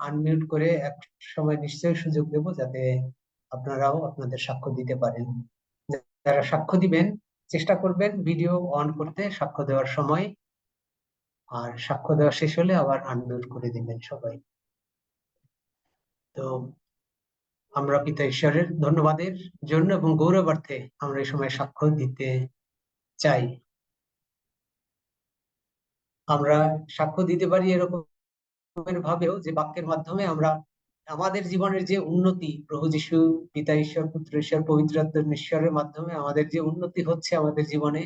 Unmute করে এক সময় নিশ্চয়ই সুযোগ দেব, যাতে আপনারাও আপনাদের সাক্ষ্য দিতে পারেন। যারা সাক্ষ্য দিবেন চেষ্টা করবেন ভিডিও অন করতে সাক্ষ্য দেওয়ার সময়, আর সাক্ষ্য দেওয়া শেষ হলে আবার আনমিউট করে দিবেন সবাই। তো আমরা পিতা ঈশ্বরের ধন্যবাদের জন্য এবং গৌরবার্থে আমরা এই সময় সাক্ষ্য দিতে চাই। আমরা সাক্ষ্য দিতে পারি এরকমের ভাবেও যে বাক্যের মাধ্যমে আমরা আমাদের জীবনের যে উন্নতি, প্রভু যীশু পিতা ঈশ্বর, পুত্র ঈশ্বর, পবিত্র আত্মার ঈশ্বরের মাধ্যমে আমাদের যে উন্নতি হচ্ছে আমাদের জীবনে,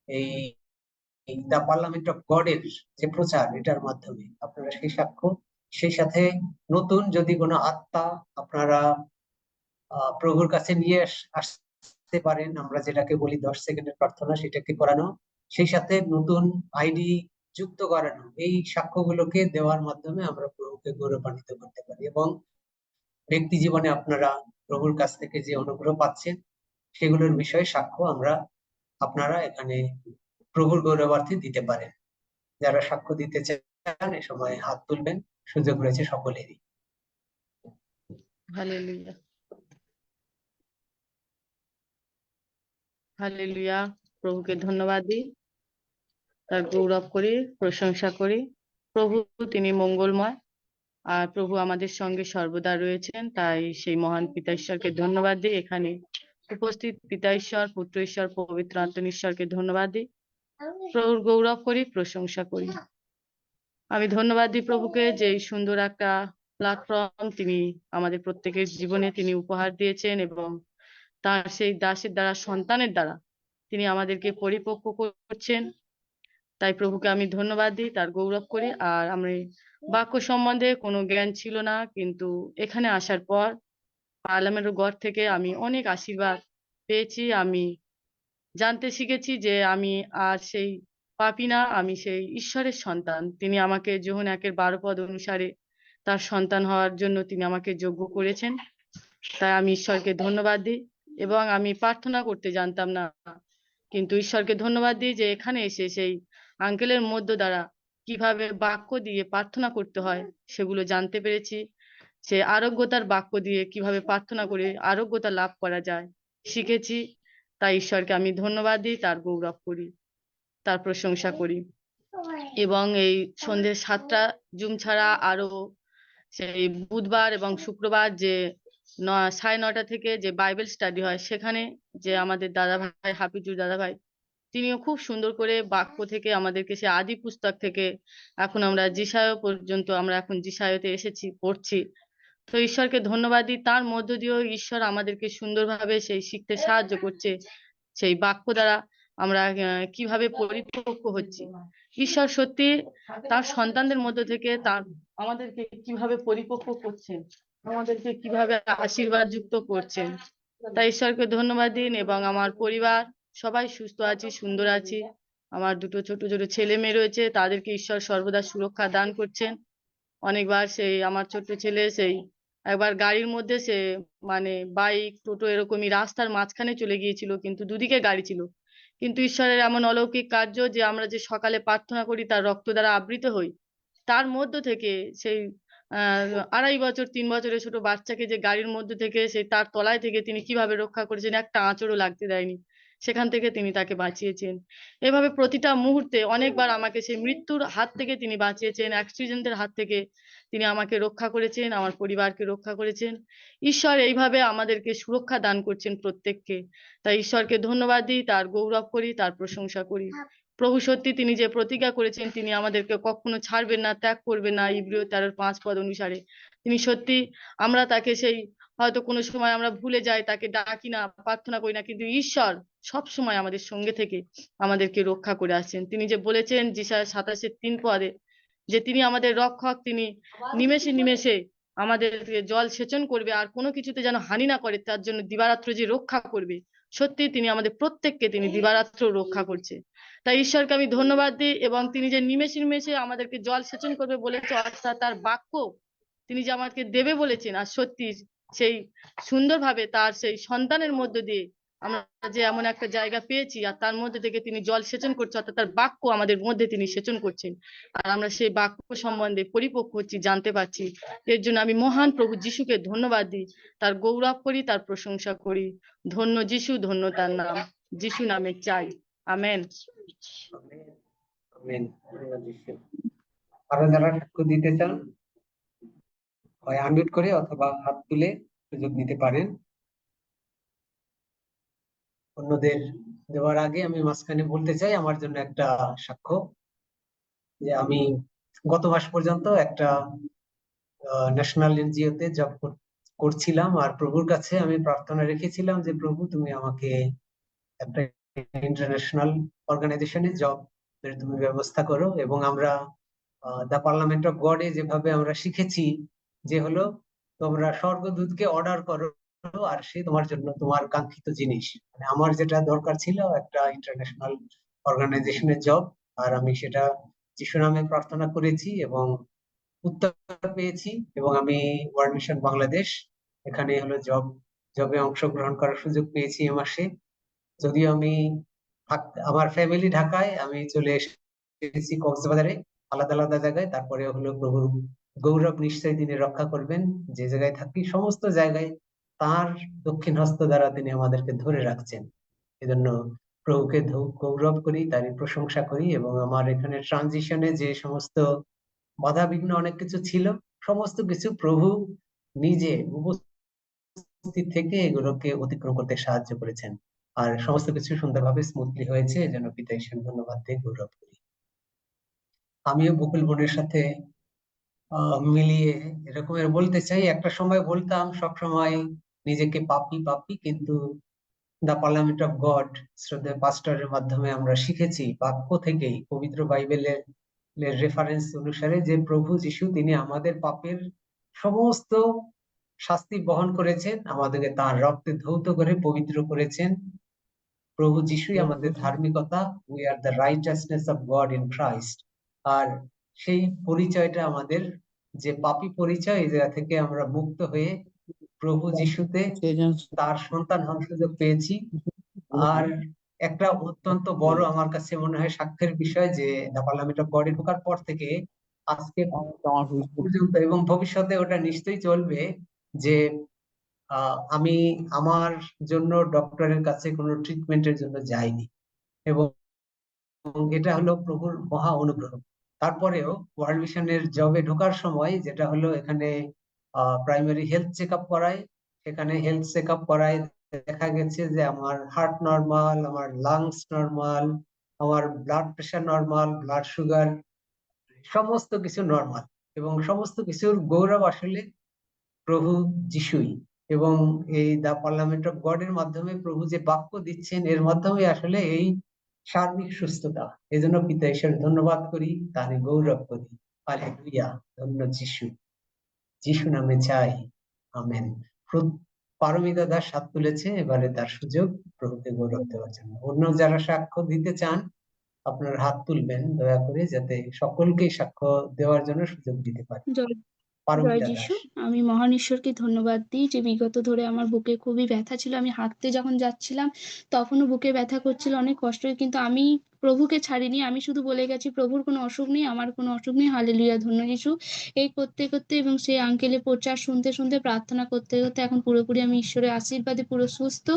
এই দা পার্লামেন্ট অফ গডের যে প্রচার, এটার মাধ্যমে আপনারা সেই সাক্ষ্য, সেই সাথে নতুন যদি কোনো আত্মা আপনারা প্রভুর কাছে নিয়ে আসতে পারেন, আমরা যেটাকে বলি 10 সেকেন্ডের প্রার্থনা, সেটাকে করানো, সেই সাথে নতুন আইডি যুক্ত করানো, এই সাক্ষ্যগুলোকে দেওয়ার মাধ্যমে আমরা প্রভুকে গৌরবান্বিত করতে পারি। এবং ব্যক্তি জীবনে আপনারা প্রভুর কাছ থেকে যে অনুগ্রহ পাচ্ছেন সেগুলোর বিষয়ে সাক্ষ্য আপনারা এখানে প্রভুর গৌরবার্থে দিতে পারেন। যারা সাক্ষ্য দিতে চান এ সময় হাত তুলবেন, সুযোগ রয়েছে সকলেরই। Hallelujah, hallelujah. প্রভুকে ধন্যবাদ দিই, তার গৌরব করি, প্রশংসা করি। প্রভু তিনি মঙ্গলময়, আর প্রভু আমাদের সঙ্গে সর্বদা রয়েছেন, তাই সেই মহান পিতা ঈশ্বরকে ধন্যবাদ দিই। এখানে উপস্থিত পিতা ঈশ্বর, পুত্র ঈশ্বর, পবিত্র আত্মা ঈশ্বরকে ধন্যবাদ দিই, প্রভুর গৌরব করি, প্রশংসা করি। আমি ধন্যবাদ দিই প্রভুকে যে এই সুন্দর একটা প্ল্যাটফর্ম তিনি আমাদের প্রত্যেকের জীবনে তিনি উপহার দিয়েছেন, এবং তার সেই দাসের দ্বারা, সন্তানের দ্বারা তিনি আমাদেরকে পরিপক্ক করছেন। তাই প্রভুকে আমি ধন্যবাদ দিই, তার গৌরব করি। আর আমি বাক্য সম্বন্ধে কোনো জ্ঞান ছিল না, কিন্তু এখানে আসার পর পার্লামেন্টের ঘর থেকে আমি অনেক আশীর্বাদ পেয়েছি। আমি জানতে শিখেছি যে আমি আর সেই পাপী না, আমি সেই ঈশ্বরের সন্তান। তিনি আমাকে যোহন 1:12 অনুসারে তার সন্তান হওয়ার জন্য তিনি আমাকে যোগ্য করেছেন। তাই আমি ঈশ্বরকে ধন্যবাদ দিই। এবং আমি প্রার্থনা করতে জানতাম না, কিন্তু ঈশ্বরকে ধন্যবাদ দিই যে এখানে এসে সেই আঙ্কেলের মধ্য দ্বারা কিভাবে বাক্য দিয়ে প্রার্থনা করতে হয় সেগুলো জানতে পেরেছি। সে আরোগ্যতার বাক্য দিয়ে কিভাবে প্রার্থনা করে আরোগ্যতা লাভ করা যায় শিখেছি। তাই ঈশ্বরকে আমি ধন্যবাদ দিই, তার গৌরব করি, তার প্রশংসা করি। এবং এই সন্ধ্যে 7টা জুম ছাড়া আরো সেই বুধবার এবং শুক্রবার যে 9:30 থেকে যে বাইবেল স্টাডি হয়, সেখানে যে আমাদের দাদা ভাই হাফিজুর দাদা ভাই তিনিও খুব সুন্দর করে বাক্য থেকে আমাদেরকে সে আদি পুস্তক থেকে এখন আমরা যিশায় পর্যন্ত, আমরা এখন যিশায়তে এসেছি, পড়ছি। তো ঈশ্বরকে ধন্যবাদ দিই, তার মধ্য দিয়েও ঈশ্বর আমাদেরকে সুন্দরভাবে সেই শিখতে সাহায্য করছে। সেই বাক্য দ্বারা আমরা কিভাবে পরিপক্ক হচ্ছি। ঈশ্বর সত্যি তার সন্তানদের মধ্য থেকে তার আমাদেরকে কিভাবে পরিপক্ক করছেন, আমাদেরকে কিভাবে আশীর্বাদ যুক্ত করছেন। তাই ঈশ্বরকে ধন্যবাদ দিন। এবং আমার পরিবার সবাই সুস্থ আছি, সুন্দর আছি। আমার দুটো ছোট ছোট ছেলে মেয়ে রয়েছে, তাদেরকে ঈশ্বর সর্বদা সুরক্ষা দান করছেন। অনেকবার সেই আমার ছোট্ট ছেলে সেই একবার গাড়ির মধ্যে সে মানে বাইক টোটো এরকমই রাস্তার মাঝখানে চলে গিয়েছিল, কিন্তু দুদিকে গাড়ি ছিল। কিন্তু ঈশ্বরের এমন অলৌকিক কার্য যে আমরা যে সকালে প্রার্থনা করি, তার রক্ত দ্বারা আবৃত হই, তার মধ্য থেকে সেই 2.5 বছর 3 বছরের ছোট বাচ্চাকে যে গাড়ির মধ্যে থেকে সেই তার তলায় থেকে তিনি কিভাবে রক্ষা করেছেন, একটা আঁচড়ও লাগতে দেয়নি, সেখান থেকে তিনি তাকে বাঁচিয়েছেন। এভাবে প্রতিটা মুহূর্তে অনেকবার আমাকে সেই মৃত্যুর হাত থেকে তিনি বাঁচিয়েছেন, অ্যাক্সিডেন্টের হাত থেকে তিনি আমাকে রক্ষা করেছেন, আমার পরিবারকে রক্ষা করেছেন। ঈশ্বর এইভাবে আমাদেরকে সুরক্ষা দান করছেন প্রত্যেককে। তাই ঈশ্বরকে ধন্যবাদ দিই, তার গৌরব করি, তার প্রশংসা করি। প্রভু সত্যি তিনি যে প্রতিজ্ঞা করেছেন তিনি আমাদেরকে কখনো ছাড়বেন না, ত্যাগ করবেন না, ইব্রিয় 13:5 অনুসারে তিনি সত্যি, আমরা তাকে সেই হয়তো কোনো সময় আমরা ভুলে যাই, তাকে ডাকি না, প্রার্থনা করি না, কিন্তু ঈশ্বর সব সময় আমাদের সঙ্গে থেকে আমাদেরকে রক্ষা করে আসছেন। তিনি যে বলেছেন যিশায় 27:3 যে তিনি আমাদের রক্ষক, তিনি নিমেষে নিমেষে আমাদেরকে জল সেচন করবে, আর কোনো কিছুতে যেন হানি না করে, তার জন্য দিবারাত্র যে রক্ষা করবে। সত্যি তিনি আমাদের প্রত্যেককে তিনি দিবারাত্র রক্ষা করছে। তাই ঈশ্বরকে আমি ধন্যবাদ দিই। এবং তিনি যে নিমেষে নিমেষে আমাদেরকে জল সেচন করবে বলেছে, অর্থাৎ তার বাক্য তিনি যে আমাকে দেবে বলেছেন, আর সত্যি সেই সুন্দরভাবে তার সেই সন্তানের মধ্য দিয়ে আমরা যে এমন একটা জায়গা পেয়েছি আর তার মধ্যে থেকে তিনি জল সেচন করছে, অর্থাৎ তার বাক্য আমাদের মধ্যে তিনি সেচন করছেন, আর আমরা সেই বাক্য সম্বন্ধে পরিপক্ক হচ্ছি, জানতে পারছি। এর জন্য আমি মহান প্রভু যিশুকে ধন্যবাদ দিই, তার গৌরব করি, তার প্রশংসা করি। ধন্য যিশু, ধন্য তার নাম, যিশু নামে চাই। আমেন। Amen, amen. ধন্যবাদ যিশু। আরো যারা সাক্ষ্য দিতে চান, হয় আনমিউট করে অথবা হাত তুলে সুযোগ নিতে পারেন। অন্যদের দেওয়ার আগে আমি মাঝখানে বলতে চাই আমার জন্য একটা সাক্ষ্য, যে আমি গত মাস পর্যন্ত একটা ন্যাশনাল এনজিওতে জব করছিলাম, আর প্রভুর কাছে আমি প্রার্থনা রেখেছিলাম যে প্রভু তুমি আমাকে একটা ইন্টারন্যাশনাল অর্গানাইজেশনে জব তুমি ব্যবস্থা করো। এবং আমরা দ্য পার্লামেন্ট অফ গডে যেভাবে আমরা শিখেছি যে হলো তোমরা স্বর্গদূতকে অর্ডার করো আর সে তোমার জন্য তোমার কাঙ্ক্ষিত জিনিস, মানে আমার যেটা দরকার ছিল একটা ইন্টারন্যাশনাল অর্গানাইজেশনের জব, আর আমি সেটা যিশু নামে প্রার্থনা করেছি এবং উত্তর পেয়েছি। এবং আমি ওয়ার্ল্ড মিশন বাংলাদেশ এখানে হলো জবে অংশগ্রহণ করার সুযোগ পেয়েছি এ মাসে। যদিও আমি আমার ফ্যামিলি ঢাকায়, আমি চলে এসেছি কক্সবাজারে, আলাদা আলাদা জায়গায়। তারপরে হলো প্রভুর গৌরব নিশ্চয়ই তিনি রক্ষা করবেন। যে জায়গায় থাকি সমস্ত জায়গায় তার দক্ষিণ হস্ত দ্বারা তিনি আমাদেরকে ধরে রাখছেন। এজন্য প্রভুকে গৌরব করি, তারই প্রশংসা করি। এবং আমার এখানে ট্রানজিশনে যে সমস্ত বাধা বিঘ্ন অনেক কিছু ছিল, সমস্ত কিছু প্রভু নিজে উপস্থিত থেকে এগুলোকে অতিক্রম করতে সাহায্য করেছেন, আর সমস্ত কিছু সুন্দরভাবে স্মুথলি হয়েছে। এজন্য পিতা ঈশ্বর ধন্যবাদ দিয়ে গৌরব করি। আমিও বকুল বোনের সাথে মিলিয়ে এরকমের বলতে চাই, একটা সময় বলতাম সব সময় নিজেকে পাপী পাপী, কিন্তু দা পার্লামেন্ট অফ গড শ্রদ্ধেয় পাস্টরের মাধ্যমে আমরা শিখেছি বাক্য থেকেই, পবিত্র বাইবেলের রেফারেন্স অনুসারে, যে প্রভু যিশু তিনি আমাদের পাপের সমস্ত শাস্তি বহন করেছেন, আমাদেরকে তার রক্তে ধৌত করে পবিত্র করেছেন। প্রভু যিশুই আমাদের ধার্মিকতা, we are the righteousness of God in Christ. আর সেই পরিচয়টা আমাদের যে পাপী পরিচয়, এই জায়গা থেকে আমরা মুক্ত হয়ে প্রভু যিশুতে তার সন্তান হওয়ার সুযোগ পেয়েছি। আর একটা অত্যন্ত বড় আমার কাছে মনে হয় সাক্ষ্যের বিষয়, যে দ্য পার্লামেন্ট অফ গডে ঢোকার পর থেকে আজকে পর্যন্ত এবং ভবিষ্যতে ওটা নিশ্চয়ই চলবে, যে আমি আমার জন্য ডক্টরের কাছে কোনো ট্রিটমেন্টের জন্য যাইনি। এবং এটা হলো প্রভুর মহা অনুগ্রহ। তারপরেও ওয়ার্ল্ড মিশনের জবে ঢোকার সময় যেটা হলো এখানে প্রাইমারি হেলথ চেক আপ করায়, সেখানে হেলথ চেক আপ করায় দেখা গেছে যে আমার হার্ট নর্মাল, আমার লাংস নর্মাল, আমার blood pressure normal, blood sugar সমস্ত কিছু নর্মাল। এবং সমস্ত কিছুর গৌরব আসলে প্রভু যিশুই। এবং এই দা পার্লামেন্ট অফ গড এর মাধ্যমে প্রভু যে বাক্য দিচ্ছেন, এর মাধ্যমে আসলে এই সার্বিক সুস্থতা। এজন্য পিতা ঈশ্বর ধন্যবাদ করি, তারে গৌরব করি। হালেলুয়া, ধন্য যিশু, যিশু নামে চাই। আমেন। পারমিতা দাস হাত তুলেছে, এবারে তার সুযোগ প্রভুকে গৌরব দেওয়ার জন্য। অন্য যারা সাক্ষ্য দিতে চান আপনার হাত তুলবেন দয়া করে, যাতে সকলকে সাক্ষ্য দেওয়ার জন্য সুযোগ দিতে পারি। জয় জয় পারমিতা যিশু। দাস। আমি মহান ঈশ্বরকে ধন্যবাদ দিই যে বিগত ধরে আমার বুকে খুবই ব্যথা ছিল। আমি হাঁটতে যখন যাচ্ছিলাম তখনও বুকে ব্যথা করছিল অনেক কষ্ট, কিন্তু আমি প্রভুকে ছাড়িনি। আমি শুধু বলে গেছি প্রভুর কোনো অসুখ নেই, আমার কোনো অসুখ নেই, হালেলুয়া, ধন্য যিশু। এই করতে করতে এবং সেই আঙ্কেলের প্রচার শুনতে শুনতে প্রার্থনা করতে করতে এখন পুরোপুরি আমি ঈশ্বরের আশীর্বাদে পুরো সুস্থ।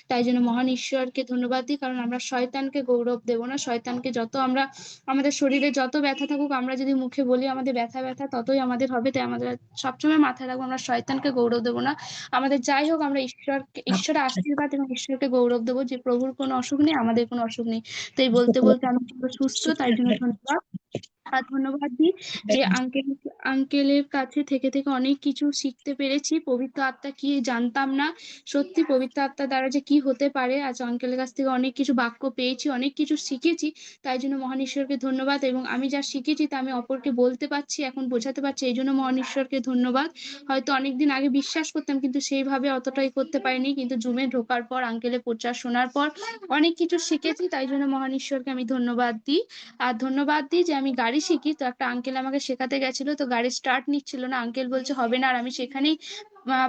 তাই জন্য মহান ঈশ্বরকে ধন্যবাদ দিই, কারণ আমরা শয়তানকে গৌরব দেব না। শয়তানকে যত আমরা আমাদের শরীরে যত ব্যথা থাকুক, আমরা যদি মুখে বলি আমাদের ব্যথা ব্যথা, ততই আমাদের হবে। তাই আমাদের সবসময় মাথায় রাখবো আমরা শয়তানকে গৌরব দেবো না। আমাদের যাই হোক আমরা ঈশ্বরের আশীর্বাদ এবং ঈশ্বরকে গৌরব দেবো যে প্রভুর কোনো অসুখ নেই, আমাদের কোনো অসুখ নেই। তো এই বলতে বলতে আমি পুরো সুস্থ, তাই জন্য ধন্যবাদ। আর ধন্যবাদ দিই যে আঙ্কেলের কাছে থেকে থেকে অনেক কিছু শিখতে পেরেছি। পবিত্র আত্মা কি জানতাম না, সত্যি পবিত্র আত্মার দ্বারা যে কি হতে পারে। আজ আঙ্কেলের কাছ থেকে অনেক কিছু বাক্য পেয়েছি, অনেক কিছু শিখেছি। তাই জন্য মহান ঈশ্বরকে ধন্যবাদ। এবং আমি যা শিখেছি তা আমি অপরকে বলতে পারছি, এখন বোঝাতে পারছি, এই জন্য মহান ঈশ্বরকে ধন্যবাদ। হয়তো অনেকদিন আগে বিশ্বাস করতাম কিন্তু সেইভাবে অতটাই করতে পারিনি, কিন্তু জুমে ঢোকার পর আঙ্কেলের প্রচার শোনার পর অনেক কিছু শিখেছি। তাই জন্য মহান ঈশ্বরকে আমি ধন্যবাদ দিই। আর ধন্যবাদ দিই যে আমি গাড়ি শিখি, তো একটা আঙ্কেল আমাকে শেখাতে গেছিল, তো গাড়ি স্টার্ট নিচ্ছিল না, আঙ্কেল বলছে হবে না, আর আমি সেখানেই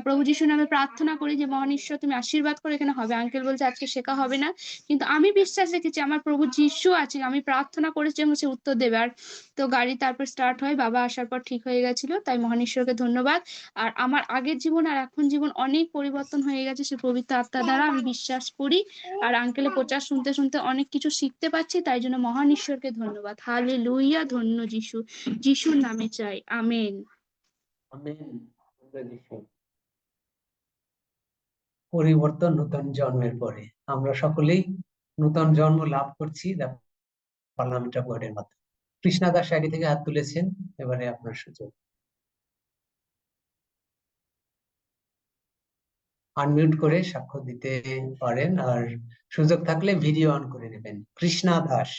প্রভু যিশুর নামে প্রার্থনা করি যে মহান ঈশ্বর তুমি আশীর্বাদ করে এখানে হবে। আঙ্কেল বলছে আজকে শেখা হবে না, কিন্তু আমি বিশ্বাস রেখেছি আমার প্রভু যিশু আছে, আমি প্রার্থনা করেছি এবং সে উত্তর দেবে। আর তো গাড়ি তারপর স্টার্ট হয়, বাবা আসার পর ঠিক হয়ে গেছিল। তাই মহান ঈশ্বরকে ধন্যবাদ। আর আমার আগের জীবন আর এখন জীবন অনেক পরিবর্তন হয়ে গেছে সে পবিত্র আত্মা দ্বারা, আমি বিশ্বাস করি। আর আঙ্কেলের প্রচার শুনতে শুনতে অনেক কিছু শিখতে পাচ্ছি, তাই জন্য মহান ঈশ্বরকে ধন্যবাদ। হালেলুয়া, ধন্য যিশু, যিশুর নামে চাই, আমেন। আমেন। পরিবর্তন নতুন জন্মের পরে আমরা সকলেই নতুন জন্ম লাভ করছি পার্লামেন্ট অফ গডের মাধ্যমে। কৃষ্ণা দাস আগে থেকে হাত তুলেছেন, এবারে আপনার সুযোগ। আনমিউট করে সাক্ষ্য দিতে পারেন, আর সুযোগ থাকলে ভিডিও অন করে নেবেন। কৃষ্ণা দাস।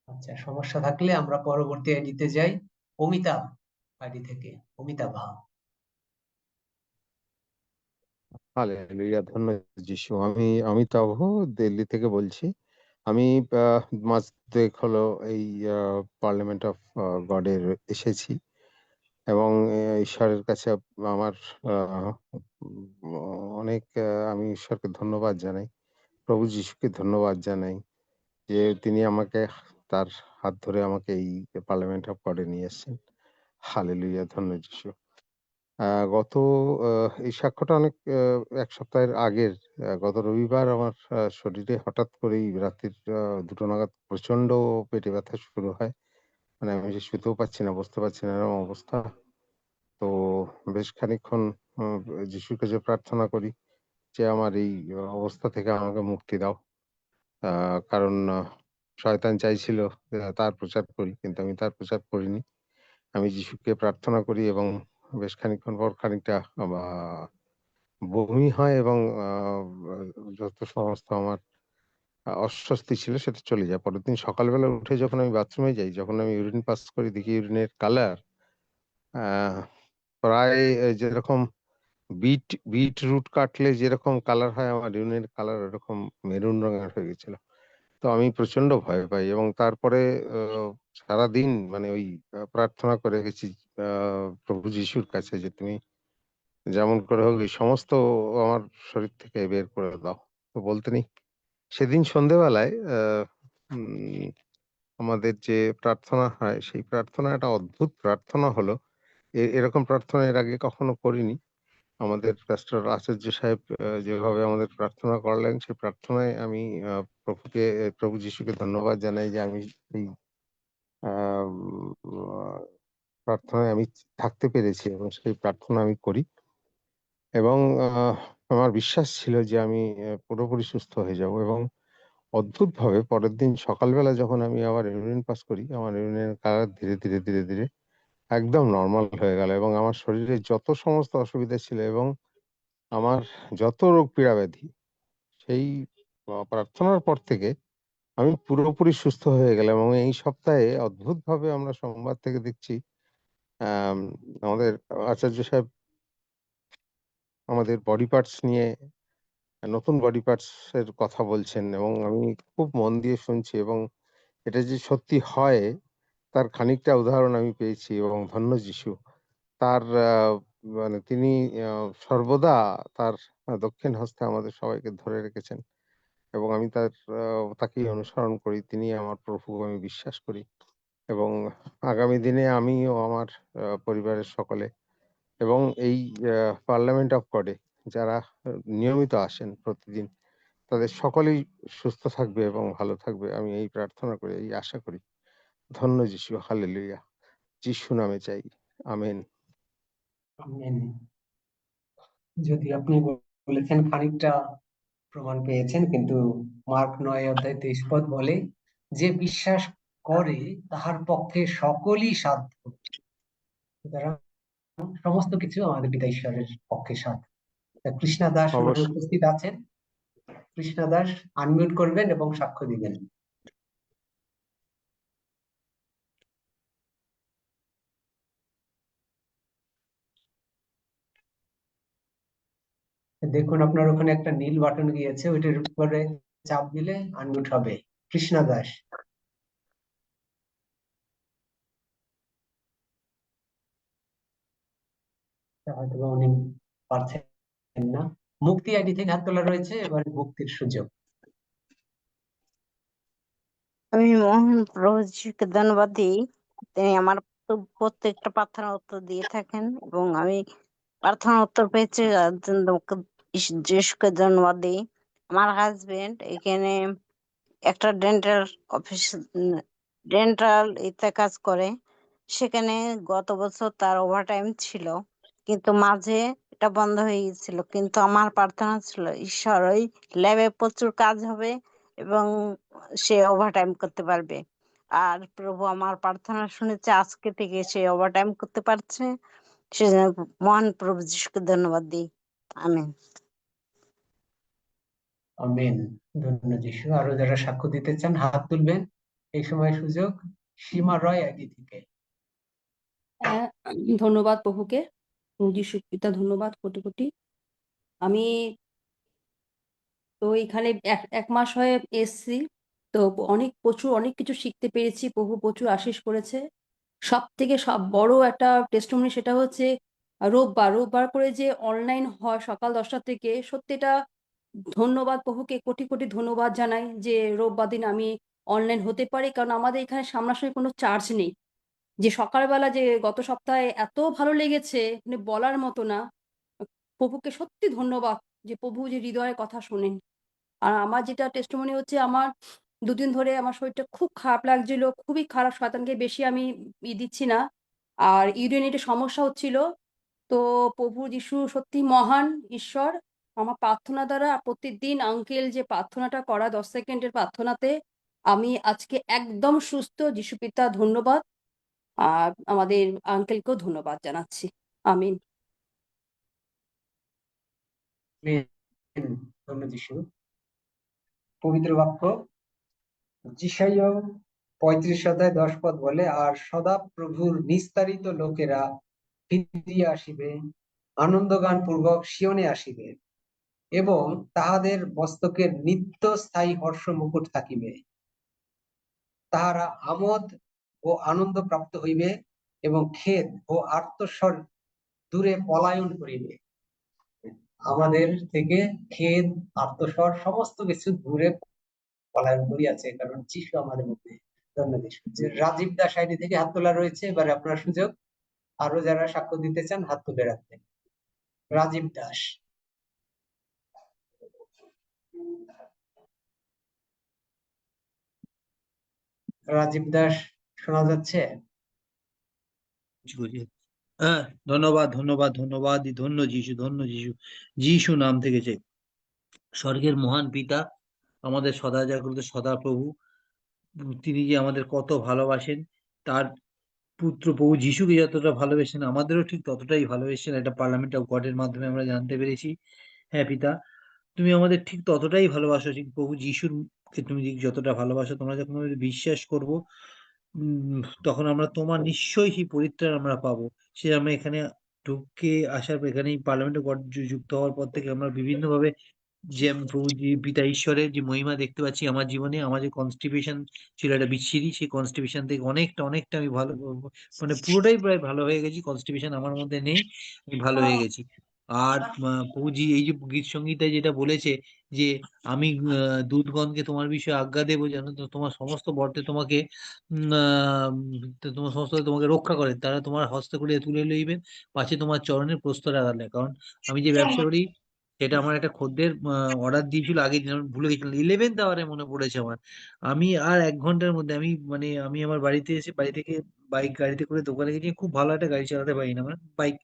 আচ্ছা, সমস্যা থাকলে আমরা পরবর্তী আইডিতে যাই। অমিতাভ আইডি থেকে অমিতাভা। হালেলুয়া, ধন্য যিশু। আমি অমিতাভ দিল্লি থেকে বলছি। আমি মাস দুয়েক হলো এই পার্লামেন্ট অফ গডের এসেছি এবং ঈশ্বরের কাছে আমার অনেক আমি ঈশ্বরকে ধন্যবাদ জানাই, প্রভু যিশুকে ধন্যবাদ জানাই যে তিনি আমাকে তার হাত ধরে আমাকে এই পার্লামেন্ট অফ গডে নিয়ে এসেছেন। হালেলুয়া, ধন্য যিশু। গত এই সাক্ষ্যটা অনেক এক সপ্তাহের আগের। গত রবিবার আমার শরীরে হঠাৎ করেই রাত্রির 2টো নাগাদ প্রচন্ড পেটে ব্যথা শুরু হয়। মানে আমি যে শুতেও পারছি না, বসতে পারছি না, এরকম অবস্থা। তো বেশ খানিকক্ষণ যিশুর কাছে প্রার্থনা করি যে আমার এই অবস্থা থেকে আমাকে মুক্তি দাও। কারণ শয়তান চাইছিল তার প্রচার করি, কিন্তু আমি তার প্রচার করিনি। আমি যিশুকে প্রার্থনা করি এবং বেশ খানিকক্ষণ পর খানিকটা বমি হয় এবং যত সমস্ত আমার অস্বস্তি ছিল সেটা চলে যায়। পরের দিন সকালবেলা উঠে যখন আমি বাথরুমে যাই, যখন আমি ইউরিন পাস করি, দেখি ইউরিনের কালার প্রায় যেরকম বিটরুট কাটলে যেরকম কালার হয়, আমার ইউরিনের কালার ওরকম মেরুন রঙের হয়ে গেছিল। তো আমি প্রচন্ড ভয় পাই এবং তারপরে সারাদিন মানে ওই প্রার্থনা করে গেছি প্রভু যিশুর কাছে যে তুমি যেমন করে হোক এই সমস্ত আমার শরীর থেকে বের করে দাও। তো বলতে নেই, সেদিন সন্ধেবেলায় আমাদের যে প্রার্থনা হয় সেই প্রার্থনা একটা অদ্ভুত প্রার্থনা হলো। এরকম প্রার্থনা এর আগে কখনো করিনি। আমাদের পাস্টর আচার্য সাহেব যেভাবে আমাদের প্রার্থনা করলেন, সেই প্রার্থনায় আমি প্রভু যিশুকে ধন্যবাদ জানাই যে আমি এই প্রার্থনায় আমি থাকতে পেরেছি এবং সেই প্রার্থনা আমি করি এবং আমার বিশ্বাস ছিল যে আমি পুরোপুরি সুস্থ হয়ে যাব। এবং অদ্ভুতভাবে পরের দিন সকালবেলা যখন আমি আবার ইউরিন পাস করি, আমার ইউরিনের কালার ধীরে ধীরে ধীরে ধীরে একদম নর্মাল হয়ে গেল এবং আমার শরীরে যত সমস্ত অসুবিধা ছিল এবং আমার যত রোগ পীড়া ব্যাধি, সেই প্রার্থনার পর থেকে আমি পুরোপুরি সুস্থ হয়ে গেলাম। এবং এই সপ্তাহে অদ্ভুতভাবে আমরা সোমবার থেকে দেখছি আমাদের আচার্য সাহেব আমাদের বডি পার্টস নিয়ে নতুন বডি পার্টস এর কথা বলছেন এবং আমি খুব মন দিয়ে শুনছি এবং এটা যে সত্যি হয় তার খানিকটা উদাহরণ আমি পেয়েছি। এবং ধন্য যিশু, তার মানে তিনি সর্বদা তার দক্ষিণ হস্তে আমাদের সবাইকে ধরে রেখেছেন এবং আমি তাকেই অনুসরণ করি। তিনি আমার প্রভু, আমি বিশ্বাস করি। এবং আগামী দিনে আমিও আমার পরিবারের সকলে এবং এই পার্লামেন্ট অফ গডে যারা নিয়মিত আসেন প্রতিদিন, তাদের সকলেই সুস্থ থাকবে এবং ভালো থাকবে, আমি এই প্রার্থনা করি, এই আশা করি। ধন্য যিশু, হালেলুয়া, যিশু নামে চাই, আমেন। আমেন। যদি আপনি বলেছেন খানিকটা প্রমাণ পেয়েছেন, কিন্তু মার্ক 9 অধ্যায় 23 পদ বলে যে বিশ্বাস করে তাহার পক্ষে সকলই সাধ্য। সুতরাং সমস্ত কিছু আমাদের পিতা ঈশ্বরের পক্ষে সাধ্য। কৃষ্ণা দাস মনে হয় অবশ্যই। উপস্থিত আছেন। কৃষ্ণা দাস আনমিউট করবেন এবং সাক্ষ্য দিবেন। দেখুন আপনার ওখানে একটা নীল বাটন গিয়েছে, ওইটার উপরে চাপ দিলে আনমিউট হবে। কৃষ্ণা দাস। হয়তো বা উনি পারছেন না। মুক্তি আইডি থেকে হাত তোলা রয়েছে, এবার মুক্তির সুযোগ। আমি মোহন প্রভু যিশুকে ধন্যবাদ দিই। তিনি আমার প্রত্যেকটা প্রার্থনার উত্তর দিয়ে থাকেন এবং আমি প্রার্থনার উত্তর পেয়েছি, তার জন্য যিশুকে ধন্যবাদ দিই। আমার হাজবেন্ড এখানে একটা ডেন্টাল অফিস, ডেন্টাল ইতে কাজ করে। সেখানে গত বছর তার ওভারটাইম ছিল, কিন্তু মাঝে এটা বন্ধ হয়ে গেছিল। কিন্তু আমার প্রার্থনা ছিল ঈশ্বর ওই ল্যাবে প্রচুর কাজ হবে এবং সে ওভারটাইম করতে পারবে। আর প্রভু আমার প্রার্থনা শুনেছে, আজকে থেকে সে ওভারটাইম করতে পারছে। সেজন্য মহান প্রভু যিশুকে ধন্যবাদ দিই। আমেন। আমেন। ধন্য যিশু। আরো যারা সাক্ষ্য দিতে চান হাত তুলবেন, এই সময় সুযোগ। সীমা রয় আইডি থেকে। হ্যাঁ, ধন্যবাদ প্রভুকে। যিশু পিতা ধন্যবাদ কোটি কোটি। আমি তো এখানে এক মাস হয়ে এসছি, তো প্রচুর অনেক কিছু শিখতে পেরেছি। প্রভু প্রচুর আশীষ করেছে। সব বড় একটা টেস্টিমনি সেটা হচ্ছে রোববার করে যে অনলাইন হয় সকাল 10টা থেকে, সত্যি এটা ধন্যবাদ প্রভুকে, কোটি কোটি ধন্যবাদ জানাই যে রোববার দিন আমি অনলাইন হতে পারি, কারণ আমাদের এখানে সামনাসামনি কোনো চার্জ নেই। যে সকালবেলা যে গত সপ্তাহে এত ভালো লেগেছে মানে বলার মতো না। প্রভুকে সত্যি ধন্যবাদ যে প্রভু যে হৃদয়ের কথা শোনেন। আর আমার যেটা টেস্টিমনি হচ্ছে, আমার দুদিন ধরে আমার শরীরটা খুব খারাপ লাগছিল, খুবই খারাপ, শয়তানকে বেশি আমি দিচ্ছি না, আর ইউরিনেটে সমস্যা হচ্ছিল। তো প্রভু যিশু সত্যি মহান ঈশ্বর। আমার প্রার্থনা দ্বারা প্রতিদিন আঙ্কেল যে প্রার্থনাটা করা 10 সেকেন্ডের প্রার্থনাতে আমি আজকে একদম সুস্থ। যিশু পিতা ধন্যবাদ। আর আমাদের আঙ্কেলকেও ধন্যবাদ জানাচ্ছি। আমিন। আমেন। ধন্য যিশু। পবিত্র বাক্য যিশাইয়া 35 অধ্যায় 10 পদ বলে, আর সদা প্রভুর নিস্তারিত লোকেরা ফিরিয়া আসিবে, আনন্দগান পূর্বক সিয়নে আসিবে, এবং তাহাদের মস্তকের নিত্য স্থায়ী হর্ষ মুকুট থাকিবে। তাহারা আমোদ ও আনন্দ প্রাপ্ত হইবে এবং খেদ ও আর্তস্বর দূরে পলায়ন করিবে। আমাদের থেকে খেদ, আর্তস্বর সমস্ত কিছু দূরে পলায়ন করিয়াছে, কারণ যিশু আমাদের মধ্যে। ধন্য যিশু। যে রাজীব দাস আইডি থেকে হাত তোলা রয়েছে, এবারে আপনার সুযোগ। আরো যারা সাক্ষ্য দিতে চান হাত তুলে রাখবেন। রাজীব দাস। রাজীব দাস, শোনা যাচ্ছে? হ্যাঁ, ধন্যবাদ ধন্যবাদ ধন্যবাদ। ধন্য যিশু, ধন্য যিশু। যিশু নাম থেকেছে স্বর্গের মহান পিতা, আমাদের সদা জাগ্রত সদা প্রভু। তিনি যে আমাদের কত ভালোবাসেন, তার পুত্র প্রভু যিশুকে যতটা ভালোবেসেন আমাদেরও ঠিক ততটাই ভালোবেসেন। একটা পার্লামেন্ট অফ গডের মাধ্যমে আমরা জানতে পেরেছি। হ্যাঁ পিতা, তুমি আমাদের ঠিক ততটাই ভালোবাসো। ঠিক প্রভু যিশুকে তুমি ঠিক যতটা ভালোবাসো, তোমরা যখন আমাদের বিশ্বাস করব, তখন আমরা তোমার নিশ্চয়ই সেই পরিত্রাণ আমরা পাবো। সে আমরা এখানে ঢুকে আসার পর, এখানে পার্লামেন্টে যুক্ত হওয়ার পর থেকে আমরা বিভিন্ন ভাবে যে আমি প্রভু পিতা ঈশ্বরের যে মহিমা দেখতে পাচ্ছি আমার জীবনে। আমার যে কনস্টিপেশন ছিল একটা বিচ্ছিরি, সেই কনস্টিপেশন থেকে অনেকটা অনেকটা আমি ভালো, মানে পুরোটাই প্রায় ভালো হয়ে গেছি। কনস্টিপেশন আমার মধ্যে নেই, আমি ভালো হয়ে গেছি। আর প্রভুজি এই যে গীত সঙ্গীতায় যেটা বলেছে যে আমি দূতগণকে তোমার বিষয়ে আজ্ঞা দেবো যেন তোমার সমস্ত বর্তে তোমাকে তোমার সমস্ত তোমাকে রক্ষা করেন, তারা তোমার হস্ত করিয়া তুলে লইবেন, পাছে তোমার চরণের প্রস্তর আগালে। কারণ আমি যে ব্যবসা করি, সেটা আমার একটা খদ্দের অর্ডার দিয়েছিল আগে, ভুলে গেছিলাম। 11th আওয়ারে মনে পড়েছে আমার। আমি আর 1 ঘন্টার মধ্যে আমি আমার বাড়িতে এসে, বাড়ি থেকে গাড়িতে করে দোকানে গেছি। খুব ভালো একটা গাড়ি চালাতে পারি না, মানে বাইক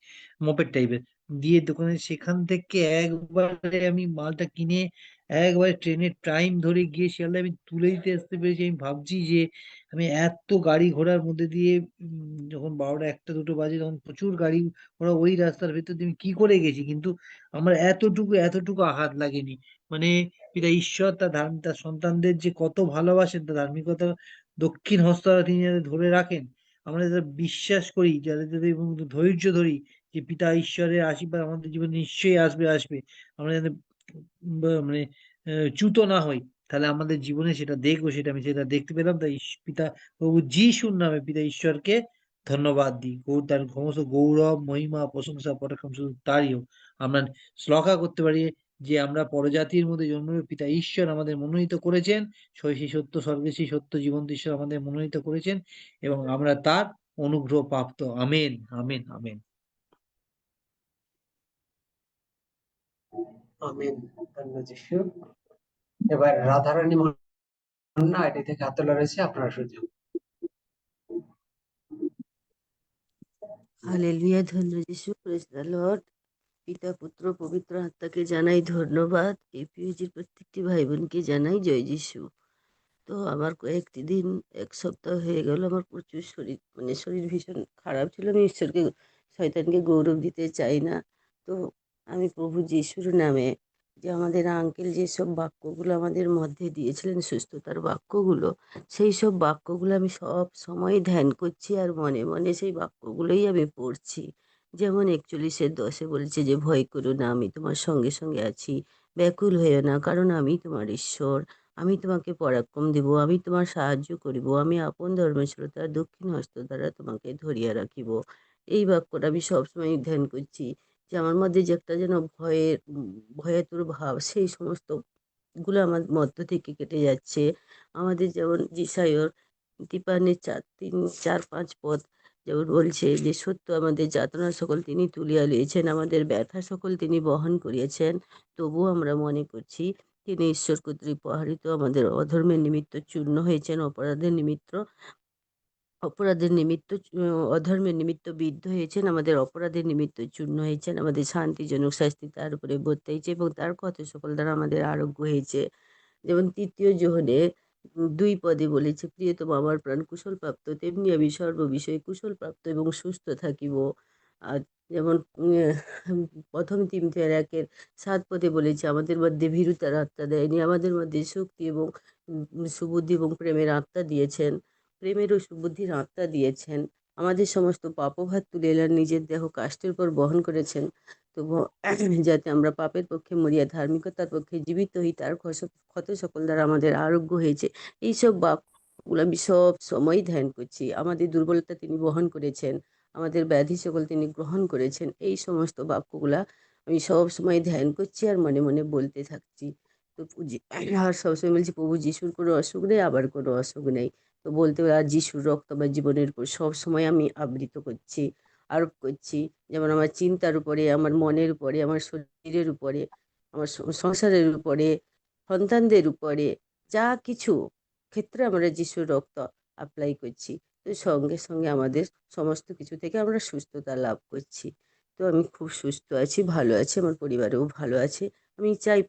মোপেড টাইপের দিয়ে দোকানে, সেখান থেকে একবারে আমি মালটা কিনে একবারে ট্রেনের টাইম ধরে গিয়ে শিয়ালদা আমি তুলে দিতে আসতে পেরেছি। আমি ভাবছি যে আমি এত গাড়ি ঘোড়ার মধ্যে দিয়ে, যখন 12টা 1টা 2টো বাজে, তখন প্রচুর গাড়ি ঘোড়া ওই রাস্তার ভেতর দিয়ে আমি কি করে গেছি, কিন্তু আমার এতটুকু আঘাত লাগেনি। মানে পিতা ঈশ্বর তার সন্তানদের যে কত ভালোবাসেন, তার ধার্মিকতা দক্ষিণ হস্ত তিনি যাদের ধরে রাখেন। আমরা যাদের বিশ্বাস করি, যাদের এবং ধৈর্য ধরি, যে পিতা ঈশ্বরের আশীর্বাদ আমাদের জীবনে নিশ্চয়ই আসবে আসবে, আমরা যাতে মানে চ্যুত না হই, তাহলে আমাদের জীবনে সেটা দেখবো। সেটা আমি সেটা দেখতে পেলাম। তাই পিতা প্রভু যিশুর নামে পিতা ঈশ্বরকে ধন্যবাদ দিই। তার সমস্ত গৌরব, মহিমা, প্রশংসা, পরাক্রম শুধু তারই হোক। আমরা শ্লাঘা করতে পারি যে আমরা পরজাতির মধ্যে জন্মের পিতা ঈশ্বর আমাদের মনোনীত করেছেন, সেই সত্য স্বর্গে সেই সত্য জীবন্ত ঈশ্বর আমাদের মনোনীত করেছেন এবং আমরা তার অনুগ্রহ প্রাপ্ত। Amen, amen, amen. আমিন। ধন্যবাদ যিশু। এবার রাধারানী মান্না আইডি থেকে হাত তোলা রয়েছে, আপনার সুযোগ। হালেলুয়া, ধন্য যিশু, প্রেজ দ্য লর্ড। পিতা, পুত্র, পবিত্র আত্মাকে জানাই ধন্যবাদ। এপিওজির প্রত্যেকটি ভাই বোনকে জানাই জয় যিশু। তো আমার কয়েকটি দিন, এক সপ্তাহ হয়ে গেল আমার প্রচুর শরীর ভীষণ খারাপ ছিল। আমি ঈশ্বরকে, শয়তানকে গৌরব দিতে চাই না। তো আমি প্রভু যিশুর নামে, যে আমাদের আঙ্কেল যেসব বাক্যগুলো আমাদের মধ্যে দিয়েছিলেন, সুস্থতার বাক্যগুলো, সেই সব বাক্যগুলো আমি সব সময় ধ্যান করছি আর মনে মনে সেই বাক্যগুলোই আমি পড়ছি। যেমন 41:10 বলছে যে, ভয় করো না, আমি তোমার সঙ্গে সঙ্গে আছি, ব্যাকুল হয়েও না, কারণ আমি তোমার ঈশ্বর, আমি তোমাকে পরাক্রম দিব, আমি তোমার সাহায্য করিব, আমি আপন ধর্মশীলতার দক্ষিণ হস্ত দ্বারা তোমাকে ধরিয়া রাখিব। এই বাক্যটা আমি সবসময় ধ্যান করছি, যে আমার মধ্যে যে একটা যেন ভয়াতুর ভাব, সেই সমস্ত গুলো আমার মধ্য থেকে কেটে যাচ্ছে। আমাদের যেমন যিশায়র 53:4-5 যেমন বলছে যে, সত্য আমাদের যাতনা সকল তিনি তুলিয়া লইয়েছেন, আমাদের ব্যথা সকল তিনি বহন করিয়েছেন। তবুও আমরা মনে করছি তিনি ঈশ্বর কর্তৃক প্রহারিত, আমাদের অধর্মের নিমিত্ত চূর্ণ হয়েছেন, অধর্মের নিমিত্ত বিদ্ধ হয়েছেন, আমাদের অপরাধের নিমিত্ত চূর্ণ হয়েছেন, আমাদের শান্তিজনক শাস্তি তার উপরে বর্তাইছে এবং তার ক্ষত সকল দ্বারা আমাদের আরোগ্য হয়েছে। যেমন 3 যোহনে 2 বলেছে, প্রিয়তম আমার প্রাণ কুশল প্রাপ্ত, তেমনি আমি সর্ববিষয়ে কুশল প্রাপ্ত এবং সুস্থ থাকিব। আর যেমন 1 তিমথির 1:7 বলেছে, আমাদের মধ্যে ভীরুতার আত্মা দেয়নি, আমাদের মধ্যে শক্তি এবং সুবুদ্ধি এবং প্রেমের আত্মা দিয়েছেন, প্রেমের ও সুবুদ্ধির আত্মা দিয়েছেন। আমাদের সমস্ত পাপভার তুলে এলেন, নিজের দেহ কাষ্ঠের উপর বহন করেছেন, তো যাতে আমরা পাপের পক্ষে মরিয়া ধার্মিকতার পক্ষে জীবিত হই, তার ক্ষত সকল দ্বারা আমাদের আরোগ্য হয়েছে। এইসব বাক্যগুলো আমি সব সময় ধ্যান করছি। আমাদের দুর্বলতা তিনি বহন করেছেন, আমাদের ব্যাধি সকল তিনি গ্রহণ করেছেন। এই সমস্ত বাক্যগুলা আমি সব সময় ধ্যান করছি আর মনে মনে বলতে থাকছি। তো আর সবসময় বলছি, প্রভু যিশুর কোনো অসুখ নেই, আবার কোনো অসুখ নেই। তো বলতে আর যিশুর রক্ত আমার জীবনের উপর সব সময় আমি আবৃত করছি, আরোপ করছি। যেমন আমার চিন্তার উপরে, আমার মনের উপরে, আমার শরীরের উপরে, আমার সংসারের উপরে, সন্তানদের উপরে, যা কিছু ক্ষেত্রে আমরা যিশুর রক্ত অ্যাপ্লাই করছি, তো সঙ্গে সঙ্গে আমাদের সমস্ত কিছু থেকে আমরা সুস্থতা লাভ করছি। তো আমি খুব সুস্থ আছি, ভালো আছি, আমার পরিবারেও ভালো আছে। আমি চাই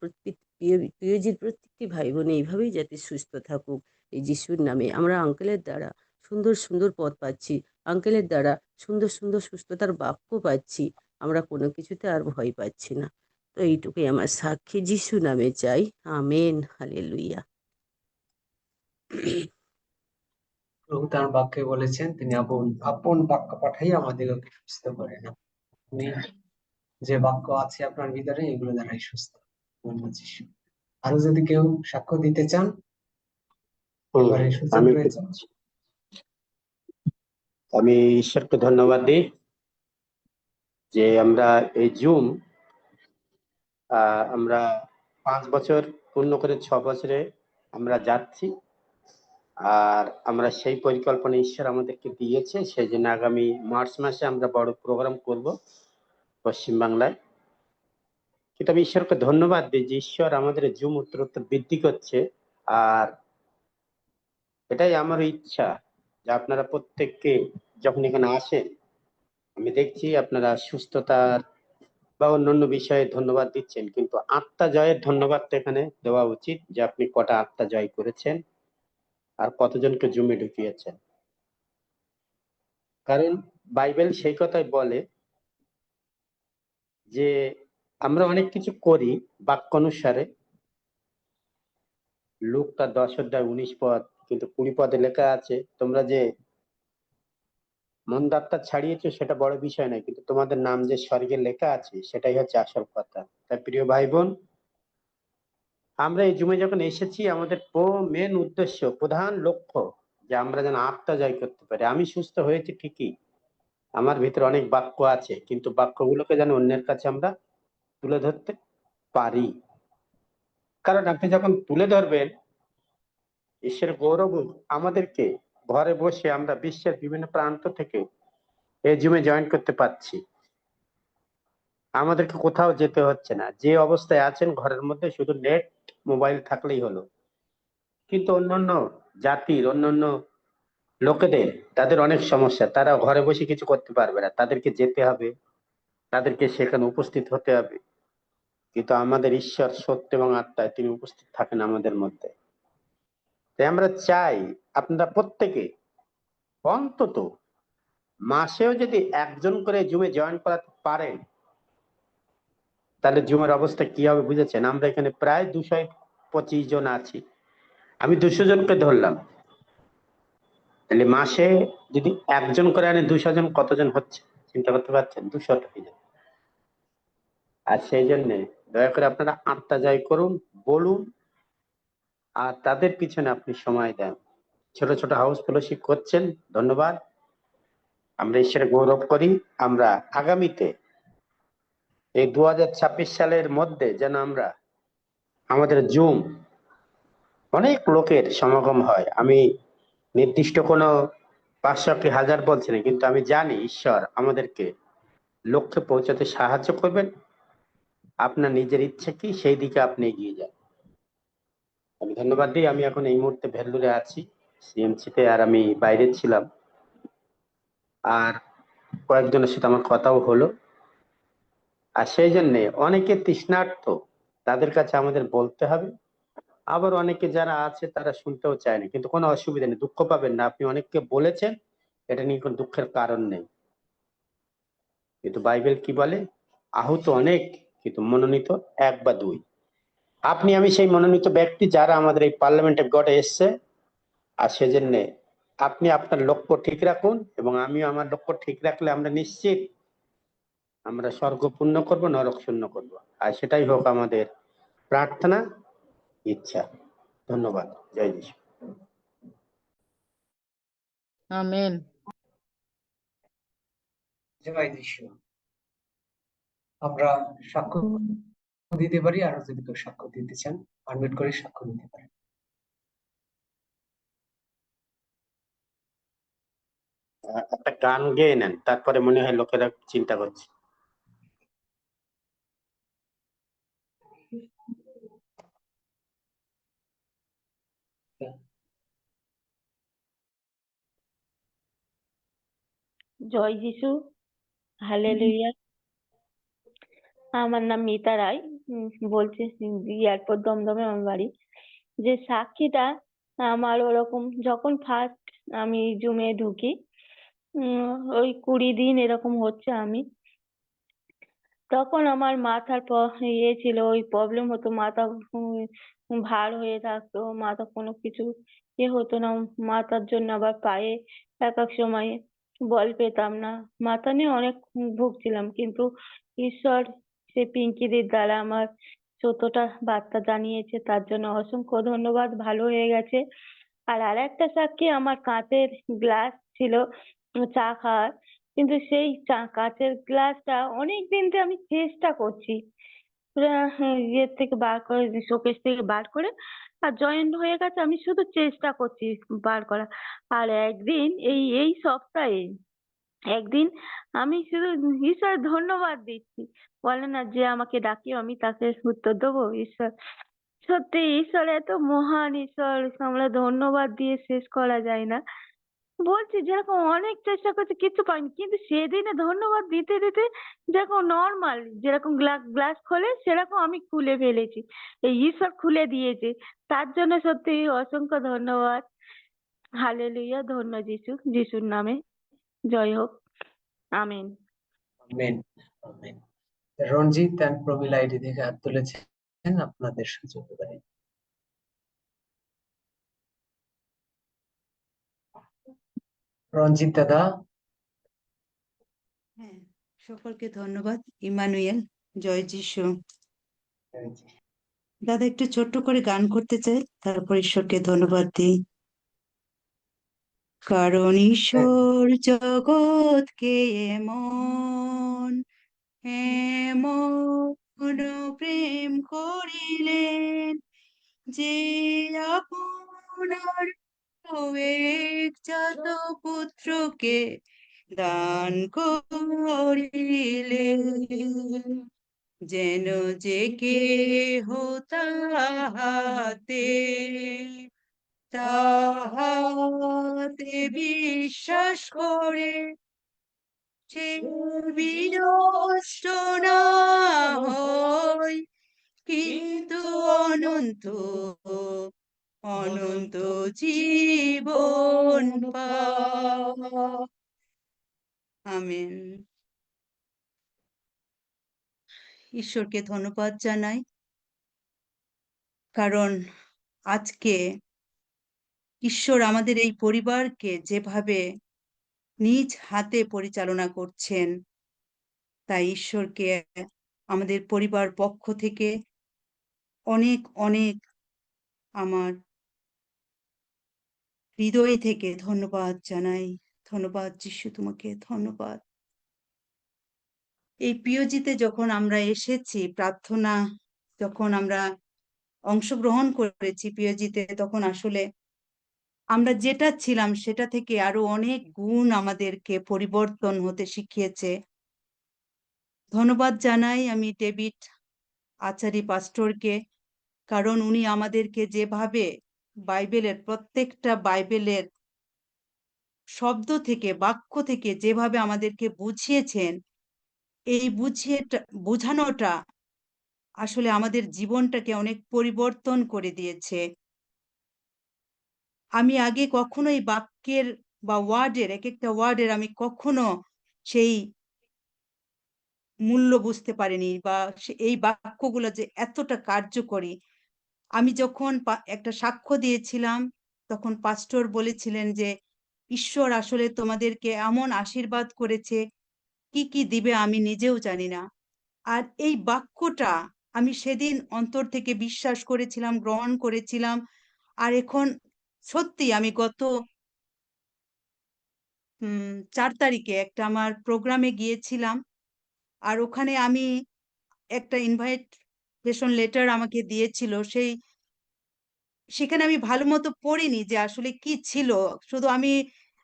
প্রিয়জির প্রত্যেকটি ভাই বোন এইভাবেই যাতে সুস্থ থাকুক। এই যিশুর নামে আমরা আঙ্কেলের দ্বারা সুন্দর সুন্দর পথ পাচ্ছি, আঙ্কেলের দ্বারা সুন্দর সুন্দর সুস্থতার বাক্য পাচ্ছি, আমরা কোনো কিছুতে আর ভয় পাচ্ছি না। তো এইটুকুই আমার সাক্ষী, যিশু নামে চাই, আমেন, হালেলুয়া। প্রভু তার বাক্যে বলেছেন, তিনি আপন আপন বাক্য পাঠাই আমাদেরকে সুস্থ করেন। আপনি যে বাক্য আছে আপনার ভিতরে, এগুলো দ্বারাই সুস্থ। ধন্যবাদ যিশু। আরো যদি কেউ সাক্ষ্য দিতে চান, এবারে সুযোগ আমি রয়েছে। আমি ঈশ্বরকে ধন্যবাদ দিই যে আমরা এই জুম আমরা 5 বছর পূর্ণ করে 6 বছরে আমরা যাচ্ছি, আর আমরা সেই পরিকল্পনা ঈশ্বর আমাদেরকে দিয়েছে। সেই জন্য আগামী মার্চ মাসে আমরা বড় প্রোগ্রাম করব পশ্চিমবাংলায়। কিন্তু আমি ঈশ্বরকে ধন্যবাদ দিই যে ঈশ্বর আমাদের জুম উত্তরোত্তর বৃদ্ধি করছে। আর এটাই আমার ইচ্ছা যে আপনারা প্রত্যেককে যখন এখানে আসেন, আমি দেখছি আপনারা সুস্থতার বা অন্যান্য বিষয়ে ধন্যবাদ দিচ্ছেন, কিন্তু আত্মা জয়ের ধন্যবাদটা এখানে দেওয়া উচিত, যে আপনি কটা আত্মা জয় করেছেন আর কতজনকে জুমে ঢুকিয়েছেন। কারণ বাইবেল সেই কথাই বলে যে আমরা অনেক কিছু করি বাক্য অনুসারে। লুকা 10:19, কিন্তু 20 লেখা আছে, তোমরা যে মন্দ আত্মা ছাড়িয়েছো সেটা বড় বিষয় নয়, কিন্তু তোমাদের নাম যে স্বর্গে লেখা আছে সেটাই হচ্ছে আসল কথা। তাই প্রিয় ভাই বোন, আমরা এই জুমে যখন এসেছি, আমাদের মেন উদ্দেশ্য, প্রধান লক্ষ্য যে আমরা যেন আত্মা জয় করতে পারি। আমি সুস্থ হয়েছি ঠিকই, আমার ভিতরে অনেক বাক্য আছে, কিন্তু বাক্যগুলোকে যেন অন্যের কাছে আমরা তুলে ধরতে পারি। কারণ আপনি যখন তুলে ধরবেন, ঈশ্বরের গৌরব আমাদেরকে ঘরে বসে আমরা বিশ্বের বিভিন্ন প্রান্ত থেকে এই জুমে জয়েন করতে পারছি। আমাদেরকে কোথাও যেতে হচ্ছে না, যে অবস্থায় আছেন ঘরের মধ্যে শুধু নেট মোবাইল থাকলেই হলো। কিন্তু অন্যান্য জাতির অন্যান্য লোকেদের, তাদের অনেক সমস্যা, তারা ঘরে বসে কিছু করতে পারবে না, তাদেরকে যেতে হবে, তাদেরকে সেখানে উপস্থিত হতে হবে। কিন্তু আমাদের ঈশ্বর সত্য এবং আত্মায় তিনি উপস্থিত থাকেন আমাদের মধ্যে। তাই আমরা চাই আপনারা প্রত্যেকে অন্তত মাসেও যদি একজন করে জুমে জয়েন করাতে পারেন, তাহলে জুমের অবস্থা কি হবে বুঝেছেন? আমরা এখানে প্রায় 225 জন আছি, আমি 200 জনকে ধরলাম, তাহলে মাসে যদি একজন করে আনে 200 জন, কতজন হচ্ছে চিন্তা করতে পারছেন? 200 জন। আর সেই জন্য দয়া করে আপনারা আত্মা জয় করুন, বলুন, আর তাদের পিছনে আপনি সময় দেন। ছোট ছোট হাউস ফেলোশিপ করছেন, ধন্যবাদ। আমরা ঈশ্বরের গৌরব করি। আমরা আগামীতে এই 2026 সালের মধ্যে যেন আমরা আমাদের জুম অনেক লোকের সমাগম হয়। আমি নির্দিষ্ট কোনো 500 কি 1000 বলছি না, কিন্তু আমি জানি ঈশ্বর আমাদেরকে লক্ষ্যে পৌঁছাতে সাহায্য করবেন। আপনার নিজের ইচ্ছে কি সেই দিকে আপনি এগিয়ে যান। আমি ধন্যবাদ দিই। আমি এখন এই মুহূর্তে ভেল্লুরে আছি সিএমসিতে, আর আমি বাইরে ছিলাম, আর কয়েকজনের সাথে আমার কথাও হলো। আর সেই জন্য অনেকে তৃষ্ণার্ত, তাদের কাছে আমাদের বলতে হবে। আবার অনেকে যারা আছে তারা শুনতেও চায় না, কিন্তু কোনো অসুবিধা নেই, দুঃখ পাবেন না। আপনি অনেককে বলেছেন, এটা নিয়ে কোনো দুঃখের কারণ নেই। কিন্তু বাইবেল কি বলে? আহত অনেক, কিন্তু মনোনীত 1 বা 2। আপনি আমি সেই মনোনীত ব্যক্তি যারা আমাদের এই পার্লামেন্ট অফ গডে এসছে। আর সেজন্য আপনি আপনার লক্ষ্য ঠিক রাখুন, এবং আমিও আমার লক্ষ্য ঠিক রাখলে আমরা নিশ্চিত আমরা স্বর্গ পূর্ণ করবো, নরক শূন্য করবো। আর সেটাই হোক আমাদের প্রার্থনা, ইচ্ছা। ধন্যবাদ। জয় যিশু। আমেন। জয় যিশু। আমরা সাক্ষ্য দিতে পারি, আরো যদি কেউ সাক্ষ্য দিতে চান আনমিউট করে সাক্ষ্য দিতে পারেন। একটা গান গেয়ে নেন, তারপরে মনে হয় লোকেরা চিন্তা করছে। জয় যিশু, হালেলুয়া। আমার নাম মিতা রায়, বলছি এয়ারপোর্ট দমদমে আমার বাড়ি। যে সাক্ষীটা আমার ওরকম, যখন ফার্স্ট আমি জুমে ঢুকি, ওই 20 দিন এরকম হচ্ছে আমি, তখন আমার মাথার ইয়ে ছিল, ওই প্রবলেম হতো, মাথা ভার হয়ে থাকতো, মাথা কোনো কিছু হতো না। মাথার জন্য আবার পায়ে এক এক সময় বল পেতাম না, মাথা নিয়ে অনেক ভুগছিলাম। কিন্তু ঈশ্বর সে পিঙ্কিদির দ্বারা আমার সত্যটা বার্তা জানিয়েছে, তার জন্য অসংখ্য ধন্যবাদ। ভালো হয়ে গেছে। আর আরেকটা সাক্ষী, আমার কাঁচের গ্লাস ছিল চা খাওয়ার, কিন্তু সেই কাঁচের গ্লাসটা অনেকদিন থেকে আমি চেষ্টা করছি ইয়ের থেকে বার করে, শোকেস থেকে বার করে, আর জয়েন্ট হয়ে গেছে, আমি শুধু চেষ্টা করছি বার করা। আর একদিন এই সপ্তাহে একদিন আমি শুধু ঈশ্বর ধন্যবাদ দিচ্ছি, বলে না যে আমাকে ডাকিও আমি তাকে উত্তর দেবো। ঈশ্বর সত্যি, ঈশ্বর এত মহান ঈশ্বর, আমরা ধন্যবাদ দিয়ে শেষ করা যায় না। বলছি যেরকম অনেক চেষ্টা করছি কিছু পাইনি, কিন্তু সেদিনে ধন্যবাদ দিতে দিতে যেরকম নর্মাল, যেরকম গ্লাস খোলে সেরকম আমি খুলে ফেলেছি, এই ঈশ্বর খুলে দিয়েছে, তার জন্য সত্যি অসংখ্য ধন্যবাদ। হালেলুয়া, ধন্য যিশু, যিশুর নামে জয় হোক। Amen. Amen, amen. Ranjit and Pramila ID থেকে হাত তুলেছেন, আপনাদের সুযোগ এবারে। রঞ্জিত দাদা। হ্যাঁ, সকলকে ধন্যবাদ। ইমানুয়েল, জয় যিশু। দাদা একটু ছোট্ট করে গান করতে চাই, তারপর ঈশ্বরকে ধন্যবাদ দিই। কারণ ঈশ্বর জগৎকে এমন এমন প্রেম করিলেন যে আপনার একজাত পুত্রকে দান করিলেন, যেন যে কেহ তাহাতে বিশ্বাস করে সে বিনষ্ট না হয়, কিন্তু অনন্ত অনন্ত জীবন পায়। আমেন। ঈশ্বরকে ধন্যবাদ জানাই, কারণ আজকে ঈশ্বর আমাদের এই পরিবারকে যেভাবে নিজ হাতে পরিচালনা করছেন, তাই ঈশ্বরকে আমাদের পরিবার পক্ষ থেকে অনেক অনেক আমার হৃদয় থেকে ধন্যবাদ জানাই। ধন্যবাদ যিশু, তোমাকে ধন্যবাদ। এই পিওজিতে যখন আমরা এসেছি, প্রার্থনা যখন আমরা অংশগ্রহণ করেছি পিওজিতে, তখন আসলে আমরা যেটা ছিলাম সেটা থেকে আরো অনেক গুণ আমাদেরকে পরিবর্তন হতে শিখিয়েছে। ধন্যবাদ জানাই আমি ডেভিড আচারি পাস্টরকে, কারণ উনি আমাদেরকে যেভাবে বাইবেলের প্রত্যেকটা বাইবেলের শব্দ থেকে, বাক্য থেকে যেভাবে আমাদেরকে বুঝিয়েছেন, এই বোঝানোটা আসলে আমাদের জীবনটাকে অনেক পরিবর্তন করে দিয়েছে। আমি আগে কখনো এই বাক্যের বা ওয়ার্ডের, এক একটা ওয়ার্ডের আমি কখনো সেই মূল্য বুঝতে পারিনি, বা এই বাক্যগুলো যে এতটা কার্যকরী। আমি যখন একটা সাক্ষ্য দিয়েছিলাম, তখন পাস্টর বলেছিলেন যে ঈশ্বর আসলে তোমাদেরকে এমন আশীর্বাদ করেছে, কি কি দিবে আমি নিজেও জানি না। আর এই বাক্যটা আমি সেদিন অন্তর থেকে বিশ্বাস করেছিলাম, গ্রহণ করেছিলাম। আর এখন সত্যি আমি গত 4 তারিখে একটা আমার প্রোগ্রামে গিয়েছিলাম, আর ওখানে আমি একটা ইনভাইটেশন লেটার আমাকে দিয়েছিল। সেখানে আমি ভালো মতো পড়িনি যে আসলে কি ছিল, শুধু আমি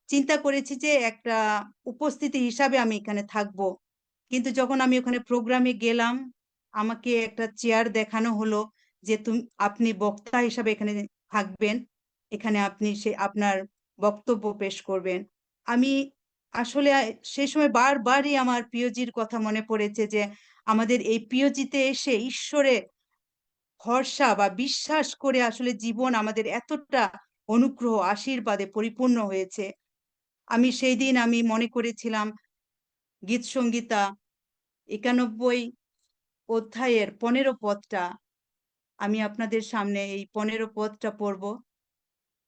চিন্তা করেছি যে একটা উপস্থিতি হিসাবে আমি এখানে থাকবো। কিন্তু যখন আমি ওখানে প্রোগ্রামে গেলাম, আমাকে একটা চেয়ার দেখানো হলো যে আপনি বক্তা হিসাবে এখানে থাকবেন, এখানে আপনি আপনার বক্তব্য পেশ করবেন। আমি আসলে সেই সময় বারবারই আমার পিওজির কথা মনে পড়েছে, যে আমাদের এই পিওজিতে এসে ঈশ্বরে ভরসা বা বিশ্বাস করে আসলে জীবন আমাদের এতটা অনুগ্রহ আশীর্বাদে পরিপূর্ণ হয়েছে। আমি সেই দিন আমি মনে করেছিলাম গীত সংগীতা 91 অধ্যায়ের 15 পদটা, আমি আপনাদের সামনে এই 15 পদটা পড়ব।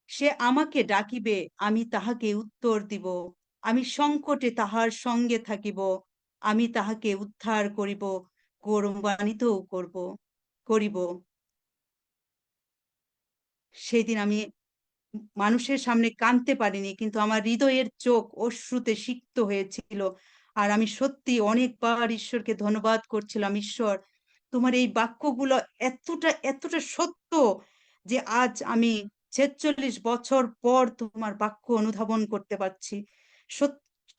সে আমাকে ডাকিবে, আমি তাহাকে উত্তর দিব, আমি সংকটে তাহার সঙ্গে থাকিব, আমি তাহাকে উদ্ধার করিব, গৌরবান্বিতও করিব। সেই দিন আমি মানুষের সামনে কাঁদতে পারিনি, কিন্তু আমার হৃদয়ের চোখ অশ্রুতে সিক্ত হয়েছিল। আর আমি সত্যি অনেকবার ঈশ্বরকে ধন্যবাদ করছিলাম, ঈশ্বর তোমার এই বাক্যগুলো এতটা এতটা সত্য, যে আজ আমি 46 বছর পর তোমার বাক্য অনুধাবন করতে পারছি।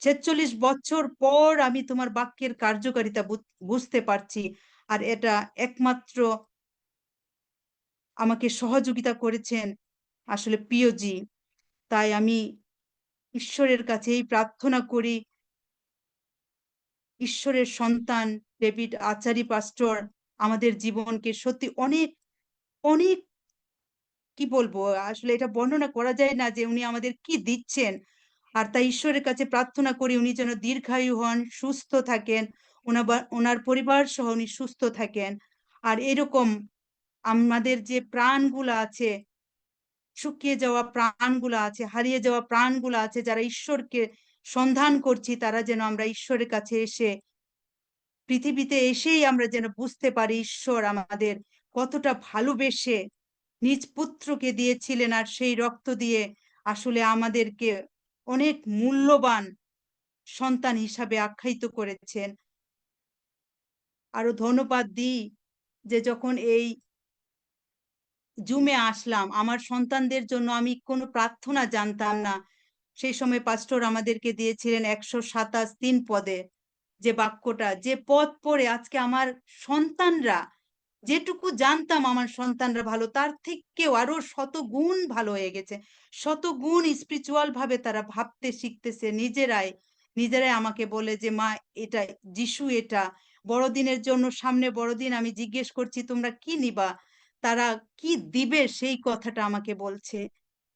46 বছর পর আমি তোমার বাক্যের কার্যকারিতা বুঝতে পারছি। আর এটা একমাত্র আমাকে সহযোগিতা করেছেন আসলে পিওজি। তাই আমি ঈশ্বরের কাছে এই প্রার্থনা করি, ঈশ্বরের সন্তান ডেভিড আচারি পাস্টর আমাদের জীবনকে সত্যি অনেক অনেক, কি বলবো, আসলে এটা বর্ণনা করা যায় না যে উনি আমাদের কি দিচ্ছেন। আর তাই ঈশ্বরের কাছে প্রার্থনা করি উনি যেন দীর্ঘায়ু হন, সুস্থ থাকেন, ওনার পরিবার সহ উনি সুস্থ থাকেন। আর এরকম আমাদের যে প্রাণগুলো আছে, শুকিয়ে যাওয়া প্রাণগুলো আছে, হারিয়ে যাওয়া প্রাণগুলো আছে, যারা ঈশ্বরকে সন্ধান করছি, তারা যেন আমরা ঈশ্বরের কাছে এসে, পৃথিবীতে এসেই আমরা যেন বুঝতে পারি ঈশ্বর আমাদের কতটা ভালোবেসে নিজ পুত্রকে দিয়েছিলেন, আর সেই রক্ত দিয়ে আসলে আমাদেরকে অনেক মূল্যবান সন্তান হিসাবে আখ্যায়িত করেছেন। আরো ধন্যবাদ দিই যে যখন এই জুমে আসলাম, আমার সন্তানদের জন্য আমি কোনো প্রার্থনা জানতাম না। সেই সময় পাস্টর আমাদেরকে দিয়েছিলেন 127 পদে যে বাক্যটা, যে পদ পড়ে আজকে আমার সন্তানরা, যেটুকু জানতাম আমার সন্তানরা ভালো, তার থেকেও আরো শতগুণ ভালো হয়ে গেছে। শতগুণ স্পিরিচুয়াল ভাবে তারা ভাবতে শিখতেছে নিজেরাই আমাকে বলে যে মা এটা যিশু, এটা বড়দিনের জন্য, সামনে বড়দিন, আমি জিজ্ঞেস করছি তোমরা কি নিবা, তারা কি দিবে সেই কথাটা আমাকে বলছে।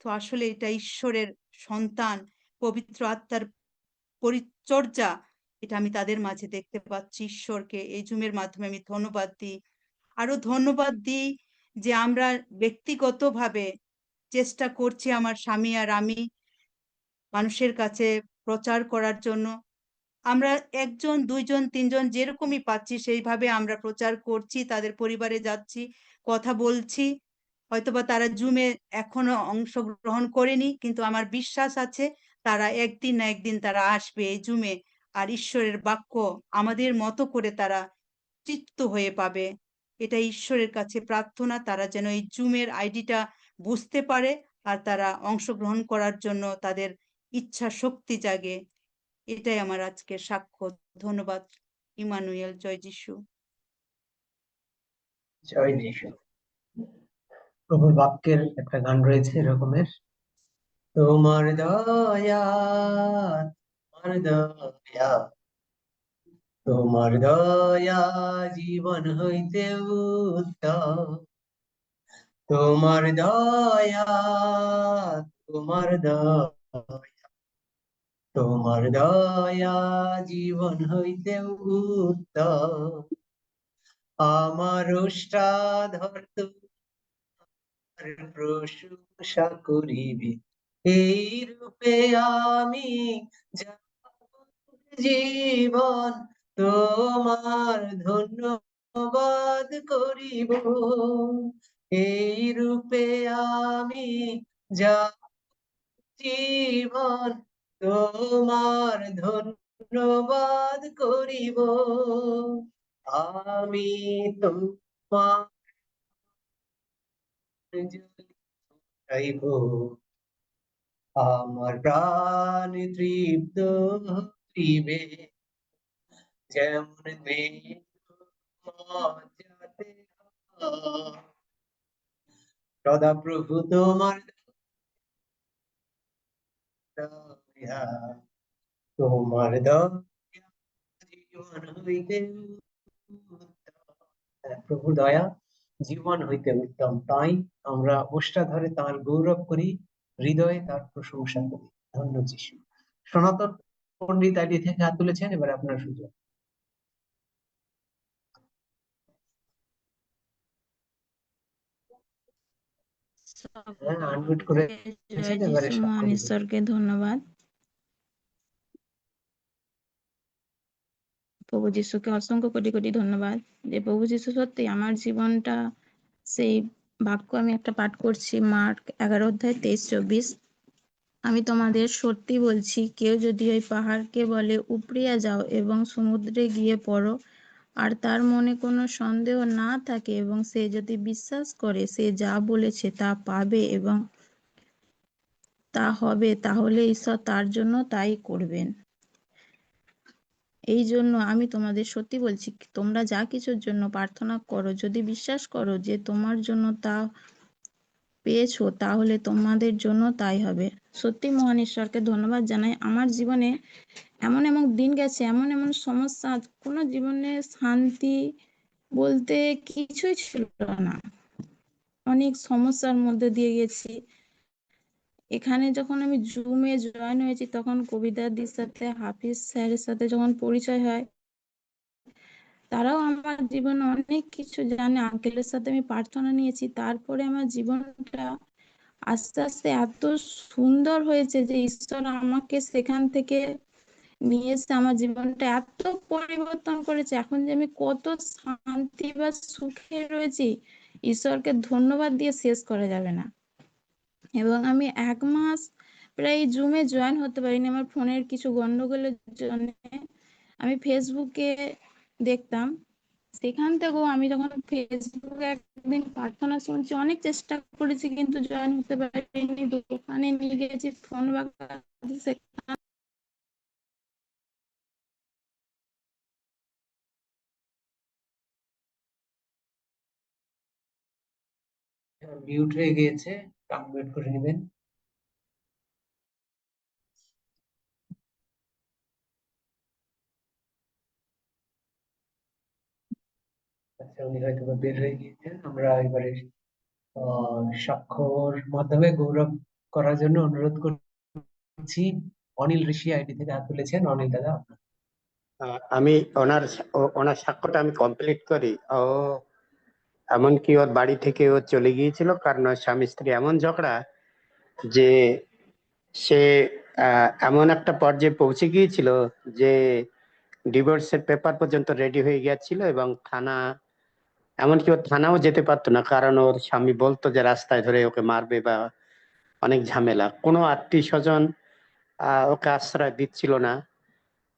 তো আসলে এটা ঈশ্বরের সন্তান, পবিত্র আত্মার পরিচর্যা, এটা আমি তাদের মাঝে দেখতে পাচ্ছি। ঈশ্বরকে এই জুমের মাধ্যমে আমি ধন্যবাদ দিই। আরো ধন্যবাদ দিই যে আমরা ব্যক্তিগতভাবে চেষ্টা করছি, আমার স্বামী আর আমি, মানুষের কাছে প্রচার করার জন্য। আমরা 1 জন 2 জন 3 জন যেরকমই পাচ্ছি সেইভাবে আমরা প্রচার করছি, তাদের পরিবারে যাচ্ছি, কথা বলছি। হয়তোবা তারা জুমে এখনো অংশগ্রহণ করেনি, কিন্তু আমার বিশ্বাস আছে তারা একদিন না একদিন তারা আসবে এই জুমে, আর ঈশ্বরের বাক্য আমাদের মতো করে তারা তৃপ্ত হয়ে পাবে। এটা ঈশ্বরের কাছে প্রার্থনা, তারা যেন এই জুমের আইডিটা বুঝতে পারে আর তারা অংশগ্রহণ করার জন্য তাদের ইচ্ছা শক্তি জাগে। এটাই আমার আজকের সাক্ষ্য। ধন্যবাদ। ইমানুয়েল। জয় যিশু। জয় যিশু। প্রভুর বাক্যের একটা গান রয়েছে এরকমের, তোমার দয়া, তোমার দয়া, তোমার দয়া জীবন হইতে উত্তম, তোমার দয়া, তোমার দয়া, তোমার দয়া জীবন হইতে উত্তম, আমার ওষ্ঠাধর তোমার প্রশংসা করিবে, এই রূপে আমি যাপন জীবন তোমার ধন্যবাদ করিব, এই রূপে আমি জীবন তোমার ধন্যবাদ করিব, আমি তোমার চাইব, আমার প্রাণ তৃপ্ত হইবে, যেমন যাতে সদা প্রভু তোমার দয়া, তোমার দয়া জীবন হইতে উত্তম। প্রভুর দয়া জীবন হইতে উত্তম, তাই আমরা ওষ্ঠাধরে তার গৌরব করি, হৃদয়ে তার প্রশংসা করি। ধন্য যিশু। সনাতন পণ্ডিত আইডি থেকে হাত তুলেছেন, এবার আপনার সুযোগ। হ্যাঁ, আনমিউট করে জয় এবারে যিশু, সাক্ষ্য মহান দিবেন। ঈশ্বরকে ধন্যবাদ। প্রভু যিশুকে অসংখ্য কোটি কোটি ধন্যবাদ যে প্রভু যিশু সত্যি আমার জীবনটা, সেই বাক্য আমি একটা পাঠ করছি, মার্ক 11:23-24। আমি তোমাদের সত্যি বলছি, কেউ যদি ওই পাহাড়কে বলে উপড়িয়া যাও এবং সমুদ্রে গিয়ে পড়ো, আর তার মনে কোনো সন্দেহ না থাকে এবং সে যদি বিশ্বাস করে সে যা বলেছে তা পাবে এবং তা হবে, তাহলে ঈশ্বর তার জন্য তাই করবেন। এই জন্য আমি তোমাদের সত্যি বলছি, তোমরা যা কিছুর জন্য প্রার্থনা করো, যদি বিশ্বাস করো যে তোমার জন্য তা পেয়েছো, তাহলে তোমাদের জন্য তাই হবে। সত্যি মহান ঈশ্বরকে ধন্যবাদ জানাই। আমার জীবনে এমন এমন দিন গেছে, এমন এমন সমস্যা, কোনো জীবনে শান্তি বলতে কিছুই ছিল না, অনেক সমস্যার মধ্যে দিয়ে গেছি। এখানে যখন আমি জুমে জয়েন হয়েছি, তখন কবিতাদির সাথে, হাফিজ স্যারের সাথে যখন পরিচয় হয়, তারাও আমার জীবনে অনেক কিছু জানে। আঙ্কেলের সাথে আমি প্রার্থনা নিয়েছি, তারপরে আমার জীবনটা আস্তে আস্তে এত সুন্দর হয়েছে যে ঈশ্বর আমাকে সেখান থেকে নিয়ে এসে আমার জীবনটা এত পরিবর্তন করেছে। এখন যে আমি কত শান্তি বা সুখে রয়েছি, ঈশ্বরকে ধন্যবাদ দিয়ে শেষ করা যাবে না। এবং আমি 1 মাস প্রায় জুমে জয়েন হতে পারিনি আমার ফোনের কিছু গন্ডগোলের জন্য। আমি ফেসবুকে দেখতাম, সেখান থেকেও আমি যখন ফেসবুকে একদিন প্রার্থনা শুনছি, অনেক চেষ্টা করেছি কিন্তু জয়েন হতে পারিনি। দোকানে নিয়ে গেছি ফোন বাগাতে, সেখানে মিউট হয়ে গিয়েছে, আনমিউট করে নেবেন। আচ্ছা, উনি হয়তো বা বের হয়ে গিয়েছেন। আমরা এবারে স্বাক্ষর মাধ্যমে গৌরব করার জন্য অনুরোধ করছি। অনিল ঋষি আইডি থেকে হাত তুলেছেন। অনিল দাদা, আমি ওনার সাক্ষ্যটা আমি কমপ্লিট করি। এমনকি ওর বাড়ি থেকে ও চলে গিয়েছিল, কারণ ওর স্বামী স্ত্রী এমন ঝগড়া যে সে এমন একটা পর্যায়ে পৌঁছে গিয়েছিল যে ডিভোর্সের পেপার পর্যন্ত রেডি হয়ে গিয়েছিল, এবং এমনকি ওর থানাও যেতে পারতো না, কারণ ওর স্বামী বলতো যে রাস্তায় ধরে ওকে মারবে বা অনেক ঝামেলা। কোনো আত্মীয় স্বজন ওকে আশ্রয় দিচ্ছিল না।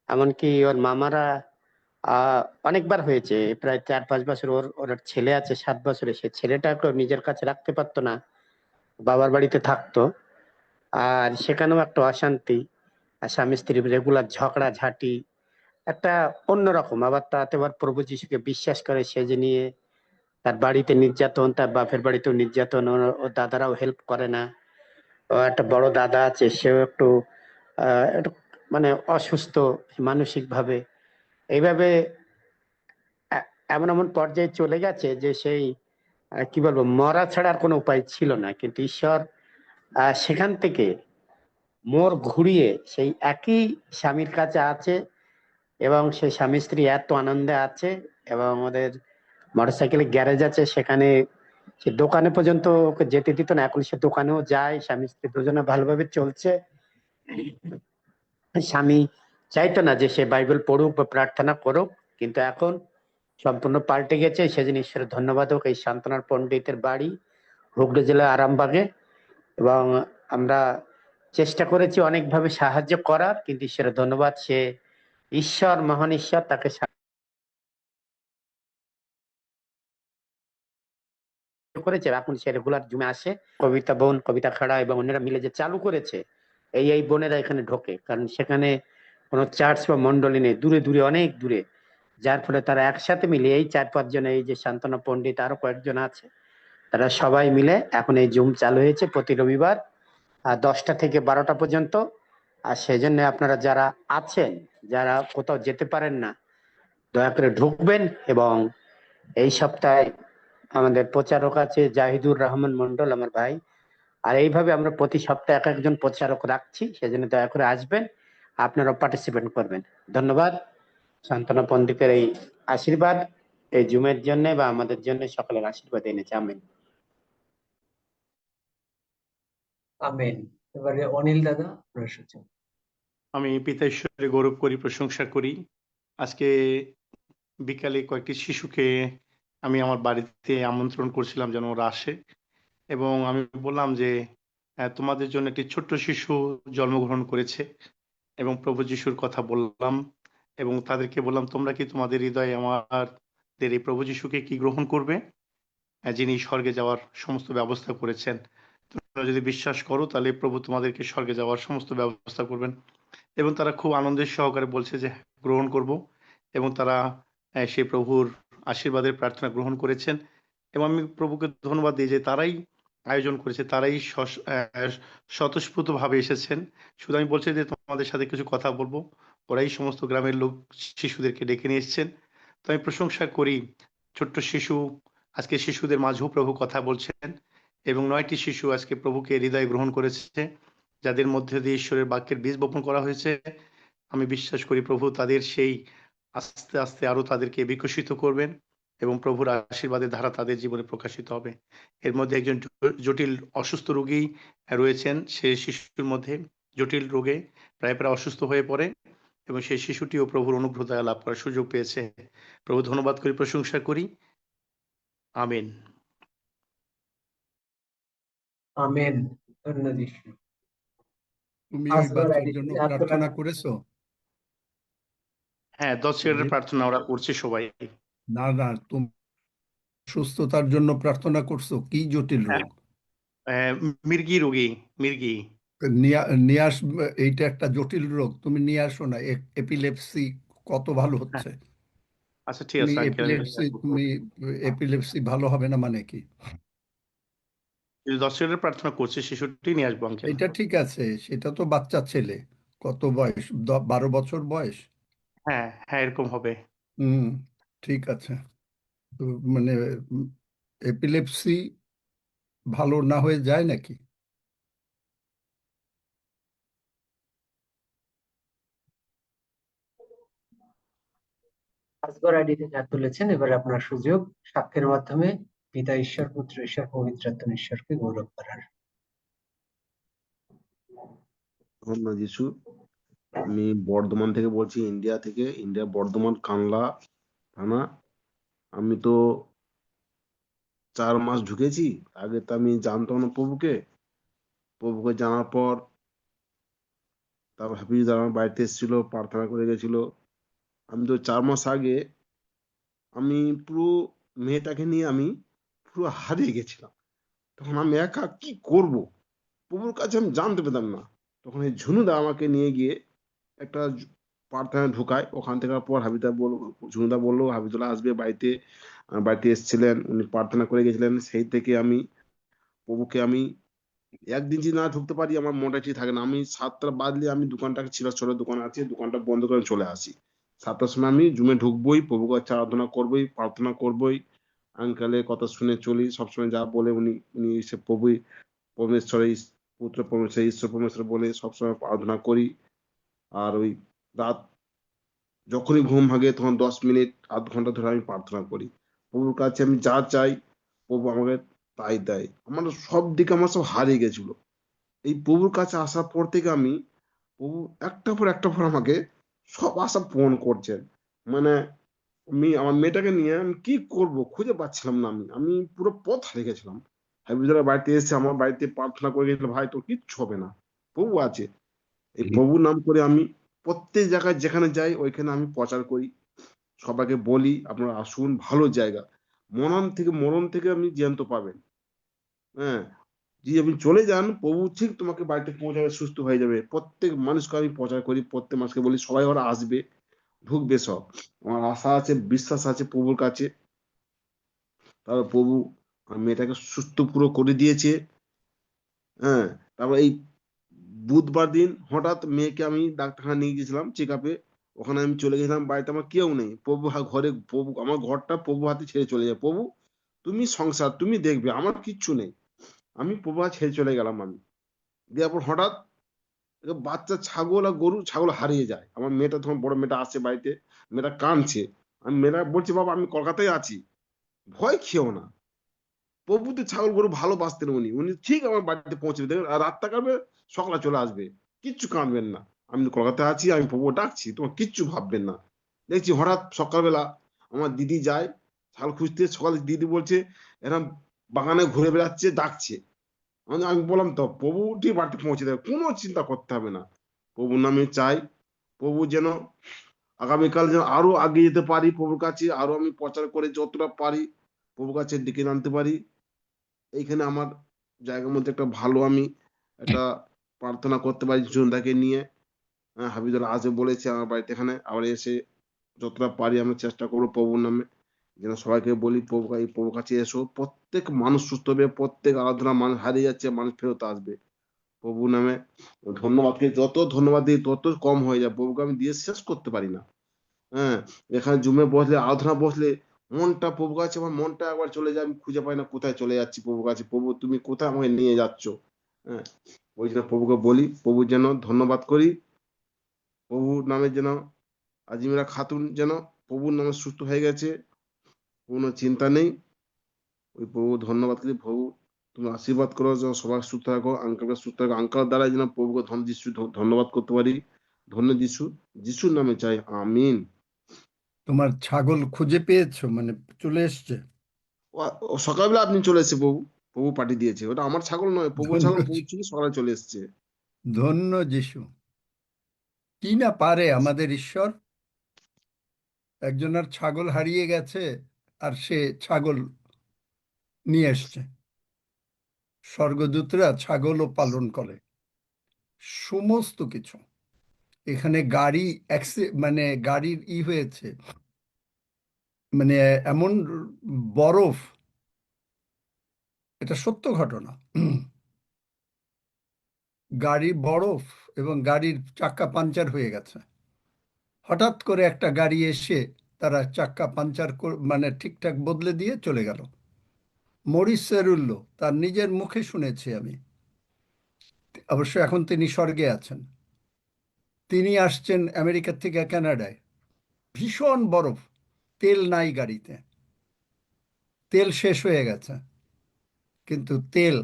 এমনকি ওর মামারা অনেকবার হয়েছে, প্রায় 4-5 বছর। ওর ছেলে আছে 7 বছরে, সে ছেলেটাকে নিজের কাছে রাখতে পারতো না, বাবার বাড়িতে থাকতো। আর সেখানেও একটা অশান্তি, আর স্বামী স্ত্রী রেগুলার ঝগড়া ঝাঁটি, একটা অন্যরকম। আবার তাতে আবার প্রভু যিশুকে বিশ্বাস করে, সে যে নিয়ে তার বাড়িতে নির্যাতন, তার বাপের বাড়িতেও নির্যাতন, ওর দাদারাও হেল্প করে না। ও একটা বড় দাদা আছে, সেও একটু মানে অসুস্থ মানসিক ভাবে। এইভাবে এমন এমন পর্যায়ে চলে গেছে যে সেই কি বলবো, মরা ছাড়া আর কোনো উপায় ছিল না। কিন্তু ঈশ্বর সেখান থেকে মোড় ঘুরিয়ে সেই একই স্বামীর কাছে আছে, এবং সেই স্বামী স্ত্রী এত আনন্দে আছে। এবং আমাদের মোটরসাইকেলের গ্যারেজ আছে, সেখানে সে দোকানে পর্যন্ত ওকে যেতে দিত না, এখন সে দোকানেও যায়। স্বামী স্ত্রী দুজনে ভালোভাবে চলছে। স্বামী চাইতো না যে সে বাইবেল পড়ুক বা প্রার্থনা করুক, কিন্তু এখন সম্পূর্ণ পাল্টে গেছে। সেদিন ঈশ্বরের ধন্যবাদ হোক। এই শান্তনার পণ্ডিতের বাড়ি হুগলি জেলার আরামবাগে, এবং আমরা চেষ্টা করেছি অনেকভাবে সাহায্য করার, কিন্তু ঈশ্বরের ধন্যবাদ, সে ঈশ্বর, মহান ঈশ্বর তাকে করেছে। এখন সে রেগুলার জুমে আসে। কবিতা বোন, কবিতা খাড়া এবং অন্যরা মিলে যে চালু করেছে, এই বোনেরা এখানে ঢোকে, কারণ সেখানে কোনো চার্চ বা মন্ডলী নেই, দূরে দূরে, অনেক দূরে। যার ফলে তারা একসাথে মিলে, এই 4-5 জন, এই যে শান্তনা পণ্ডিত, আরো কয়েকজন আছে, তারা সবাই মিলে এখন এই জুম চালু হয়েছে প্রতি রবিবার 10টা থেকে 12টা পর্যন্ত। আর সেই জন্য আপনারা যারা আছেন, যারা কোথাও যেতে পারেন না, দয়া করে ঢুকবেন। এবং এই সপ্তাহে আমাদের প্রচারক আছে জাহিদুর রহমান মন্ডল, আমার ভাই। আর এইভাবে আমরা প্রতি সপ্তাহে এক একজন প্রচারক রাখছি, সেজন্য দয়া করে আসবেন, আপনারা পার্টিসিপেট করবেন। ধন্যবাদ। শান্তনা পণ্ডিতের এই আশীর্বাদ এই জুমের জন্য বা আমাদের জন্য সকলের আশীর্বাদ এনেছে। আমেন। আমেন। এবারে অনিল দাদা, আপনার সূচনা। আমি পিতা ঈশ্বরের গৌরব করি, প্রশংসা করি। আজকে বিকালে কয়েকটি শিশুকে আমি আমার বাড়িতে আমন্ত্রণ করছিলাম যেন ওরা আসে, এবং আমি বললাম যে তোমাদের জন্য একটি ছোট্ট শিশু জন্মগ্রহণ করেছে, এবং প্রভু যিশুর কথা বললাম, এবং তাদেরকে বললাম তোমরা কি তোমাদের হৃদয়ে আমাদের এই প্রভু যিশুকে কি গ্রহণ করবে, যিনি স্বর্গে যাওয়ার সমস্ত ব্যবস্থা করেছেন। তোমরা যদি বিশ্বাস করো তাহলে প্রভু তোমাদেরকে স্বর্গে যাওয়ার সমস্ত ব্যবস্থা করবেন। এবং তারা খুব আনন্দের সহকারে বলছে যে গ্রহণ করব, এবং তারা সেই প্রভুর আশীর্বাদের প্রার্থনা গ্রহণ করেছেন। এবং আমি প্রভুকে ধন্যবাদ দিই যে তারাই আয়োজন করেছে, তারাই স্বতঃস্ফূর্ত ভাবে এসেছেন। শুধু আমি বলছি যে তোমাদের সাথে কিছু কথা বলবো, ওরাই সমস্ত গ্রামের লোক শিশুদেরকে ডেকে নিয়ে এসছেন। তো আমি প্রশংসা করি, ছোট্ট শিশু আজকে শিশুদের মাঝেও প্রভু কথা বলছেন, এবং 9টি শিশু আজকে প্রভুকে হৃদয়ে গ্রহণ করেছে, যাদের মধ্যে দিয়ে ঈশ্বরের বাক্যের বীজ বপন করা হয়েছে। আমি বিশ্বাস করি প্রভু তাদের সেই আস্তে আস্তে আরো তাদেরকে বিকশিত করবেন, এবং প্রভুর আশীর্বাদের ধারা তাদের জীবনে প্রকাশিত হবে। এর মধ্যে একজন জটিল অসুস্থ রোগী রয়েছেন, সে শিশুর মধ্যে জটিল রোগে প্রায় অসুস্থ হয়ে পড়ে, এবং সেই শিশুটিও প্রভুর অনুগ্রহ দয়া লাভ করার সুযোগ পেয়েছে। প্রভু ধন্যবাদ করি, প্রশংসা করি। আমেন। আমেন। ধন্যবাদ। তুমি ওই ফার্স্ট গড় বাচ্চার আইডি জন্য থেকে হাত তোলা প্রার্থনা করেছো? হ্যাঁ, 10 সেকেন্ডের সুজিত? প্রার্থনা ওরা করছে সবাই। না না, তুমি সুস্থতার জন্য প্রার্থনা করছো? কি জটিল হ্যাঁ, রোগ? মির্গি রোগী, মির্গি। নিয়ে আস, এইটা একটা জটিল রোগ, তুমি নিয়ে আসো না। এপিলেপসি কত ভালো হ্যাঁ, হচ্ছে। আচ্ছা ঠিক তুমি আছে আঙ্কেল, আমি এপিলেপসি ভালো হবে না মানে কি? 10 সেকেন্ডের প্রার্থনা করছে, শিশুটি নিয়ে আসবো আঙ্কেল। এটা ঠিক আছে, সেটা তো বাচ্চা ছেলে। কত বয়স? 12 বছর বয়স? হ্যাঁ হ্যাঁ, এরকম হবে। হুম, ঠিক আছে। তো মানে এপিলেপসি ভালো না হয়ে যায় নাকি? ফার্স্ট গড় আইডি থেকে হাত তুলেছেন, এবার আপনার সুযোগ সাক্ষ্যের মাধ্যমে পিতা ঈশ্বর, পুত্র ঈশ্বর, পবিত্রাত্মা ঈশ্বরকে গৌরব করার। ধন্যবাদ যিশু। আমি বর্ধমান থেকে বলছি, ইন্ডিয়া বর্ধমান কানলা থানা। আমি তো 4 মাস ঢুকেছি। আগে তো আমি জানতাম না প্রভুকে জানার পর তারপর হাফিজ আমার বাড়িতে এসেছিল, প্রার্থনা করে গেছিল। আমি তো 4 মাস আগে আমি পুরো মেয়েটাকে নিয়ে আমি পুরো হারিয়ে গেছিলাম। তখন আমি একা কি করব, প্রভুর কাছে আমি জানতে পেতাম না। তখন এই ঝুনুদা আমাকে নিয়ে গিয়ে একটা প্রার্থনা ঢুকায়। ওখান থেকে পর ঝুনুদা বললো হাবিদুল্লাহ আসবে বাড়িতে। বাড়িতে এসেছিলেন, উনি প্রার্থনা করে গেছিলেন। সেই থেকে আমি প্রভুকে আমি একদিন যদি না ঢুকতে পারি আমার মনটা ঠিক থাকে না। আমি 7টা বাজলে আমি দোকানটাকে ছিল, ছোট দোকান আছে, দোকানটা বন্ধ করে চলে আসি। 7টার সময় আমি জুমে ঢুকবোই, প্রভুর কাছে আরাধনা করবোই, প্রার্থনা করবোই। আঙ্কেলের কথা শুনে চলি, সবসময় যা বলে উনি উনি সে প্রভুই পরমেশ্বরের পুত্র পরমেশ্বর, ঈশ্বর পরমেশ্বর বলে সবসময় আরাধনা করি। আর ওই রাত যখনই ঘুম ভাঙে তখন 10 মিনিট আধ ঘন্টা ধরে আমি প্রার্থনা করি। প্রভুর কাছে আমি যা চাই প্রভু আমাকে তাই দেয়। আমার সব দিকে আমার সব হারিয়ে গেছিল। এই প্রভুর কাছে আসার পর থেকে আমি প্রভু একটা পর আমাকে সব আশা পূরণ করছেন। মানে আমি আমার মেয়েটাকে নিয়ে আমি কি করব খুঁজে পাচ্ছিলাম না। আমি পুরো পথ হারিয়ে গেছিলাম। হাবিবুল্লাহ বাড়িতে এসে আমার বাড়িতে প্রার্থনা করে গেছিল, ভাই তোর কিচ্ছু হবে না, প্রভু আছে। এই প্রভুর নাম করে আমি প্রত্যেক জায়গায় যেখানে যাই ওইখানে আমি প্রচার করি, সবাইকে বলি আপনারা আসুন, ভালো জায়গা। মরণ থেকে আপনি জ্যান্ত পাবেন। হ্যাঁ, যদি আপনি চলে যান প্রভু ঠিক তোমাকে বাড়িতে পৌঁছাবে, সুস্থ হয়ে যাবে। প্রত্যেক মানুষকে আমি প্রচার করি, প্রত্যেক মানুষকে বলি সবাই ওরা আসবে, ঢুকবে সব। আমার আশা আছে, বিশ্বাস আছে প্রভুর কাছে। তারপর প্রভু আমার মেয়েটাকে সুস্থ পুরো করে দিয়েছে। হ্যাঁ, তারপর এই বুধবার দিন হঠাৎ মেয়েকে আমি ডাক্তারখানা নিয়ে গেছিলাম চেক আপে। ওখানে আমি চলে গেছিলাম, বাড়িতে আমার কেউ নেই। প্রভু আমার ঘরটা প্রভু হাতে ছেড়ে চলে যায়। প্রভু তুমি সংসার তুমি দেখবে, আমার কিচ্ছু নেই। আমি প্রভু হাতে ছেড়ে চলে গেলাম আমি। দেওয়ার পর হঠাৎ একটা বাচ্চা ছাগল আর গরু, ছাগল হারিয়ে যায়। আমার মেয়েটা তখন, বড় মেয়েটা আসছে বাড়িতে, মেয়েটা কাঁদছে। আমি মেয়েটা বলছি বাবা আমি কলকাতায় আছি, ভয় খেও না। প্রভু তো ছাগল গরু ভালোবাসতেন, উনি উনি ঠিক আমার বাড়িতে পৌঁছে দেবেন। আর রাতটা কাটবে, সকালে চলে আসবে, কিচ্ছু কাঁদবেন না। আমি কলকাতায় আছি, আমি প্রভু ডাকছি, তোমার কিচ্ছু ভাববেন না। দেখছি হঠাৎ সকালবেলা আমার দিদি যায় ছাগল খুঁজতে। সকালে দিদি বলছে এরকম বাগানে ঘুরে বেড়াচ্ছে, ডাকছে। আমি বললাম তো প্রভু ঠিক বাড়িতে পৌঁছে দেবে, কোনো চিন্তা করতে হবে না। প্রভুর নামে চাই প্রভু যেন আগামীকাল যেন আরো আগে যেতে পারি, প্রভুর কাছে আরো আমি প্রচার করে যতটা পারি প্রভুর কাছে ডেকে আনতে পারি। এইখানে আমার জায়গার মধ্যে একটা ভালো আমি একটা প্রার্থনা করতে পারি জনতাকে নিয়ে। হাবিদুল্লাহ আসবে বলেছে আমার বাড়িতে, এখানে আবার এসে যতটা পারি আমি চেষ্টা করবো প্রভুর নামে যেন সবাইকে বলি প্রভুর কাছে এসো। প্রত্যেক মানুষ সুস্থ হবে, প্রত্যেক আরাধনা মানুষ হারিয়ে যাচ্ছে, মানুষ ফেরত আসবে প্রভু নামে। ধন্যবাদকে যত ধন্যবাদ দিই তত কম হয়ে যায়, প্রভুকে আমি দিয়ে শেষ করতে পারি না। হ্যাঁ, এখানে জুমে বসলে আরাধনা বসলে মনটা প্রভু কাছে, আমার মনটা একবার চলে যায়, আমি খুঁজে পাই না কোথায় চলে যাচ্ছি প্রভু কাছে। প্রভু তুমি কোথায় আমাকে নিয়ে যাচ্ছ? হ্যাঁ, ওই জন্য প্রভুকে বলি, প্রভু যেন ধন্যবাদ করি প্রভুর নামে, যেন আজিমিরা খাতুন যেন প্রভুর নামে সুস্থ হয়ে গেছে, কোনো চিন্তা নেই। ওই প্রভু ধন্যবাদ করি, প্রভু তুমি আশীর্বাদ করো যেন সবাই সুস্থ থাকো, আঙ্কেলকে সুস্থ থাকো। আঙ্কেল দ্বারা যেন প্রভুকে ধন্যবাদ করতে পারি। ধন্য যিশুর নামে চাই, আমিন। তোমার ছাগল খুঁজে পেয়েছো মানে চলে এসছে? ও সকালবেলা আপনি চলে এসেছে, প্রভু পাঠিয়ে দিয়েছে। ওটা আমার ছাগল নয়, প্রভুর ছাগল। ধন্য প্রভু ছিল, সকালে চলে এসছে। ধন্য যিশু। কি না পারে আমাদের ঈশ্বর। একজনের ছাগল হারিয়ে গেছে আর সে ছাগল নিয়ে এসছে। স্বর্গদূতরা ছাগলও পালন করে, সমস্ত কিছু। এখানে গাড়ি মানে গাড়ির হয়েছে, মানে এমন বরফ, এটা সত্য ঘটনা। গাড়ি বরফ এবং গাড়ির চাক্কা পাঞ্চার হয়ে গেছে। হঠাৎ করে একটা গাড়ি এসে তারা চাক্কা পাঞ্চার মানে ঠিকঠাক বদলে দিয়ে চলে গেল। মরিস সেরুল্লো তার নিজের মুখে শুনেছি আমি। অবশ্য এখন তিনি স্বর্গে আছেন। তিনি আসছেন আমেরিকা থেকে কানাডায়, ভীষণ বরফ, তেল নাই গাড়িতে, তেল শেষ হয়ে গেছে, কিন্তু তেল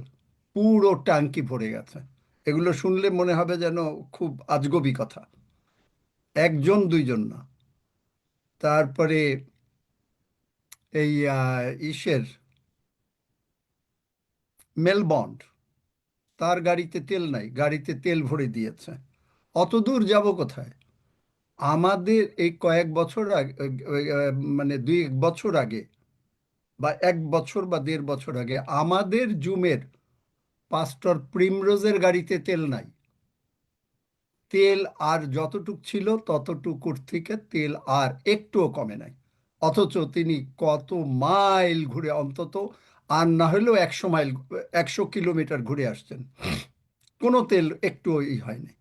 পুরো ট্যাঙ্কি ভরে গেছে। এগুলো শুনলে মনে হবে যেন খুব আজগবি কথা, একজন দুইজন না। তারপরে এই ইসের মেলবন্ড, তার গাড়িতে তেল নাই, গাড়িতে তেল ভরে দিয়েছে। অত দূর যাব কোথায়? আমাদের এই কয়েক বছর আগে, মানে 2 বছর আগে বা 1 বছর বা 1.5 বছর আগে আমাদের জুমের পাস্টর প্রিমরোজের গাড়িতে তেল নাই। তেল আর যতটুক ছিল ততটুকুর থেকে তেল আর একটুও কমে নাই। অথচ তিনি কত মাইল ঘুরে, অন্তত আর না হলেও 100 মাইল, 100 কিলোমিটার ঘুরে আসছেন, কোনো তেল একটু হয়নি।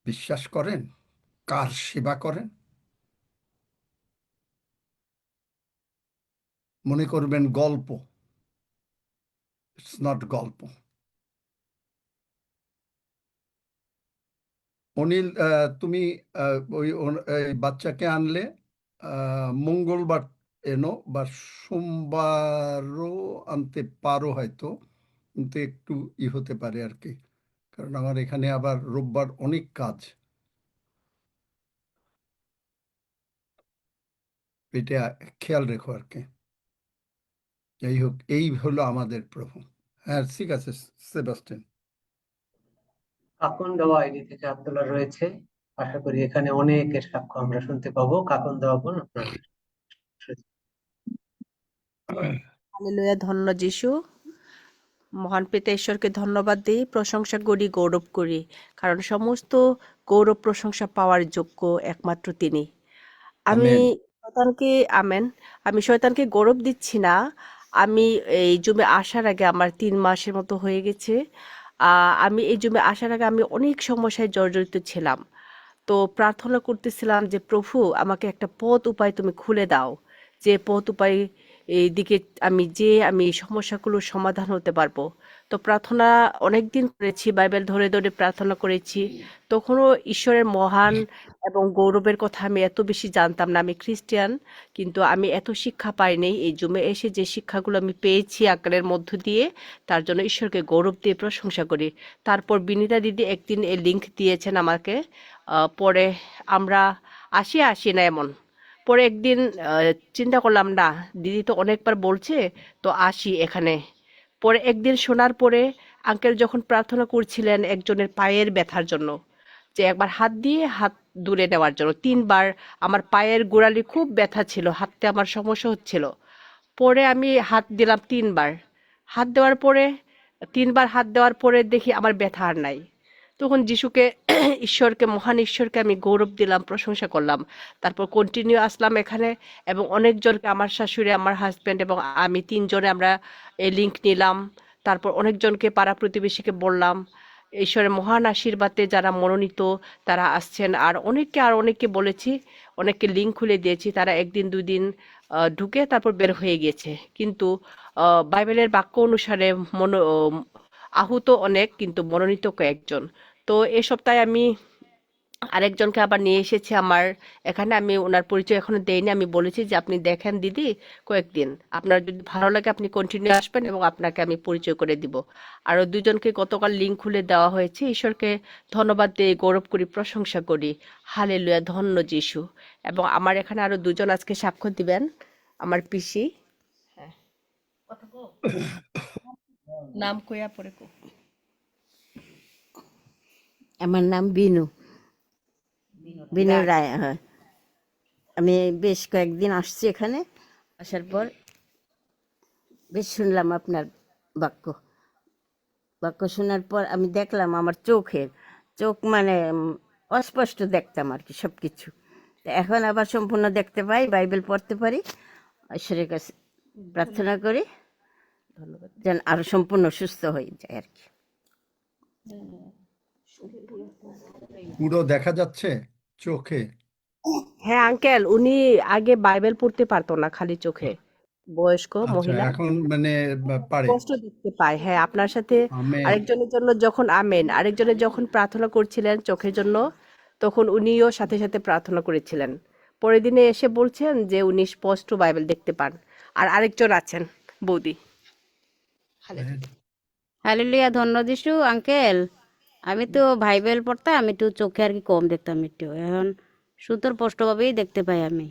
বিশ্বাস করেন? কার সেবা করেন? মনে করবেন গল্প। ইটস নট গল্প। অনিল, তুমি এই বাচ্চাকে আনলে মঙ্গলবার এনো, বা সোমবারও আনতে পারো হয়তো, কিন্তু একটু হতে পারে আর কি, কারণ আমার এখানে আবার রোববার অনেক কাজ। এটা খেয়াল রেখো আর কি। যাই হোক, এই হলো আমাদের প্রভু। হ্যাঁ, ঠিক আছে সেবাস্টিন। কাকন দেওয়া আইডি থেকে আব্দুল্লাহ রয়েছে। আশা করি এখানে অনেকের সাক্ষ্য আমরা শুনতে পাবো। কাকন দেওয়া বোন, আপনার হালেলুয়া, ধন্য যিশু। মহান পিতা ঈশ্বরকে ধন্যবাদ দিই, প্রশংসা করি, গৌরব করি, কারণ সমস্ত গৌরব প্রশংসা পাওয়ার যোগ্য একমাত্র তিনি। আমি আমেন। শয়তানকে, আমেন, আমি শয়তানকে গৌরব দিচ্ছি না। আমি এই জুমে আসার আগে আমার 3 মাসের মতো হয়ে গেছে। আমি এই জুমে আসার আগে আমি অনেক সমস্যায় জর্জরিত ছিলাম। তো প্রার্থনা করতেছিলাম যে প্রভু আমাকে একটা পথ উপায় তুমি খুলে দাও, যে পথ উপায় এই দিকে আমি এই সমস্যাগুলোর সমাধান হতে পারবো। তো প্রার্থনা অনেকদিন করেছি, বাইবেল ধরে ধরে প্রার্থনা করেছি। তখনও ঈশ্বরের মহান এবং গৌরবের কথা আমি এত বেশি জানতাম না। আমি খ্রিস্টান, কিন্তু আমি এত শিক্ষা পাইনি। এই জুমে এসে যে শিক্ষাগুলো আমি পেয়েছি আকারের মধ্য দিয়ে, তার জন্য ঈশ্বরকে গৌরব দিয়ে প্রশংসা করি। তারপর বিনীতা দিদি একদিন এই লিঙ্ক দিয়েছেন আমাকে। পরে আমরা আসি না এমন। পরে একদিন চিন্তা করলাম, না দিদি তো অনেকবার বলছে, তো আসি এখানে। পরে একদিন শোনার পরে আঙ্কেল যখন প্রার্থনা করছিলেন একজনের পায়ের ব্যথার জন্য, যে একবার হাত দিয়ে হাত দূরে নেওয়ার জন্য, 3বার আমার পায়ের গোড়ালি খুব ব্যথা ছিল, হাঁটতে আমার সমস্যা হচ্ছিল। পরে আমি হাত দিলাম 3বার। হাত দেওয়ার পরে 3বার হাত দেওয়ার পরে দেখি আমার ব্যথা আর নাই। তখন যিশুকে, ঈশ্বরকে, মহান ঈশ্বরকে আমি গৌরব দিলাম, প্রশংসা করলাম। তারপর কন্টিনিউ আসলাম এখানে, এবং অনেকজনকে, আমার শাশুড়ি, আমার হাজব্যান্ড এবং আমি 3 জনে আমরা এই লিঙ্ক নিলাম। তারপর অনেকজনকে, পাড়া প্রতিবেশীকে বললাম। ঈশ্বরের মহান আশীর্বাদে যারা মনোনীত তারা আসছেন, আর অনেককে বলেছি, অনেককে লিঙ্ক খুলে দিয়েছি, তারা 1 দিন 2 দিন ঢুকে তারপর বের হয়ে গেছে। কিন্তু বাইবেলের বাক্য অনুসারে আহুত অনেক, কিন্তু মনোনীত কয়েকজন। তো এ সপ্তাহে আমি আরেকজনকে আবার নিয়ে এসেছি আমার এখানে। আমি ওনার পরিচয় এখনো দেইনি। আমি বলেছি যে আপনি দেখেন দিদি কয়েকদিন, আপনার যদি ভালো লাগে আপনি কন্টিনিউ আসবেন এবং আপনাকে আমি পরিচয় করে দিব। আরো 2জনকে গতকাল লিঙ্ক খুলে দেওয়া হয়েছে। ঈশ্বরকে ধন্যবাদ দিয়ে গৌরব করি, প্রশংসা করি। হালেলুয়া, ধন্য যিশু। এবং আমার এখানে আরো 2জন আজকে সাক্ষ্য দিবেন, আমার পিসি। হ্যাঁ, কথা কও। নাম কইয়া পরে কও। আমার নাম বিনু, বিনু রায়। হ্যাঁ, আমি বেশ কয়েকদিন আসছি এখানে, আসার পর বেশ শুনলাম আপনার বাক্য বাক্য শোনার পর আমি দেখলাম আমার চোখ মানে অস্পষ্ট দেখতাম আর কি সবকিছু। তো এখন আবার সম্পূর্ণ দেখতে পাই, বাইবেল পড়তে পারি। ঈশ্বরের কাছে প্রার্থনা করি যেন আরো সম্পূর্ণ সুস্থ হয়ে যায় আর কি। পুরো দেখা যাচ্ছে চোখে? হ্যাঁ আঙ্কেল, উনি আগে বাইবেল পড়তে পারতো না, খালি চোখে, বয়স্ক আচ্ছা, মহিলা, এখন মানে পারে? স্পষ্ট দেখতে পায়। হ্যাঁ, আপনার সাথে আমেন। আরেকজনের যখন প্রার্থনা করছিলেন চোখের জন্য, তখন উনিও সাথে সাথে প্রার্থনা করেছিলেন। পরের দিনে এসে বলছেন যে উনি স্পষ্ট বাইবেল দেখতে পান। আর আরেকজন আছেন, বৌদি। হালেলুয়া, ধন্য যিশু। আঙ্কেল, আমি তো বাইবেল পড়তাম, আমি একটু চোখে আর কি কম দেখতাম একটু, এখন সুতর স্পষ্টভাবেই দেখতে পাই আমি।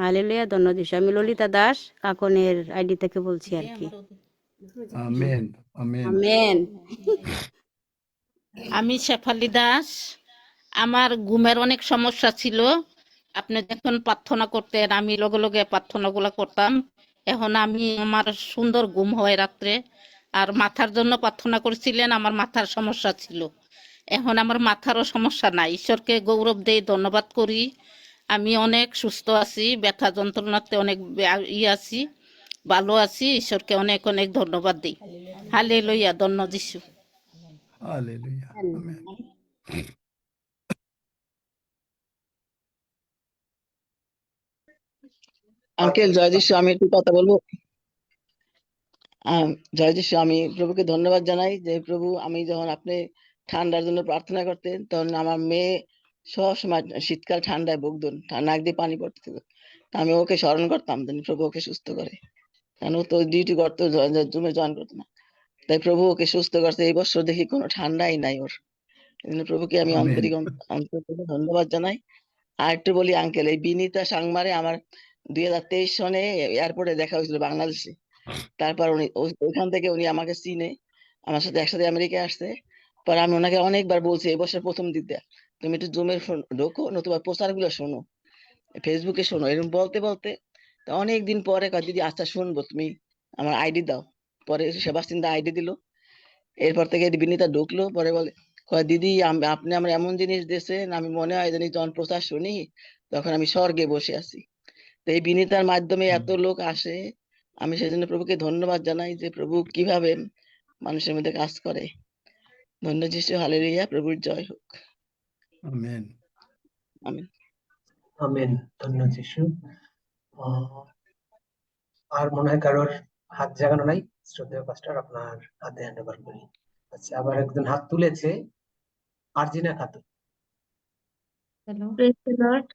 হালেলুয়া, ধন্য যিশু। আমি ললিতা দাস, কাকনের আইডি থেকে বলছি আর কি। Amen amen. আমেন। আমি শেফালি দাস। আমার ঘুমের অনেক সমস্যা ছিল, আপনি যখন প্রার্থনা করতেন আমি লগে লগে প্রার্থনাগুলো করতাম। এখন আমার সুন্দর ঘুম হয় রাত্রে। আর মাথার জন্য প্রার্থনা করেছিলেন, আমার মাথার সমস্যা ছিল, এখন আমার মাথারও সমস্যা নাই। ঈশ্বরকে গৌরব দেই, ধন্যবাদ করি। আমি অনেক সুস্থ আছি, ব্যথা যন্ত্রণাতে অনেক আছি, ভালো আছি। ঈশ্বরকে অনেক অনেক ধন্যবাদ দিই। হালেলুয়া, ধন্য যিশু। Hallelujah, amen. আঙ্কেল জয় যিশু, আমি একটু কথা বলবো। জয় যিশু, আমি প্রভুকে ধন্যবাদ জানাই যে প্রভু, আমি যখন আপনি ঠান্ডার জন্য প্রার্থনা করতেন তখন আমার মেয়ে সবসময় শীতকাল ঠান্ডায় ভুগতেন, নাক দিয়ে পানি পড়তেছিল। আমি ওকে স্মরণ করতাম যেন প্রভু ওকে সুস্থ করে, কারণ ও তো ডিউটি করতো, জুমে জয়েন করতো না। তাই প্রভু ওকে সুস্থ করছে। এই বছর দেখি কোনো ঠান্ডাই নাই ওর। এই জন্য প্রভুকে আমি আমেন। অন্তর থেকে ধন্যবাদ জানাই। আর একটু বলি আঙ্কেল, এই বিনীতা সাংমারে আমার 2023 সনে এয়ারপোর্টে দেখা হয়েছিল বাংলাদেশে। তারপর উনি ওইখান থেকে উনি আমাকে চিনে, আমার সাথে একসাথে আমেরিকা আসছে। পর আমি ওনাকে অনেকবার বলছি এই বছর প্রথম দিক দিয়ে তুমি একটু জুমের ঢোকো, নতুবা প্রচার গুলো শোনো, ফেসবুকে শোনো, এরকম বলতে বলতে তো অনেকদিন পরে কয় দিদি আচ্ছা শুনবো, তুমি আমার আইডি দাও। পরে সেবাস্টিন দা আইডি দিল। এরপর থেকে বিনীতা ঢুকলো, পরে বলে কয় দিদি আপনি আমার এমন জিনিস দিয়েছেন, আমি মনে হয় জানি যখন প্রচার শুনি তখন আমি স্বর্গে বসে আছি। তো এই বিনীতার মাধ্যমে এত লোক আসে, আমি সেজন্য প্রভুকে ধন্যবাদ জানাই যে প্রভু কিভাবে মানুষের মধ্যে কাজ করে। ধন্য যিশু, হালেলুয়া, প্রভুর জয় হোক। Amen amen. আমেন, ধন্য যিশু। আর মনে হয় কারোর হাত জাগানো নাই। শ্রদ্ধেয় পাস্টার, আপনার হাতে হ্যান্ড ওভার করি। আচ্ছা, আবার একজন হাত তুলেছে, Arjina Khatun. Praise the Lord.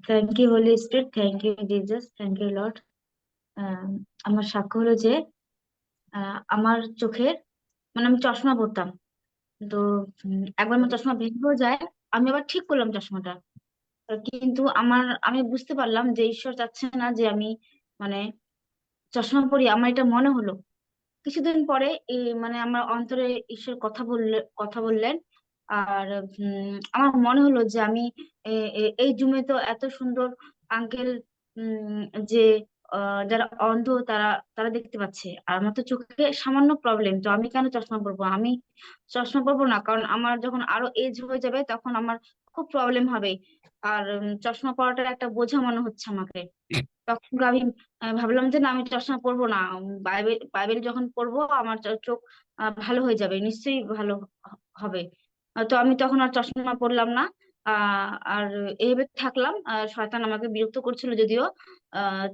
Thank you, Holy Spirit. Thank you, Jesus. Thank you, Lord. আমার সাক্ষ্য হলো যে আমার চোখের মানে আমি চশমা পরতাম, তো একবার আমার চশমা ভেঙেও যায়, আমি আবার ঠিক করলাম চশমাটা। কিন্তু আমি বুঝতে পারলাম যে ঈশ্বর চাচ্ছে না যে আমি মানে চশমা পরি। আমার এটা মনে হলো কিছুদিন পরে, মানে আমার অন্তরে ঈশ্বর কথা বললেন। আর আমার মনে হলো যে আমি এই জুমে তো এত সুন্দর আঙ্কেল, যে যারা অন্ধ তারা তারা দেখতে পাচ্ছে, আর আমার তো চোখে সামান্য প্রবলেম, তো আমি কেন চশমা পরবো? আমি চশমা পরবো না, কারণ আমার যখন আরো এজ হয়ে যাবে তখন আমার খুব প্রবলেম হবে। আর চশমা পরাটা একটা বোঝা মনে হচ্ছে আমাকে। তখন আমি ভাবলাম যে না, আমি চশমা পরবো না। বাইবেল যখন পড়বো আমার চোখ ভালো হয়ে যাবে, নিশ্চয়ই ভালো হবে। তো আমি তখন আর চশমা পরলাম না। আর এইভাবে থাকলাম। শয়তান আমাকে বিরক্ত করছিল যদিও।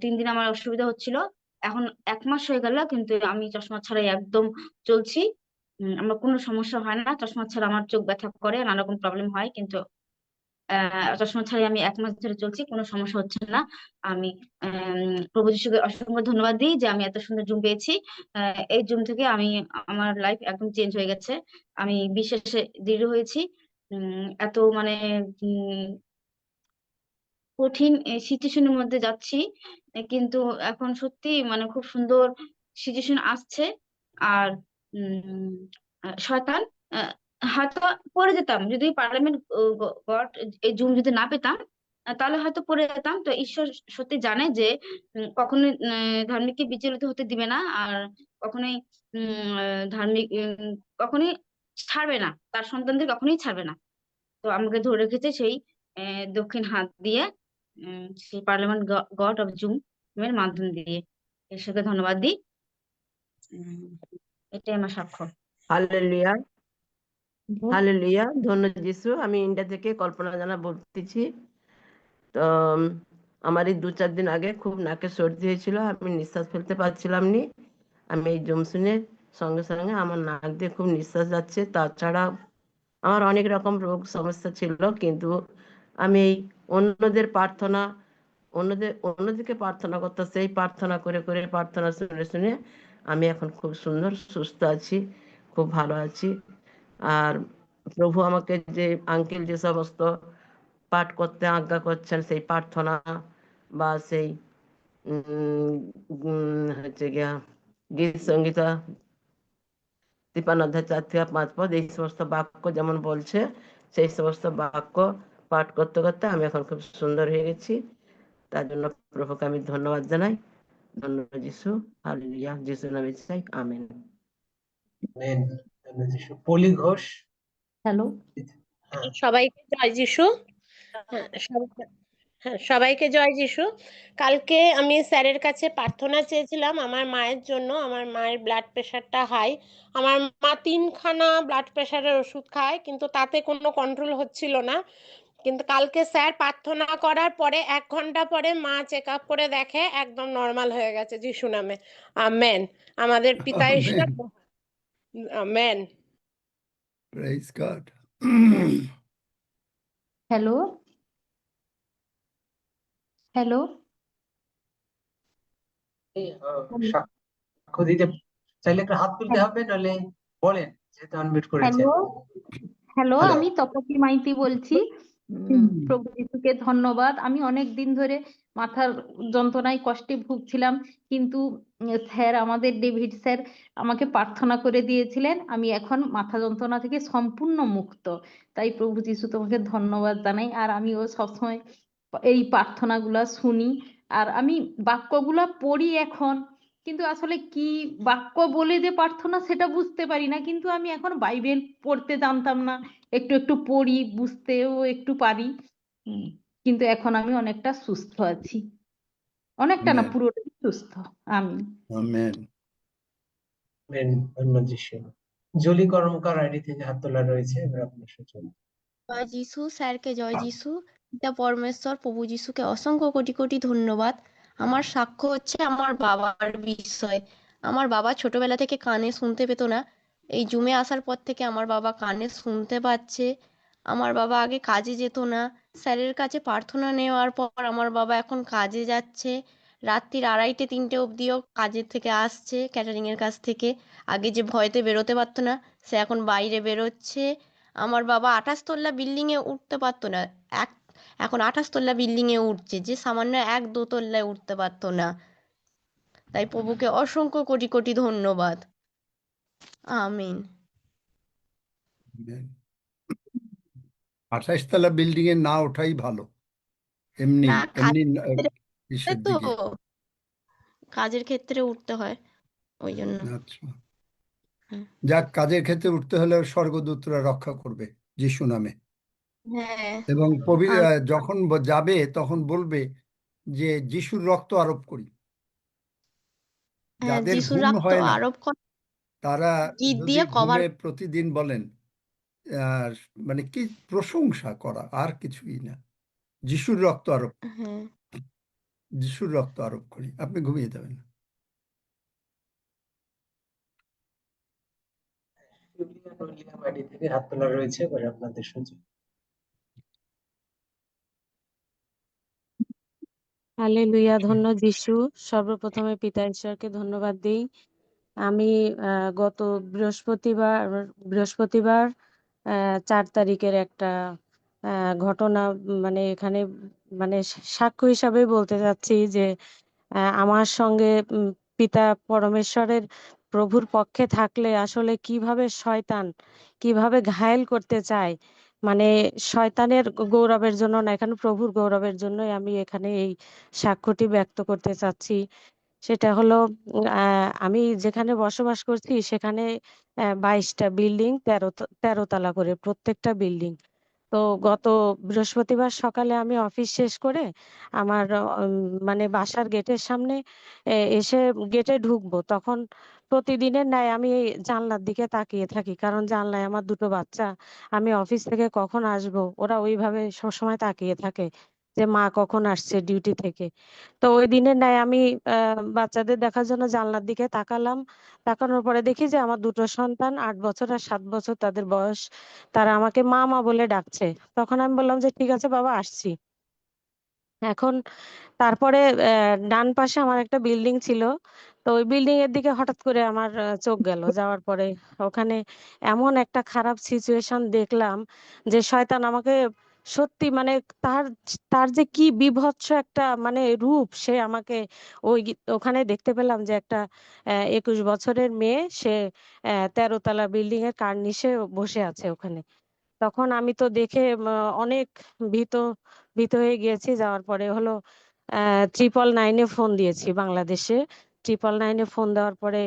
3 দিন আমার অসুবিধা হচ্ছিল। এখন 1 মাস হয়ে গেল, কিন্তু আমি চশমা ছাড়াই একদম চলছি। আমার কোনো সমস্যা হয় না চশমা ছাড়া। আমার চোখ ব্যথা করে, নানা রকম প্রবলেম হয়, কিন্তু চশমা ছাড়াই আমি 1 মাস ধরে চলছি, কোনো সমস্যা হচ্ছে না। আমি প্রভু যিশুকে অসংখ্য ধন্যবাদ দিই যে আমি এত সুন্দর জুম পেয়েছি। এই জুম থেকে আমার লাইফ একদম চেঞ্জ হয়ে গেছে। আমি বিশ্বাসে দৃঢ় হয়েছি। এত মানে কঠিন সিচুয়েশনের মধ্যে যাচ্ছি, কিন্তু এখন সত্যি মানে খুব সুন্দর সিচুয়েশন আসছে। আর শয়তান হয়তো পড়ে যেতাম যদি পার্লামেন্ট গড এই জুম যদি না পেতাম, তাহলে হয়তো পড়ে যেতাম। তো ঈশ্বর সত্যি জানে যে কখনোই ধার্মিককে বিচলিত হতে দিবে না, আর কখনোই ধার্মিক কখনোই ছাড়বে না, তার সন্তানদের কখনোই ছাড়বে না। তো আমাকে ধরে রেখেছে সেই দক্ষিণ হাত দিয়ে, সেই পার্লামেন্ট গড অফ জুম এর মাধ্যম দিয়ে। ঈশ্বরকে ধন্যবাদ দিই। উম, এটাই আমার সাক্ষ্য। হালেলুয়া, হালেলুয়া, ধন্য যিশু। আমি ইন্ডিয়া থেকে কল্পনা জানা বলতেছি। তো আমার এই 2-4 দিন আগে খুব নাকে সর্দি হয়েছিল, আমি নিঃশ্বাস ফেলতে পারছিলাম নি। আমি এই জুম শুনে সঙ্গে সঙ্গে আমার নাক দিয়ে খুব নিঃশ্বাস যাচ্ছে। তাছাড়া আমার অনেক রকম রোগ সমস্যা ছিল, কিন্তু আমি এই অন্যদের প্রার্থনা, অন্যদিকে প্রার্থনা করতে, সেই প্রার্থনা করে করে প্রার্থনা শুনে শুনে আমি এখন খুব সুন্দর সুস্থ আছি, খুব ভালো আছি। আর প্রভু আমাকে যে আঙ্কেল যে সমস্ত পাঠ করতে আজ্ঞা করছেন, সেই প্রার্থনা বা সেই হচ্ছে গিয়া গীত সঙ্গীতা 53 অধ্যায় 4 থেকে 5 পদ, এই সমস্ত বাক্য যেমন বলছে, সেই সমস্ত বাক্য পাঠ করতে করতে আমি এখন খুব সুন্দর হয়ে গেছি। তার জন্য প্রভুকে আমি ধন্যবাদ জানাই। ধন্যবাদ যিশু, হালেলুয়া, যিশু নামে চাই, আমেন। আমেন। ধন্য যিশু। পলি ঘোষ। হ্যালো, হ্যাঁ, সবাইকে জয় যিশু। সবাইকে জয় যিশু। কালকে আমি স্যারের কাছে প্রার্থনা চেয়েছিলাম আমার মায়ের জন্য। আমার মায়ের ব্লাড প্রেশারটা হাই। আমার মা 3খানা ব্লাড প্রেশারের ওষুধ খায়, কিন্তু তাতে কোনো কন্ট্রোল হচ্ছিল না। কিন্তু কালকে স্যার প্রার্থনা করার পরে 1 ঘন্টা পরে মা চেক আপ করে দেখে একদম নর্মাল হয়ে গেছে। যিশু নামে আমেন। আমাদের পিতা ঈশ্বর, amen. Praise God. Hello, hello, এই, সাক্ষ্য দিতে চাইলে একটা হাত তুলতে হবে, নাহলে বলেন, যেহেতু আনমিউট করেছেন। Hello, hello, hello. আমি তপতী মাইতি বলছি। প্রভু যিশুকে ধন্যবাদ। আমি অনেক দিন ধরে মাথার যন্ত্রণায় কষ্টে ভুগছিলাম, কিন্তু স্যার, আমাদের ডেভিড স্যার আমাকে প্রার্থনা করে দিয়েছিলেন। আমি এখন মাথা যন্ত্রণা থেকে সম্পূর্ণ মুক্ত। তাই প্রভু যিশু তোমাকে ধন্যবাদ জানাই। আর আমিও সবসময় এই প্রার্থনাগুলা শুনি, আর আমি বাক্যগুলা পড়ি এখন, কিন্তু আসলে কি বাক্য বলে যে প্রার্থনা সেটা বুঝতে পারি না। কিন্তু আমি এখন বাইবেল পড়তে জানতাম না, একটু একটু পড়ি, বুঝতেও একটু পারি। কিন্তু এখন আমি অনেকটা সুস্থ আছি, অনেকটা না, আমেন, পুরোটাই সুস্থ। আমি আমেন। আমেন। ধন্য যিশু। জলি কর্মকার আইডি থেকে হাত তোলা রয়েছে, এবার আপনার সুযোগ। জয় যিশু, স্যারকে জয় যিশু, পিতা পরমেশ্বর প্রভু যিশুকে অসংখ্য কোটি কোটি ধন্যবাদ। আমার সাক্ষ্য হচ্ছে আমার বাবার বিষয়। আমার বাবা ছোটবেলা থেকে কানে শুনতে পেত না। এই জুমে আসার পর থেকে আমার বাবা কানে শুনতে পাচ্ছে। আমার বাবা আগে কাজে যেত না। স্যারের কাছে প্রার্থনা নেওয়ার পর আমার বাবা এখন কাজে যাচ্ছে। রাত্রির 2:30-3টে অবধিও কাজের থেকে আসছে, ক্যাটারিংয়ের কাছ থেকে। আগে যে ভয়তে বেরোতে পারতো না, সে এখন বাইরে বেরোচ্ছে। আমার বাবা 28 তলা বিল্ডিংয়ে উঠতে পারতো না, এখন 28 তলা বিল্ডিংয়ে উঠছে, যে সামান্য 1-2 তলায় উঠতে পারতো না। তাই প্রভুকে অসংখ্য কোটি কোটি ধন্যবাদ। আমিন। 28 তলা বিল্ডিং এ না ওঠাই ভালো, এমনি না, এমনি ক্ষেত্রে ঈশ্বর তো দিকে। কাজের ক্ষেত্রে উঠতে হয়, ওই জন্য। আচ্ছা, যাক, কাজের ক্ষেত্রে উঠতে হলে স্বর্গদূতরা রক্ষা করবে যিশু নামে। হ্যাঁ, এবং যখন যাবে তখন বলবে যে যিশুর রক্ত আরোপ করি। হ্যাঁ, যাদের যিশুর ঘুম রক্ত হয় না আরোপ করে তারা গীত যদি দিয়ে কভার। ঘুমে প্রতিদিন বলেন, মানে কি প্রশংসা করা, আর কিছুই না। যিশুর রক্ত আরোপ, হ্যাঁ, যিশুর রক্ত আরোপ করি, আপনি ঘুমিয়ে যাবেন। আইডি থেকে হাত তোলা রয়েছে, এবার আপনাদের সুযোগ। হালেলুয়া, ধন্য যিশু। সর্বপ্রথমে পিতা ঈশ্বরকে ধন্যবাদ দিই। আমি গত বৃহস্পতিবার 4 তারিখের একটা ঘটনা, মানে এখানে মানে সাক্ষ্য হিসাবে বলতে চাচ্ছি যে আমার সঙ্গে পিতা পরমেশ্বরের প্রভুর পক্ষে থাকলে আসলে কিভাবে শয়তান কিভাবে ঘায়েল করতে চায়, মানে শয়তানের গৌরবের জন্য না, এখানে প্রভুর গৌরবের জন্যই আমি এখানে এই সাক্ষ্যটি ব্যক্ত করতে চাচ্ছি। সেটা হলো আমি যেখানে বসবাস করছি সেখানে 22টা বিল্ডিং, 13 তলা করে প্রত্যেকটা বিল্ডিং। তো গত বৃহস্পতিবার সকালে আমি অফিস শেষ করে আমার মানে বাসার গেটের সামনে এসে গেটে ঢুকবো, তখন প্রতিদিনের ন্যায় আমি এই জানলার দিকে তাকিয়ে থাকি, কারণ জানলায় আমার দুটো বাচ্চা, আমি অফিস থেকে কখন আসবো ওরা ওইভাবে সবসময় তাকিয়ে থাকে যে মা কখন আসছে ডিউটি থেকে। তো ওই দিনের ন্যায় আমি বাচ্চাদের দেখার জন্য জানলার দিকে তাকালাম। তাকানোর পরে দেখি যে আমার দুটো সন্তান 8 বছর আর 7 বছর তাদের বয়স, তারা আমাকে মা মা বলে ডাকছে। তখন আমি বললাম যে ঠিক আছে বাবা, আসছি। এখন তারপরে ডান পাশে আমার একটা বিল্ডিং ছিল, তো ওই বিল্ডিং এর দিকে হঠাৎ করে আমার চোখ গেল। যাওয়ার পরে ওখানে এমন একটা খারাপ সিচুয়েশন দেখলাম যে শয়তান আমাকে সত্যি মানে তার তার যে কি বীভৎস একটা মানে রূপ, সে আমাকে ওখানে দেখতে পেলাম যে একটা 21 বছরের মেয়ে, সে 13 তলা বিল্ডিং এর কার্নিশে বসে আছে ওখানে। তখন আমি তো দেখে অনেক ভীত ভীত হয়ে গিয়েছি। যাওয়ার পরে হলো 999-এ ফোন দিয়েছি বাংলাদেশে। 999-এ ফোন দেওয়ার পরে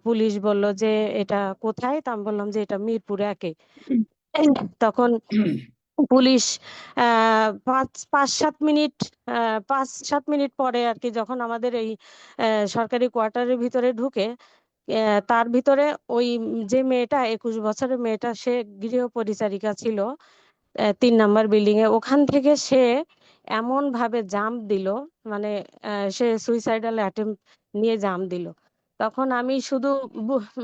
পুলিশ বলল যে এটা কোথায়, তা আমি বললাম যে এটা মিরপুর 1-এ। তখন পুলিশ 5-7 মিনিট 5-7 মিনিট পরে আর কি, যখন আমাদের এই সরকারি কোয়ার্টারের ভিতরে ঢুকে, তার ভিতরে ওই যে মেয়েটা 21 বছরের মেয়েটা, সে গৃহ পরিচারিকা ছিল 3 নাম্বার বিল্ডিং এ। ওখান থেকে সে এমন ভাবে জাম্প দিল, মানে সে সুইসাইডাল অ্যাটেম্প নিয়ে জাম্প দিল। তখন আমি শুধু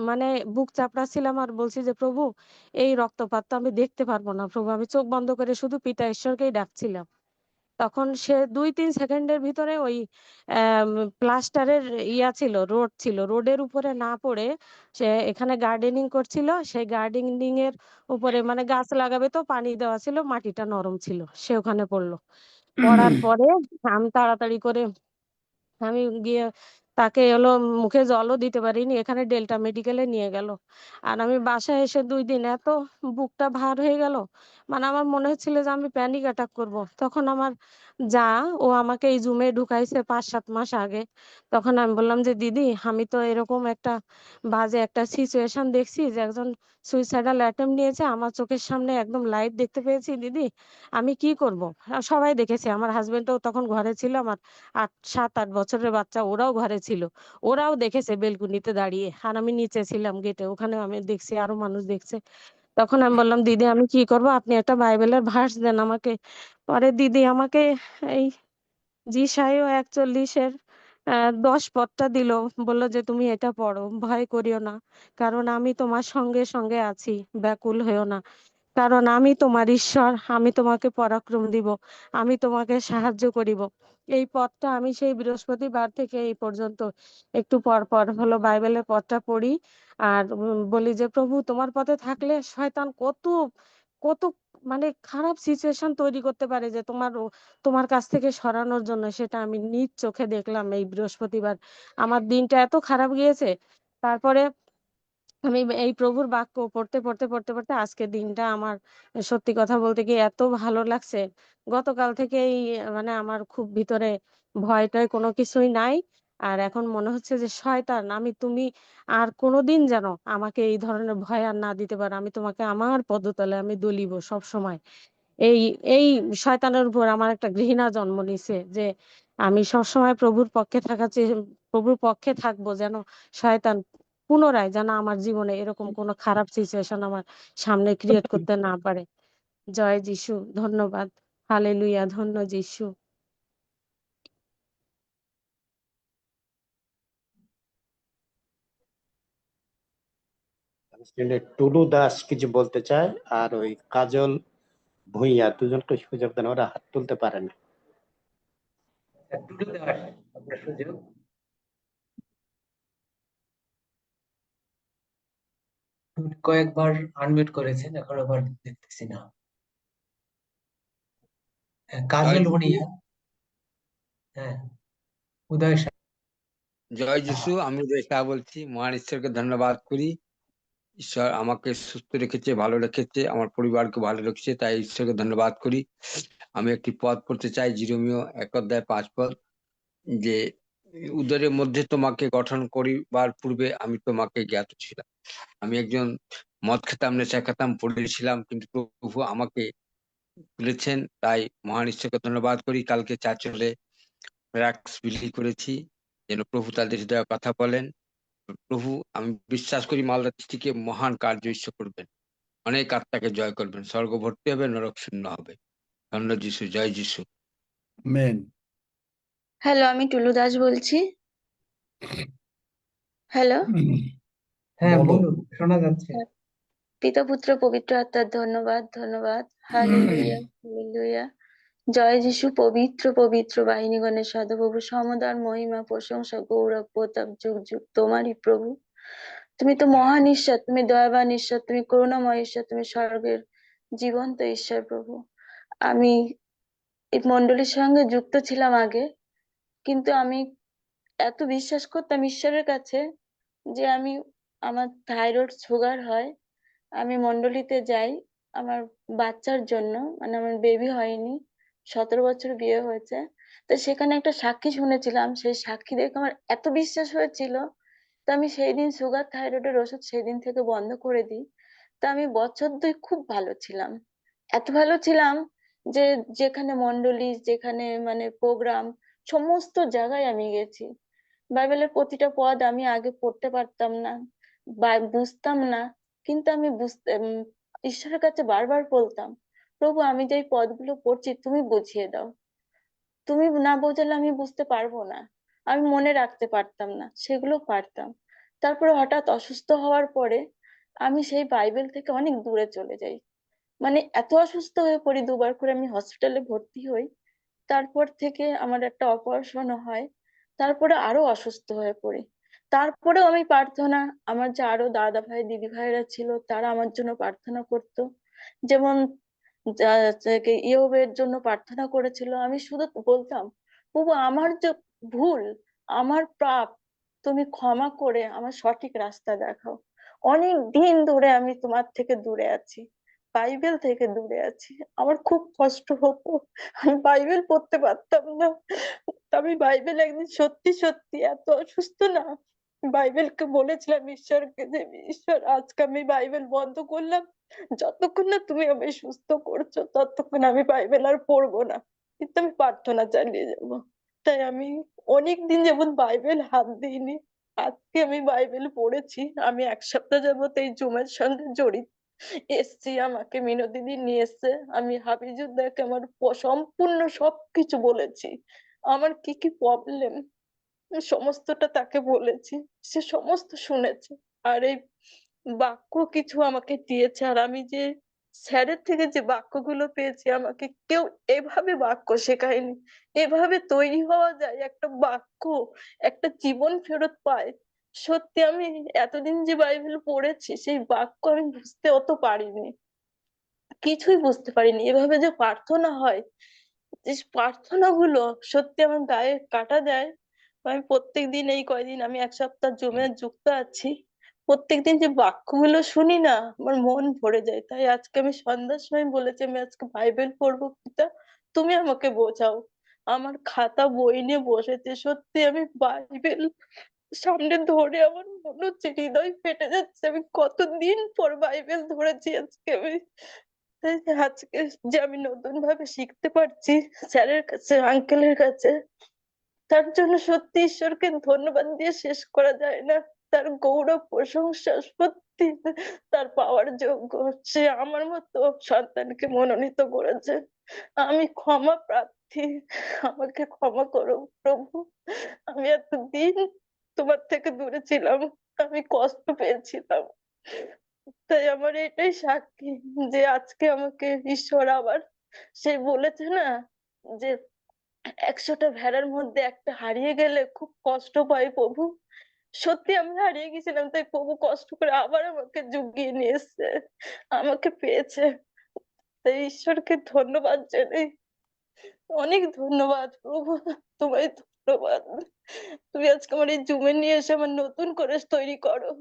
মানে বুক চাপড়াচ্ছিলাম আর বলছি যে প্রভু, এই রক্তপাত তো আমি দেখতে পারবো না প্রভু, আমি চোখ বন্ধ করে শুধু পিতা ঈশ্বরকেই ডাকছিলাম। তখন সে 2-3 সেকেন্ডের ভিতরে ওই প্লাস্টারের ছিল, রোড ছিল, রোডের উপরে না পড়ে সে এখানে গার্ডেনিং করছিল, সেই গার্ডেনিং এর উপরে মানে গাছ লাগাবে তো পানি দেওয়া ছিল, মাটিটা নরম ছিল, সে ওখানে পড়লো। পড়ার পরে আমি তাড়াতাড়ি করে আমি গিয়ে তাকে হলো মুখে জলও দিতে পারিনি, এখানে ডেল্টা মেডিকেলে নিয়ে গেল। আর আমি বাসায় এসে 2 দিন এত বুকটা ভার হয়ে গেল, মানে আমার মনে হচ্ছিল যে আমি প্যানিক অ্যাটাক করব। তখন আমার যা, ও আমাকে এই জুমে ঢুকাইছে 5-7 মাস আগে। তখন আমি বললাম যে দিদি, আমি তো এরকম একটা বাজে একটা সিচুয়েশন দেখছি যে একজন সুইসাইডাল অ্যাটেম্প নিয়েছে, আমার চোখের সামনে একদম লাইভ দেখতে পেয়েছি দিদি, আমি কি করব? আর সবাই দেখেছে, আমার হাজবেন্ডও তখন ঘরে ছিল, আমার 7-8 বছরের বাচ্চা ওরাও ঘরে ছিল, ওরাও দেখেছে বেলকুনিতে দাঁড়িয়ে, আর আমি নিচে ছিলাম গেটে, ওখানে আমি দেখছি আরো মানুষ দেখছে। তখন আমি বললাম দিদি আমি কি করব, আপনি একটা বাইবেলের ভার্স দেন আমাকে। পরে দিদি আমাকে এই যিশায়া 41-এর 10 পদটা দিল, বলল যে তুমি এটা পড়ো, ভয় করিও না, কারণ আমি তোমার সঙ্গে সঙ্গে আছি, ব্যাকুল হইও না, কারণ আমি তোমার ঈশ্বর, আমি তোমাকে পরাক্রম দিব, আমি তোমাকে সাহায্য করিব। এই পথটা আমি সেই বৃহস্পতিবার থেকে এই পর্যন্ত একটু পর পর হলো বাইবেলের পথটা পড়ি, আর বলি যে প্রভু তোমার পথে থাকলে শয়তান কত কত মানে খারাপ সিচুয়েশন তৈরি করতে পারে যে তোমার কাছ থেকে সরানোর জন্য, সেটা আমি নিজ চোখে দেখলাম এই বৃহস্পতিবার। আমার দিনটা এত খারাপ গিয়েছে। তারপরে আমি এই প্রভুর বাক্য পড়তে পড়তে পড়তে পড়তে আজকের দিনটা আমার সত্যি কথা বলতে কি এত ভালো লাগছে। গতকাল থেকেই মানে আমার খুব ভিতরে ভয় টয় কোনো কিছুই নাই। আর এখন মনে হচ্ছে যে শয়তান, তুমি আর কোনোদিন যেন আমাকে এই ধরনের ভয় আর না দিতে পারো, আমি তোমাকে আমার পদতলে আমি দুলিব সব সময়। এই এই শয়তানের উপর আমার একটা ঘৃণা জন্ম নিছে যে আমি সবসময় প্রভুর পক্ষে থাকবো, যেন শয়তান পুনরায় যেন আমার জীবনে এরকম কোনো খারাপ সিচুয়েশন আমার সামনে ক্রিয়েট করতে না পারে। জয় যিশু, ধন্যবাদ। হালেলুয়া, ধন্য যিশু। টুলু দাস কিছু বলতে চায়, আর ওই কাজল ভুঁইয়া, দুজনকে সুযোগ দেন, ওরা হাত তুলতে পারে না। টুটু দাস, আপনার সুযোগ। কয়েকবার আনমিউট করেছেন, এখন আবার দেখতেছি না। কাজল ভুঁইয়া, হ্যাঁ, উদয় জয় যিশু। আমি রেখা বলছি। মহান ঈশ্বরকে ধন্যবাদ করি। ঈশ্বর আমাকে সুস্থ রেখেছে, ভালো রেখেছে, আমার পরিবারকে ভালো রেখেছে, তাই ঈশ্বরকে ধন্যবাদ করি। আমি একটি পদ পড়তে চাই, জিরোমীয় 1:5 যে উদরের মধ্যে তোমাকে গঠন করিবার পূর্বে আমি তোমাকে জ্ঞাত ছিলাম। আমি একজন মদ খেতাম, নেশা খেতাম, পড়েছিলাম, কিন্তু প্রভু আমাকে তুলেছেন, তাই মহান ঈশ্বরকে ধন্যবাদ করি। কালকে চার্চলে র্যাক্স বিলি করেছি, যেন প্রভু তাদের হৃদয়ে কথা বলেন। প্রভু, আমি বিশ্বাস করি মালদা ডিস্ট্রিক্টে মহান কার্য ঈশ্বর করবেন, অনেক আত্মাকে জয় করবেন, স্বর্গ ভর্তি হবে, নরক শূন্য হবে। ধন্য যিশু, জয় যিশু। মেন হ্যালো, আমি টুলু দাস বলছি। হ্যালো। হ্যাঁ বলো। বলুন, শোনা যাচ্ছে। পিতা পুত্র পবিত্র আত্মার ধন্যবাদ, ধন্যবাদ। Hallelujah, hallelujah. জয় যিশু। পবিত্র পবিত্র বাহিনীগণের সদাপ্রভু, সমদার মহিমা, প্রশংসা, গৌরব, প্রতাপ যুগ যুগ তোমারই প্রভু। তুমি তো মহান ঈশ্বর, তুমি দয়াবান ঈশ্বর, তুমি করুণাময় ঈশ্বর, তুমি স্বর্গের জীবন্ত ঈশ্বর প্রভু। আমি এই মণ্ডলীর সঙ্গে যুক্ত ছিলাম আগে, কিন্তু আমি এত বিশ্বাস করতাম ঈশ্বরের কাছে যে আমার থাইরয়েড সুগার হয়, আমি মণ্ডলীতে যাই আমার বাচ্চার জন্য, মানে আমার বেবি হয়নি, 17 বছর বিয়ে হয়েছে। তো সেখানে একটা সাক্ষী শুনেছিলাম, সেই সাক্ষী দেখে আমার এত বিশ্বাস হয়েছিল, তো আমি সেই দিন সুগার থাইরয়েডের ওষুধ সেই দিন থেকে বন্ধ করে দিই। তা আমি বছর 2 খুব ভালো ছিলাম, এত ভালো ছিলাম যে যেখানে মণ্ডলী, যেখানে মানে প্রোগ্রাম, সমস্ত জায়গায় আমি গেছি। বাইবেলের প্রতিটা পদ আমি আগে পড়তে পারতাম না বা বুঝতাম না, কিন্তু আমি ঈশ্বরের কাছে বারবার বলতাম, প্রভু আমি যে এই পদগুলো পড়ছি তুমি বুঝিয়ে দাও, তুমি না বোঝালে আমি বুঝতে পারবো না। আমি মনে রাখতে পারতাম না, সেগুলো পারতাম। তারপরে হঠাৎ অসুস্থ হওয়ার পরে আমি সেই বাইবেল থেকে অনেক দূরে চলে যাই, মানে এত অসুস্থ হয়ে পড়ি, 2বার করে আমি হসপিটালে ভর্তি হই। তারপর থেকে আমার একটা অপারেশন হয়, তারপরে আরো অসুস্থ হয়ে পড়ি। তারপরেও আমি প্রার্থনা, আমার যে আরো দাদা ভাই দিদি ভাইরা ছিল তারা আমার জন্য প্রার্থনা করতো, যেমন ইয়োবের জন্য প্রার্থনা করেছিল। আমি শুধু বলতাম, প্রভু আমার যে ভুল, আমার পাপ, তুমি ক্ষমা করে আমার সঠিক রাস্তা দেখাও। অনেক দিন ধরে আমি তোমার থেকে দূরে আছি, বাইবেল থেকে দূরে আছি, আমার খুব কষ্ট হতো, আমি বাইবেল পড়তে পারতাম না। আমি বাইবেল একদিন সত্যি সত্যি এত অসুস্থ না, বাইবেলকে বলেছিলাম ঈশ্বরকে যে ঈশ্বর আজকে আমি বাইবেল বন্ধ করলাম, যতক্ষণ না তুমি আমায় সুস্থ করছো ততক্ষণ আমি বাইবেল আর পড়বো না, কিন্তু আমি প্রার্থনা চালিয়ে যাব। তাই আমি অনেক দিন যেমন বাইবেল হাত দিইনি, আজকে আমি বাইবেল পড়েছি। আমি 1 সপ্তাহ যাবত এই জুমের সঙ্গে জড়িত এসছি, আমাকে মিনতিদি নিয়ে এসছে, আমি হাফিজুদ্দাকে আমার সম্পূর্ণ সবকিছু বলেছি, আমার কি কি প্রবলেম সমস্তটা তাকে বলেছি, সে সমস্ত শুনেছে। আর এই বাক্য কিছু আমাকে দিয়েছে, আর আমি যে স্যারের থেকে যে বাক্যগুলো পেয়েছি, আমাকে কেউ এভাবে বাক্য শেখায়নি, এভাবে তৈরি হওয়া যায় একটা বাক্য, একটা জীবন ফেরত পায়। সত্যি আমি এতদিন যে বাইবেল পড়েছি সেই বাক্য আমি বুঝতে অত পারিনি, কিছুই বুঝতে পারিনি। এভাবে যে প্রার্থনা হয়, যে প্রার্থনা গুলো সত্যি আমার গায়ে কাটা দেয়। আমি প্রত্যেকদিন, এই কয়দিন আমি 1 সপ্তাহ জমে যুক্ত আছি, প্রত্যেকদিন যে বাক্যগুলো শুনি না, আমার মন ভরে যায়। তাই আজকে আমি সন্ধ্যার সময় বলেছি আমি আজকে বাইবেল পড়বো, পিতা তুমি আমাকে বোঝাও। আমার খাতা বই নিয়ে বসেছে, সত্যি আমি বাইবেল সামনে ধরে আমার মনে হচ্ছে হৃদয় ফেটে যাচ্ছে, আমি কতদিন পর বাইবেল ধরেছি আজকে আমি। তাই আজকে যে আমি নতুন ভাবে শিখতে পারছি স্যারের কাছে, আঙ্কেলের কাছে, তার জন্য সত্যি ঈশ্বরকে ধন্যবাদ দিয়ে শেষ করা যায় না। তার গৌরব প্রশংসা সত্যি তার পাওয়ার যোগ্য। সে আমার মতো সন্তানকে মনোনীত করেছে। আমি ক্ষমা প্রার্থী, আমাকে ক্ষমা করো প্রভু। আমি এতদিন তোমার থেকে দূরে ছিলাম, আমি কষ্ট পেয়েছিলাম। তাই আমার এটাই সাক্ষী যে আজকে আমাকে ঈশ্বর আবার, সে বলেছে না যে 100টা ভেড়ার মধ্যে একটা হারিয়ে গেলে খুব কষ্ট পায় প্রভু, সত্যি আমি হারিয়ে গেছিলাম, তাই প্রভু কষ্ট করে আবার আমাকে জুগিয়ে নিয়ে এসছে, আমাকে পেয়েছে। তাই ঈশ্বরকে ধন্যবাদ জানাই, অনেক ধন্যবাদ প্রভু, তোমায় ধন্যবাদ। তুমি আজকে আমার এই জুমে নিয়ে এসে আমার নতুন করে তৈরি করো।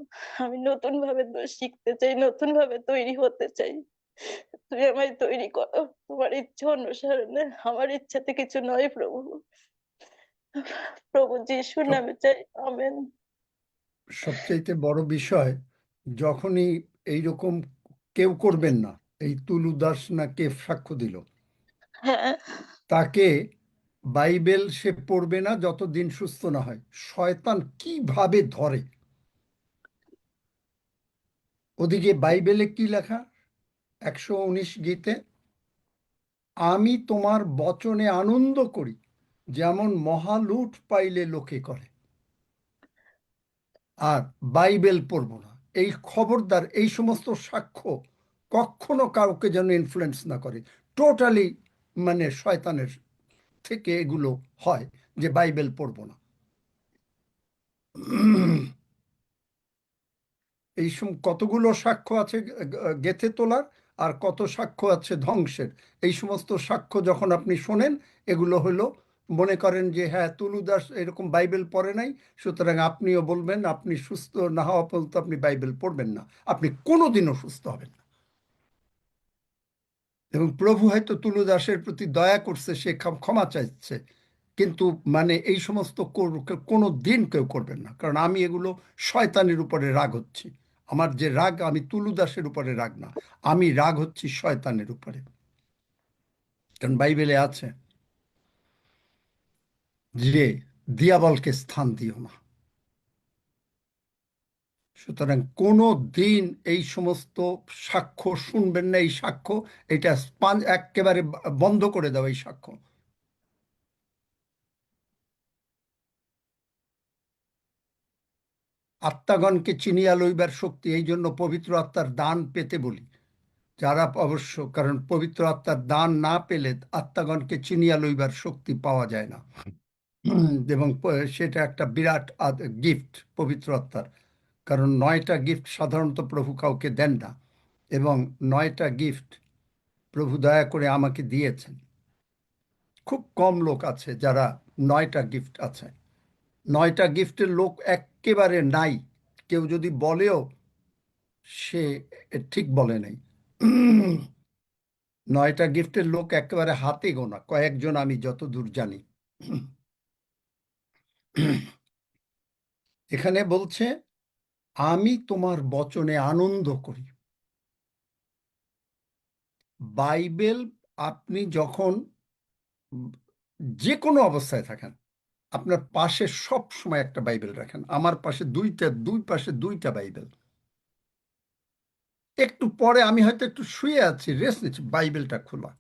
আমি নতুন ভাবে শিখতে চাই, নতুন ভাবে তৈরি হতে চাই। তুমি আমায় তৈরি করো তোমার ইচ্ছা অনুসারে, আমার ইচ্ছাতে কিছু নয় প্রভু। প্রভু যিশুর সব নামে চাই, আমেন। সবচাইতে বড় বিষয়, যখনই এইরকম কেউ করবেন না, এই তুলু দাস না কে সাক্ষ্য দিল, হ্যাঁ, তাকে বাইবেল সে পড়বে না যতদিন সুস্থ না হয়। শয়তান কিভাবে ধরে! ওদিকে বাইবেলে কি লেখা? 119 গীতে, আমি তোমার বচনে আনন্দ করি, যেমন মহালুঠ পাইলে লোকে করে। আর বাইবেল পড়ব না, এই খবরদার, এই সমস্ত সাক্ষ্য কখনো কাউকে যেন ইনফ্লুয়েন্স না করে। টোটালি মানে শয়তানের থেকে এগুলো হয় যে বাইবেল পড়ব না। এই কতগুলো সাক্ষ্য আছে গেঁথে তোলার, আর কত সাক্ষ্য আছে ধ্বংসের। এই সমস্ত সাক্ষ্য যখন আপনি শোনেন, এগুলো হলো মনে করেন যে হ্যাঁ, তুলু দাস এরকম বাইবেল পড়ে নাই, সুতরাং আপনিও বলবেন আপনি সুস্থ না হওয়া পর্যন্ত আপনি বাইবেল পড়বেন না, আপনি কোনোদিনও সুস্থ হবেন না। এবং প্রভু হয়তো তুলু দাসের প্রতি দয়া করছে, সে ক্ষমা চাইছে, কিন্তু মানে এই সমস্ত কোনো দিন কেউ করবেন না। কারণ আমি এগুলো শয়তানের উপরে রাগ হচ্ছি। আমার যে রাগ, আমি তুলু দাসের উপরে রাগ না, আমি রাগ হচ্ছি শয়তানের উপরে। কারণ বাইবেলে আছে যে দিয়াবলকে স্থান দিও না। সুতরাং কোনো দিন এই সমস্ত সাক্ষ্য শুনবেন না। এই সাক্ষ্য, এটা একেবারে বন্ধ করে দাও এই সাক্ষ্য। আত্মাগণকে চিনিয়া লইবার শক্তি, এই জন্য পবিত্র আত্মার দান পেতে বলি। যারা অবশ্য, কারণ পবিত্র আত্মার দান না পেলে আত্মাগণকে চিনিয়া লইবার শক্তি পাওয়া যায় না। এবং সেটা একটা বিরাট গিফট পবিত্র আত্মার। কারণ 9টা গিফট সাধারণত প্রভু কাউকে দেন না, এবং 9টা গিফট প্রভু দয়া করে আমাকে দিয়েছেন। খুব কম লোক আছে যারা 9টা গিফট আছে। 9টা গিফটের লোক একেবারে নাই। কেউ যদি বলেও সে ঠিক বলে নাই। 9টা গিফটের লোক একেবারে হাতে গোনা কয়েকজন, আমি যতদূর জানি। এখানে বলছে আমি তোমার বচনে আনন্দ করি। বাইবেল আপনি যখন যে কোনো অবস্থায় থাকেন, আপনার পাশে সব সময় একটা বাইবেল রাখেন। আমার পাশে দুই পাশে 2টা বাইবেল। একটু পরে আমি হয়তো একটু শুয়ে আছি, রেস্ট নিচ্ছি, বাইবেলটা খোলা।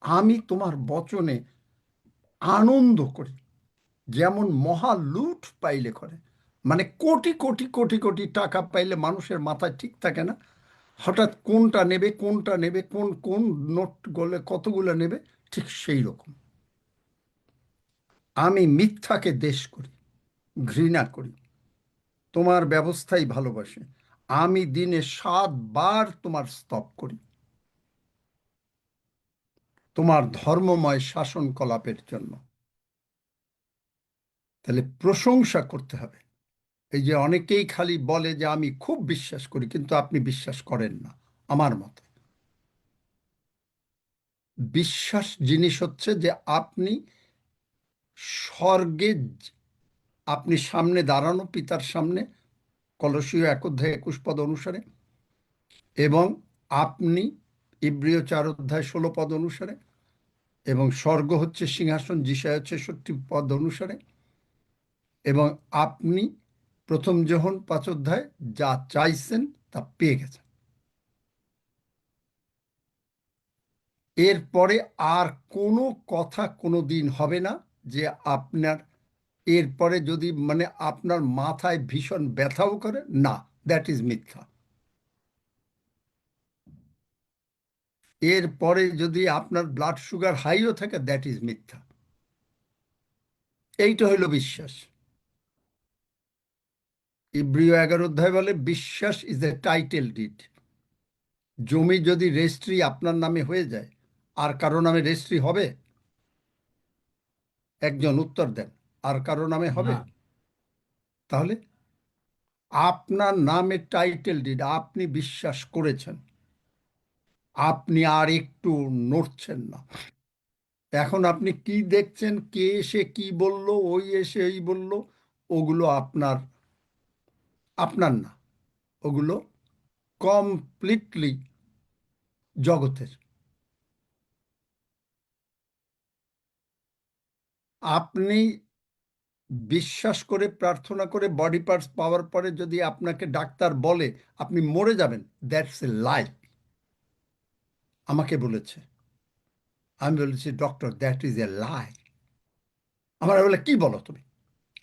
আমি তোমার বচনে আনন্দ করি, যেমন মহালুঠ পাইলে করে। মানে কোটি কোটি কোটি কোটি টাকা পাইলে মানুষের মাথায় ঠিক থাকে না, হঠাৎ কোনটা নেবে কোনটা নেবে, কোন কোন নোট গলে কতগুলো নেবে, ঠিক সেই রকম। আমি মিথ্যাকে দেশ করি, ঘৃণা করি, তোমার ব্যবস্থাই ভালোবাসি। আমি দিনে 7 বার তোমার স্তব করি, তোমার ধর্মময় শাসন কলাপের জন্য। তাহলে প্রশংসা করতে হবে। এই যে অনেকেই খালি বলে যে আমি খুব বিশ্বাস করি, কিন্তু আপনি বিশ্বাস করেন না আমার মতে। বিশ্বাস জিনিস হচ্ছে যে আপনি স্বর্গে, আপনি সামনে দাঁড়ানো পিতার সামনে, কলসীয় 1:21 অনুসারে, এবং আপনি ইব্রিয় 4:16 অনুসারে, এবং স্বর্গ হচ্ছে সিংহাসন যিশায়া 66 অনুসারে, এবং আপনি 1 যোহন 5 যা চাইছেন তা পেয়ে গেছেন। এরপরে আর কোনো কথা কোনো দিন হবে না যে আপনার, এরপরে যদি মানে আপনার মাথায় ভীষণ ব্যথাও করে না, দ্যাট ইজ মিথ্যা। এরপরে যদি আপনার ব্লাড সুগার হাইও থাকে, দ্যাট ইজ মিথ্যা। এইটা হইল বিশ্বাস। ইব্রিয় 11 বলে বিশ্বাস ইজ এ টাইটেল ডিড। জমি যদি রেজিস্ট্রি আপনার নামে হয়ে যায়, আর কারো নামে রেজিস্ট্রি হবে? একজন উত্তর দেন, আর কারো নামে হবে? না। তাহলে আপনার নামে টাইটেল ডিড, আপনি বিশ্বাস করেছেন, আপনি আর একটু নড়ছেন না। এখন আপনি কি দেখছেন, কে এসে কি বলল, ওই এসে এই বলল, ওগুলো আপনার আপনার না, ওগুলো কমপ্লিটলি জগতের। আপনি বিশ্বাস করে প্রার্থনা করে বডি পার্টস পাওয়ার পরে যদি আপনাকে ডাক্তার বলে আপনি মরে যাবেন, দ্যাটস এ লাই। আমাকে বলেছে, আমি বলেছি ডক্টর দ্যাট ইজ এ লাই। আমার বলে কি বলো তুমি?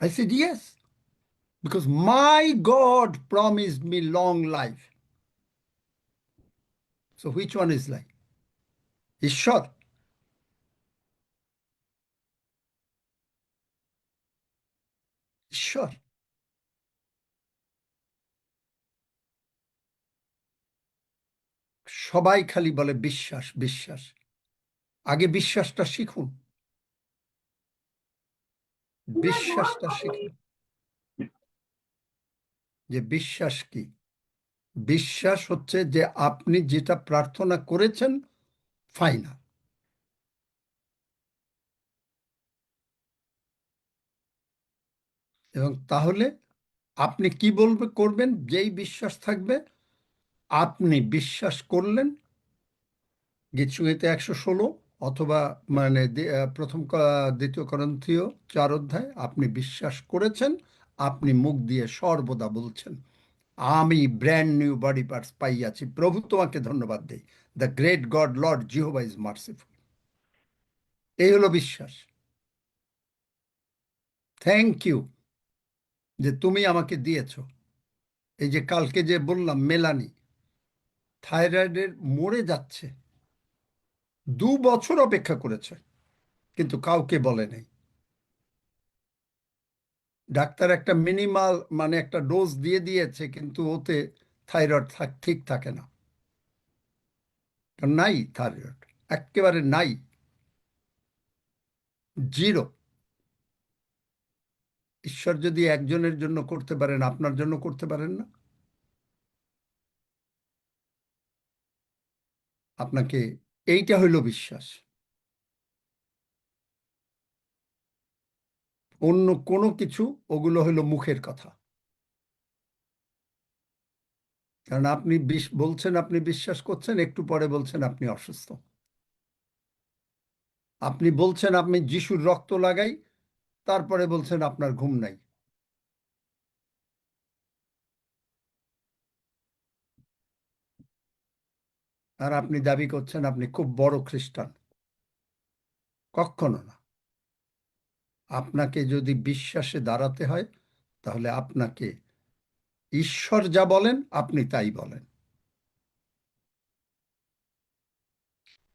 I said yes, because my God promised me long life. So which one is lie? ঈশ্বর? ঈশ্বর সবাই খালি বলে বিশ্বাস বিশ্বাস। আগে বিশ্বাসটা শিখুন, বিশ্বাসটা শিখুন যে বিশ্বাস কি। বিশ্বাস হচ্ছে যে আপনি যেটা প্রার্থনা করেছেন ফাইনাল। এবং তাহলে আপনি কি করবেন? যেই বিশ্বাস থাকবে, আপনি বিশ্বাস করলেন গীতসংহিতা 116 অথবা মানে দ্বিতীয় করন্থীয় 4 অধ্যায়, আপনি বিশ্বাস করেছেন, আপনি মুখ দিয়ে সর্বদা বলছেন আমি ব্র্যান্ড নিউ বডি পার্টস পাইয়াছি, প্রভু তোমাকে ধন্যবাদ দেই, the great God Lord Jehovah is merciful. এই হলো বিশ্বাস। থ্যাংক ইউ যে তুমি আমাকে দিয়েছ। এই যে কালকে যে বললাম মেলানি থাইরয়েডের মরে যাচ্ছে, 2 বছর অপেক্ষা করেছে কিন্তু কাউকে বলে নাই। ডাক্তার একটা মিনিমাল মানে একটা ডোজ দিয়ে দিয়েছে, কিন্তু ওতে থাইরয়েড ঠিক থাকে না, নাই থাইরয়েড, একেবারে নাই, জিরো। ঈশ্বর যদি একজনের জন্য করতে পারেন, আপনার জন্য করতে পারেন না? আপনাকে এইটা হইল বিশ্বাস। অন্য কোনো কিছু ওগুলো হইলো মুখের কথা। কারণ আপনি বলছেন আপনি বিশ্বাস করছেন, একটু পরে বলছেন আপনি অসুস্থ। আপনি বলছেন আপনি যিশুর রক্ত লাগাই, তারপরে বলছেন আপনার ঘুম নাই। আর আপনি দাবি করছেন আপনি খুব বড় খ্রিস্টান। কখনো না। আপনাকে যদি বিশ্বাসে দাঁড়াতে হয়, তাহলে আপনাকে ঈশ্বর যা বলেন আপনি তাই বলেন।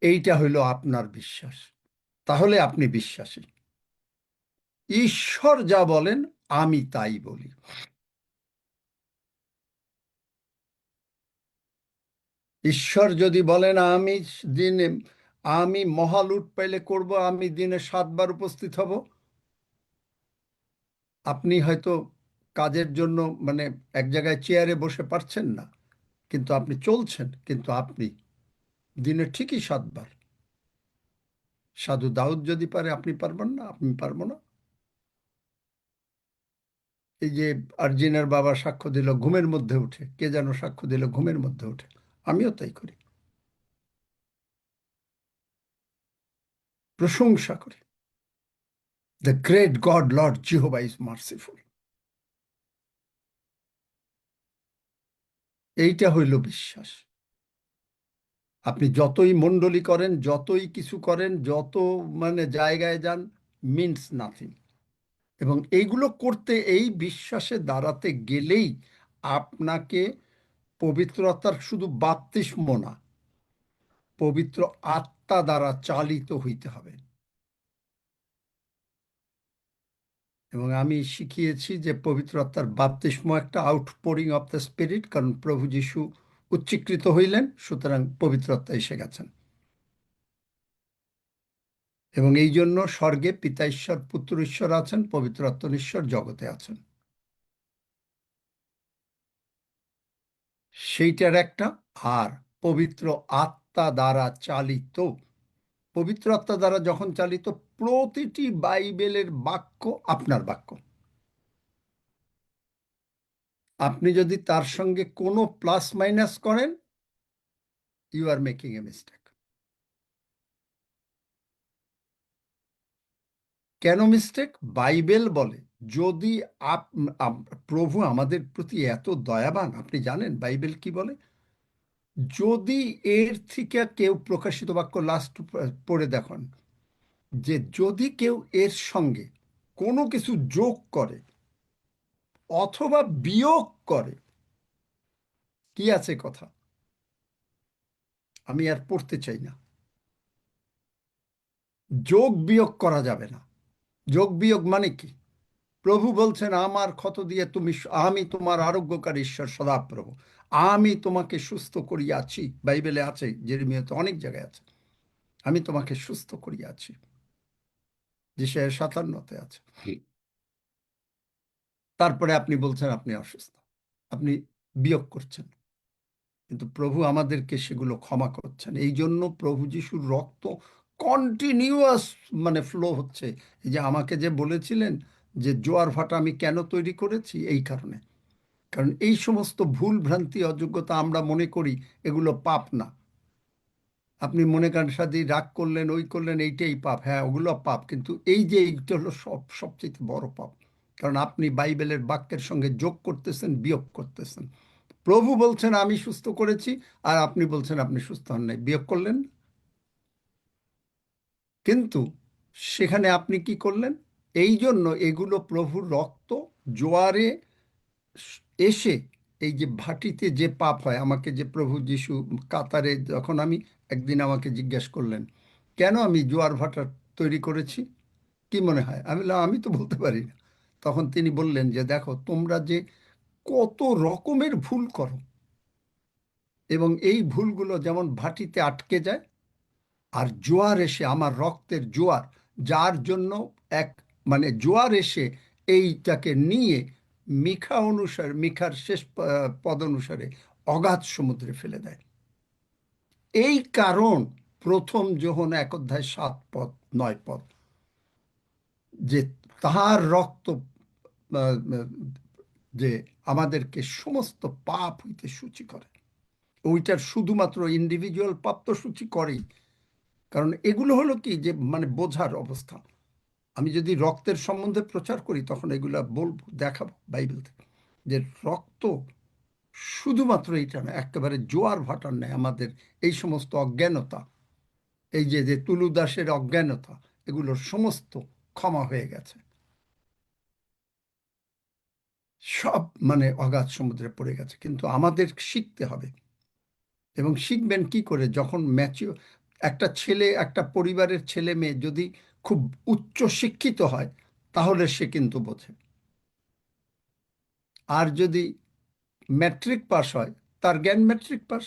এইটা হইল আপনার বিশ্বাস, তাহলে আপনি বিশ্বাসী। ঈশ্বর যা বলেন আমি তাই বলি। ঈশ্বর যদি বলেন আমি মহালুট পাইলে করব, আমি দিনে 7 বার উপস্থিত হব, আপনি হয়তো কাজের জন্য মানে এক জায়গায় চেয়ারে বসে পারছেন না, কিন্তু আপনি চলছেন, কিন্তু আপনি দিনে ঠিকই 7 বার। সাধু দাউদ যদি পারে আপনি পারবেন না? আপনি পারবো না? এই যে আরজিনের বাবা সাক্ষ্য দিল ঘুমের মধ্যে উঠে, কে যেন সাক্ষ্য দিল ঘুমের মধ্যে উঠে, আমিও তাই করি, প্রশংসা করি। The great God Lord Jehovah is merciful. এইটা হইল বিশ্বাস। আপনি যতই মণ্ডলী করেন, যতই কিছু করেন, যত মানে জায়গায় যান, মিনস নাথিং। এবং এইগুলো করতে, এই বিশ্বাসে দাঁড়াতে গেলেই আপনাকে পবিত্রতার শুধু বাপ্তিস্ম না, পবিত্র আত্মা দ্বারা চালিত হইতে হবে। এবং আমি শিখিয়েছি যে পবিত্র আত্মার বাপ্তিস্ম একটা আউটপোরিং অফ দ্য স্পিরিট, কারণ প্রভু যীশু উচ্চীকৃত হইলেন, সুতরাং পবিত্র আত্মা এসে গেছেন। এবং এই জন্য স্বর্গে পিতা ঈশ্বর, পুত্র ঈশ্বর আছেন, পবিত্র আত্মা ঈশ্বর জগতে আছেন। সেইটার একটা। আর পবিত্র আত্মা দ্বারা চালিত, পবিত্র আত্মা দ্বারা যখন চালিত, প্রতিটি বাইবেলের বাক্য আপনার বাক্য। আপনি যদি তার সঙ্গে কোনো প্লাস মাইনাস করেন, you are making a mistake. কেন মিস্টেক? বাইবেল বলে যদি প্রভু আমাদের প্রতি এত দয়াবান, আপনি জানেন বাইবেল কি বলে? যদি এর থেকে কেউ, প্রকাশিত বাক্য লাস্ট পড়ে দেখুন, যে যদি কেউ এর সঙ্গে কোনো কিছু যোগ করে অথবা বিয়োগ করে, কি আছে কথা, আমি আর পড়তে চাই না। যোগ বিয়োগ করা যাবে না। যোগ বিয়োগ মানে কি? প্রভু বলছেন আমার ক্ষত দিয়ে তুমি, আমি তোমার আরোগ্যকারী ঈশ্বর সদাপ্রভু, আমি তোমাকে সুস্থ করিয়াছি। বাইবেলে আছে, যেরেমিয়াতে অনেক জায়গায় আছে, আমি তোমাকে সুস্থ করিয়াছি। যেসায়া 57-তে আছে। তারপরে আপনি বলছেন আপনি অসুস্থ, আপনি বিয়োগ করছেন, কিন্তু প্রভু আমাদেরকে সেগুলো ক্ষমা করছেন। এই জন্য প্রভু যিশুর রক্ত কন্টিনিউয়াস মানে ফ্লো হচ্ছে। এই যে আমাকে যে বলেছিলেন যে জোয়ার ভাটা আমি কেন তৈরি করেছি, এই কারণে। কারণ এই সমস্ত ভুল ভ্রান্তি, অযোগ্যতা আমরা মনে করি এগুলো পাপ না। আপনি মনে করেন সাথে রাগ করলেন, ওই করলেন, এইটাই পাপ। হ্যাঁ, ওগুলো পাপ, কিন্তু এই যে এইটা হলো সবচেয়ে বড় পাপ। কারণ আপনি বাইবেলের বাক্যের সঙ্গে যোগ করতেছেন, বিয়োগ করতেছেন। প্রভু বলছেন আমি সুস্থ করেছি, আর আপনি বলছেন আপনি সুস্থ হন নাই, বিয়োগ করলেন। কিন্তু সেখানে আপনি কি করলেন? এই জন্য এগুলো প্রভুর রক্ত জোয়ারে এসে, এই যে ভাটিতে যে পাপ হয়, আমাকে যে প্রভু যিশু কাতারে, যখন আমি একদিন আমাকে জিজ্ঞেস করলেন কেন আমি জোয়ার ভাটা তৈরি করেছি, কি মনে হয়? আমি বললাম আমি তো বলতে পারি না। তখন তিনি বললেন যে দেখো তোমরা যে কত রকমের ভুল করো, এবং এই ভুলগুলো যেমন ভাটিতে আটকে যায়, আর জোয়ার এসে, আমার রক্তের জোয়ার, যার জন্য এক মানে জোয়ার এসে এইটাকে নিয়ে মিখার শেষ পদ অনুসারে অগাধ সমুদ্রে ফেলে দেয়। এই কারণ প্রথম যোহন 1:7-9 যে তাহার রক্ত যে আমাদেরকে সমস্ত পাপ হইতে সূচি করে। ওইটার শুধুমাত্র ইন্ডিভিজুয়াল পাপ তো সূচি করেই, কারণ এগুলো হলো কি যে মানে বোঝার অবস্থা। আমি যদি রক্তের সম্বন্ধে প্রচার করি তখন এগুলা বলবো, দেখাবো বাইবেল থেকে, যে রক্ত শুধুমাত্র এইটা না, একেবারে জোয়ার ভাটার নেয় আমাদের এই সমস্ত অজ্ঞানতা, এই যে তুলু দাসের অজ্ঞানতা, এগুলোর সমস্ত ক্ষমা হয়ে গেছে, সব মানে অগাধ সমুদ্রে পড়ে গেছে। কিন্তু আমাদের শিখতে হবে, এবং শিখবেন কি করে? যখন একটা ছেলে, একটা পরিবারের ছেলে মেয়ে যদি খুব উচ্চ শিক্ষিত হয় তাহলে সে কিন্তু বোঝে। আর যদি ম্যাট্রিক পাস হয় তার জ্ঞান ম্যাট্রিক পাস,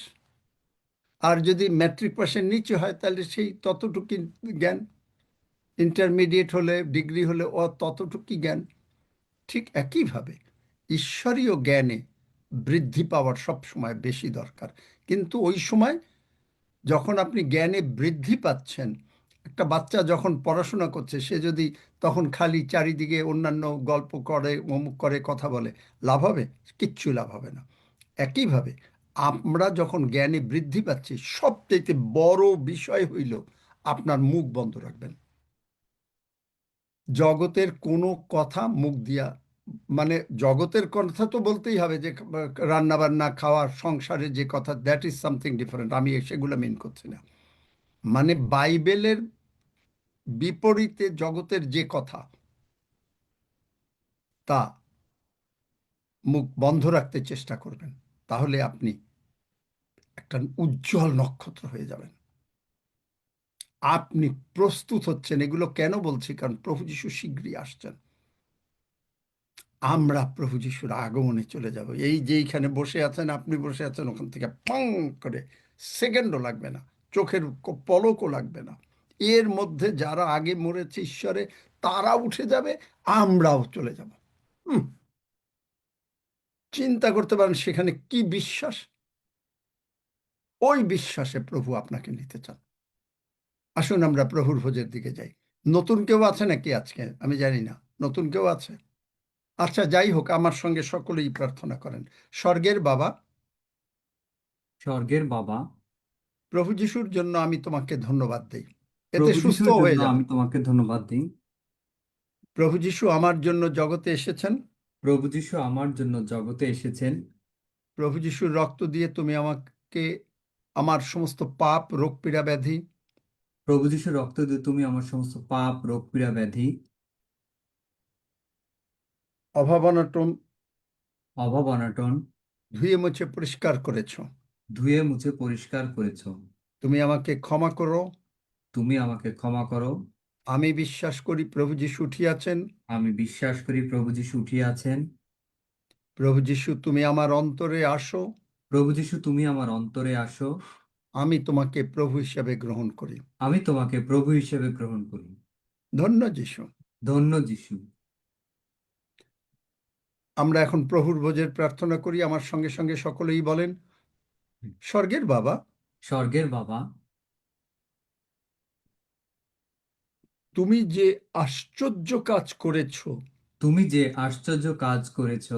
আর যদি ম্যাট্রিক পাসের নিচে হয় তাহলে সেই ততটুকু জ্ঞান, ইন্টারমিডিয়েট হলে, ডিগ্রি হলে ও ততটুকু জ্ঞান। ঠিক একইভাবে ঈশ্বরীয় জ্ঞানে বৃদ্ধি পাওয়ার সব সময় বেশি দরকার। কিন্তু ওই সময় যখন আপনি জ্ঞানে বৃদ্ধি পাচ্ছেন, একটা বাচ্চা যখন পড়াশোনা করছে, সে যদি তখন খালি চারিদিকে অন্যান্য গল্প করে, অমুক করে, কথা বলে, লাভ হবে? কিচ্ছু লাভ হবে না। একইভাবে আমরা যখন জ্ঞানে বৃদ্ধি পাচ্ছি, সবচেয়ে বড় বিষয় হইল আপনার মুখ বন্ধ রাখবেন। জগতের কোনো কথা মুখ দিয়া, মানে জগতের কথা তো বলতেই হবে, যে রান্না বান্না, খাওয়া, সংসারে যে কথা, দ্যাট ইজ সামথিং ডিফারেন্ট, আমি সেগুলো মেন করছি না। মানে বাইবেলের বিপরীতে জগতের যে কথা, তা মুখ বন্ধ রাখতে চেষ্টা করবেন, তাহলে আপনি একটা উজ্জ্বল নক্ষত্র হয়ে যাবেন। আপনি প্রস্তুত হচ্ছেন। এগুলো কেন বলছি? কারণ প্রভু যীশু শীঘ্রই আসছেন। আমরা প্রভু যীশুর আগমনে চলে যাব। এই যে এইখানে বসে আছেন, আপনি বসে আছেন, ওখান থেকে পং করে সেকেন্ডও লাগবে না, চোখের পলকও লাগবে না, এর মধ্যে যারা আগে মরেছে ঈশ্বরে তারা উঠে যাবে, আমরাও চলে যাব। চিন্তা করতে পারেন সেখানে কি বিশ্বাস। ওই বিশ্বাসে প্রভু আপনাকে নিতে চান। আসুন আমরা প্রভুর ভোজের দিকে যাই। নতুন কেউ আছে নাকি আজকে? আমি জানি না, নতুন কেউ আছে? আচ্ছা, যাই হোক, আমার সঙ্গে সকলেই প্রার্থনা করেন। স্বর্গের বাবা, স্বর্গের বাবা, প্রভু যিশুর জন্য আমি তোমাকে ধন্যবাদ দেই, এতে প্রভু সুস্থ যিশুর হয়ে জন্য যাবে। আমি তোমাকে ধন্যবাদ দিই। প্রভু যিশু আমার জন্য জগতে এসেছেন। প্রভু যিশু আমার জন্য জগতে এসেছেন। প্রভু যিশুর রক্ত দিয়ে তুমি আমাকে আমার সমস্ত পাপ, রোগ, পীড়া, ব্যাধি, প্রভু যিশুর রক্ত দিয়ে তুমি আমার সমস্ত পাপ, রোগ, পীড়া, ব্যাধি, অভাব, অনটন ধুয়ে মুছে পরিষ্কার করেছ। ধুয়ে মুছে পরিষ্কার করেছ। তুমি আমাকে ক্ষমা করো। তুমি আমাকে ক্ষমা করো। আমি বিশ্বাস করি প্রভু যিশু উঠিয়াছেন। আমি বিশ্বাস করি প্রভু যিশু উঠিয়াছেন। প্রভু যিশু, তুমি আমার অন্তরে আসো। প্রভু যিশু, তুমি আমার অন্তরে আসো। আমি তোমাকে প্রভু হিসেবে গ্রহণ করি। আমি তোমাকে প্রভু হিসেবে গ্রহণ করি। ধন্য যিশু। ধন্য যিশু। আমরা এখন প্রভুর ভোজের প্রার্থনা করি। আমার সঙ্গে সঙ্গে সকলেই বলেন, স্বর্গের বাবা, স্বর্গের বাবা, তুমি যে আশ্চর্য কাজ করেছ, তুমি যে আশ্চর্য কাজ করেছ,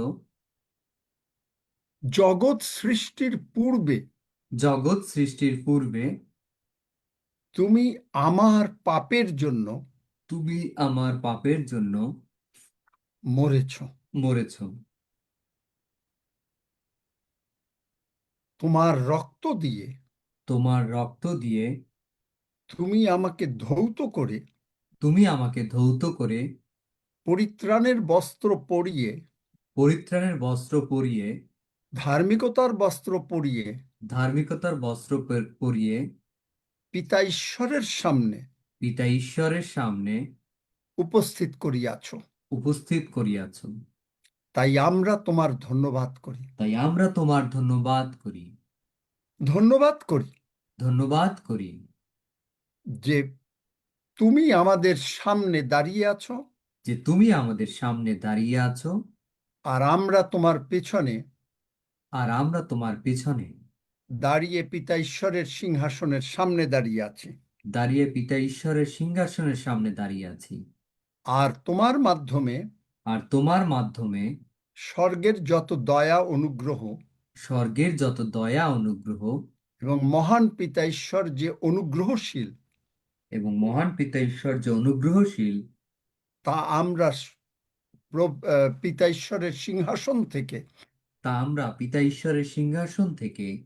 জগৎ সৃষ্টির পূর্বে, জগৎ সৃষ্টির পূর্বে তুমি আমার পাপের জন্য, তুমি আমার পাপের জন্য মরেছ। মরেছ। তোমার রক্ত দিয়ে, তোমার রক্ত দিয়ে তুমি আমাকে ধৌত করে, তুমি আমাকে ধৌত করে, পরিত্রাণের বস্ত্র পরিয়ে, পরিত্রাণের বস্ত্র পরিয়ে, ধার্মিকতার বস্ত্র পরিয়ে, ধার্মিকতার বস্ত্র পরিয়ে পিতা ঈশ্বরের সামনে, পিতা ঈশ্বরের সামনে উপস্থিত করিয়াছ। উপস্থিত করিয়াছ। তাই আমরা তোমার ধন্যবাদ করি। তাই আমরা তোমার ধন্যবাদ করি। ধন্যবাদ করি। ধন্যবাদ করি যে তুমি আমাদের সামনে দাঁড়িয়ে আছো, যে তুমি আমাদের সামনে দাঁড়িয়ে আছো, আর আমরা তোমার পেছনে, আর আমরা তোমার পেছনে দাঁড়িয়ে পিতা ঈশ্বরের সিংহাসনের সামনে দাঁড়িয়ে আছি। দাঁড়িয়ে পিতা ঈশ্বরের সিংহাসনের সামনে দাঁড়িয়ে আছি। আর তোমার মাধ্যমে, আর তোমার মাধ্যমে স্বর্গের যত দয়া অনুগ্রহ, স্বর্গের যত দয়া অনুগ্রহ এবং মহান পিতা ঈশ্বর যে অনুগ্রহশীল, এবং মহান পিতা ঈশ্বর যে অনুগ্রহশীল, তা আমরা পিতা ঈশ্বরের সিংহাসন থেকে, তা আমরা পিতা ঈশ্বরের সিংহাসন থেকে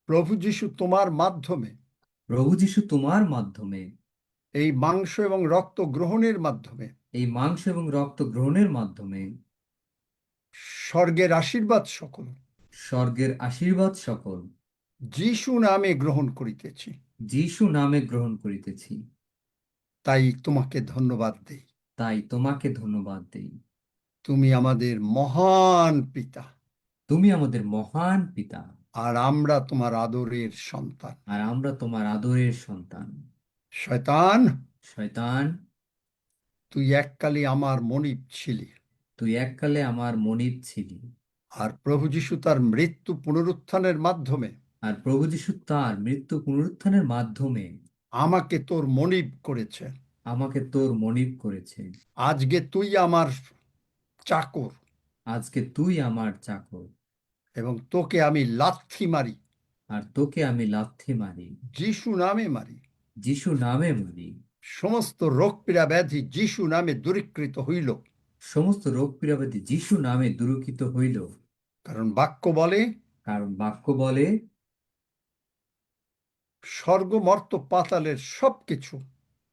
প্রভু যিশু তোমার মাধ্যমে, প্রভু যিশু তোমার মাধ্যমে, এই মাংস এবং রক্ত গ্রহণের মাধ্যমে, এই মাংস এবং রক্ত গ্রহণের মাধ্যমে স্বর্গের আশীর্বাদ সকল, স্বর্গের আশীর্বাদ সকল যিশু নামে গ্রহণ করিতেছি। যিশু নামে গ্রহণ করিতেছি। তাই তোমাকে ধন্যবাদ দেই। তাই তোমাকে ধন্যবাদ দেই। তুমি আমাদের মহান পিতা। তুমি আমাদের মহান পিতা। আর আমরা তোমার আদরের সন্তান। আর আমরা তোমার আদরের সন্তান। শয়তান, শয়তান, তুই এককালে আমার মনিব ছিলি। তুই এককালে আমার মনিব ছিলি। আর প্রভু যিশু তার মৃত্যু পুনরুত্থানের মাধ্যমে, আর প্রভু যিশু তার মৃত্যু পুনরুত্থানের মাধ্যমে আমাকে তোর মনিব করেছে। আমাকে তোর মনিব করেছে। আজকে তুই আমার চাকর। আজকে তুই আমার চাকর। এবং তোকে আমি লাথি মারি। আর তোকে আমি লাথি মারি। যিশু নামে মারি। যিশু নামে মারি। সমস্ত রোগ পীড়া ব্যাধি যিশু নামে দূরীকৃত হইল। সমস্ত রোগ পীড়া ব্যাধি যিশু নামে দূরীকৃত হইল। কারণ বাক্য বলে, স্বর্গমর্ত পাতালের সবকিছু,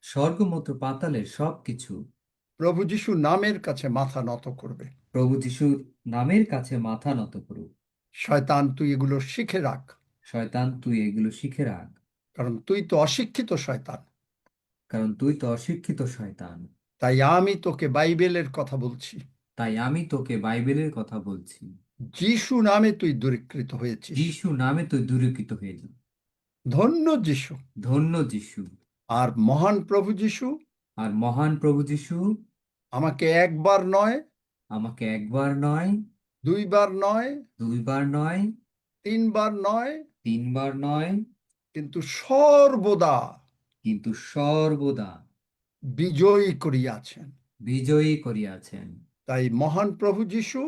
স্বর্গমর্ত পাতালের সবকিছু প্রভু যিশু নামের কাছে মাথা নত করবে। প্রভু যিশুর নামের কাছে মাথা নত করুক। শয়তান, তুই এগুলো শিখে রাখ। শয়তান, তুই এগুলো শিখে রাখ। কারণ তুই তো অশিক্ষিত শয়তান। কারণ তুই তো অশিক্ষিত শয়তান। তাই আমি তোকে বাইবেলের কথা বলছি। তাই আমি তোকে বাইবেলের কথা বলছি। যিশু নামে তুই দূরীকৃত হয়েছিস। যিশু নামে তুই দূরীকৃত হয়েছিস। ধন্য যিশু। ধন্য যিশু। আর মহান প্রভু যিশু আর মহান প্রভু যিশু আমাকে একবার নয়, আমাকে একবার নয়, দুইবার নয়, দুইবার নয়, তিনবার নয়, তিনবার নয়, কিন্তু সর্বদা সর্বদা বিজয়ী করিয়াছেন। বিজয়ী করিয়াছেন। তাই মহান প্রভু যিশু,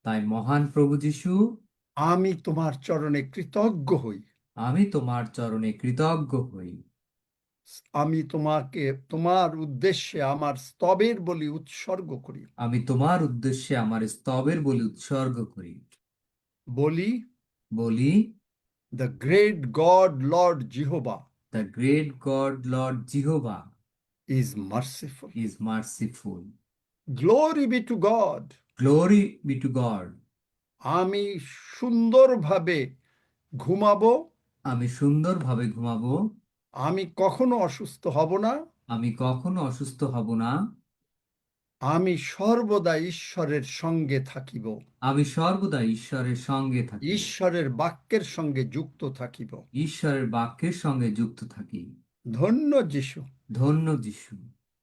তাই মহান প্রভু যিশু, আমি তোমার চরণে কৃতজ্ঞ হই। আমি তোমার চরণে কৃতজ্ঞ হই। আমি তোমাকে তোমার উদ্দেশ্যে আমার স্তবের বলি উৎসর্গ করি। আমি তোমার উদ্দেশ্যে আমার স্তবের বলি উৎসর্গ করি। বলি, বলি, the great God Lord Jehovah the great God Lord Jehovah is merciful. is merciful. Glory be to God. Glory be to God. আমি সুন্দরভাবে ঘুমাবো, আমি সুন্দরভাবে ঘুমাবো, আমি কখনো অসুস্থ হব না, আমি কখনো অসুস্থ হব না, আমি সর্বদা ঈশ্বরের সঙ্গে থাকিব, আমি সর্বদা ঈশ্বরের সঙ্গে থাকি, ঈশ্বরের বাক্যের সঙ্গে যুক্ত থাকিব। ঈশ্বরের বাক্যের সঙ্গে যুক্ত থাকি। ধন্য যিশু, ধন্য যিশু,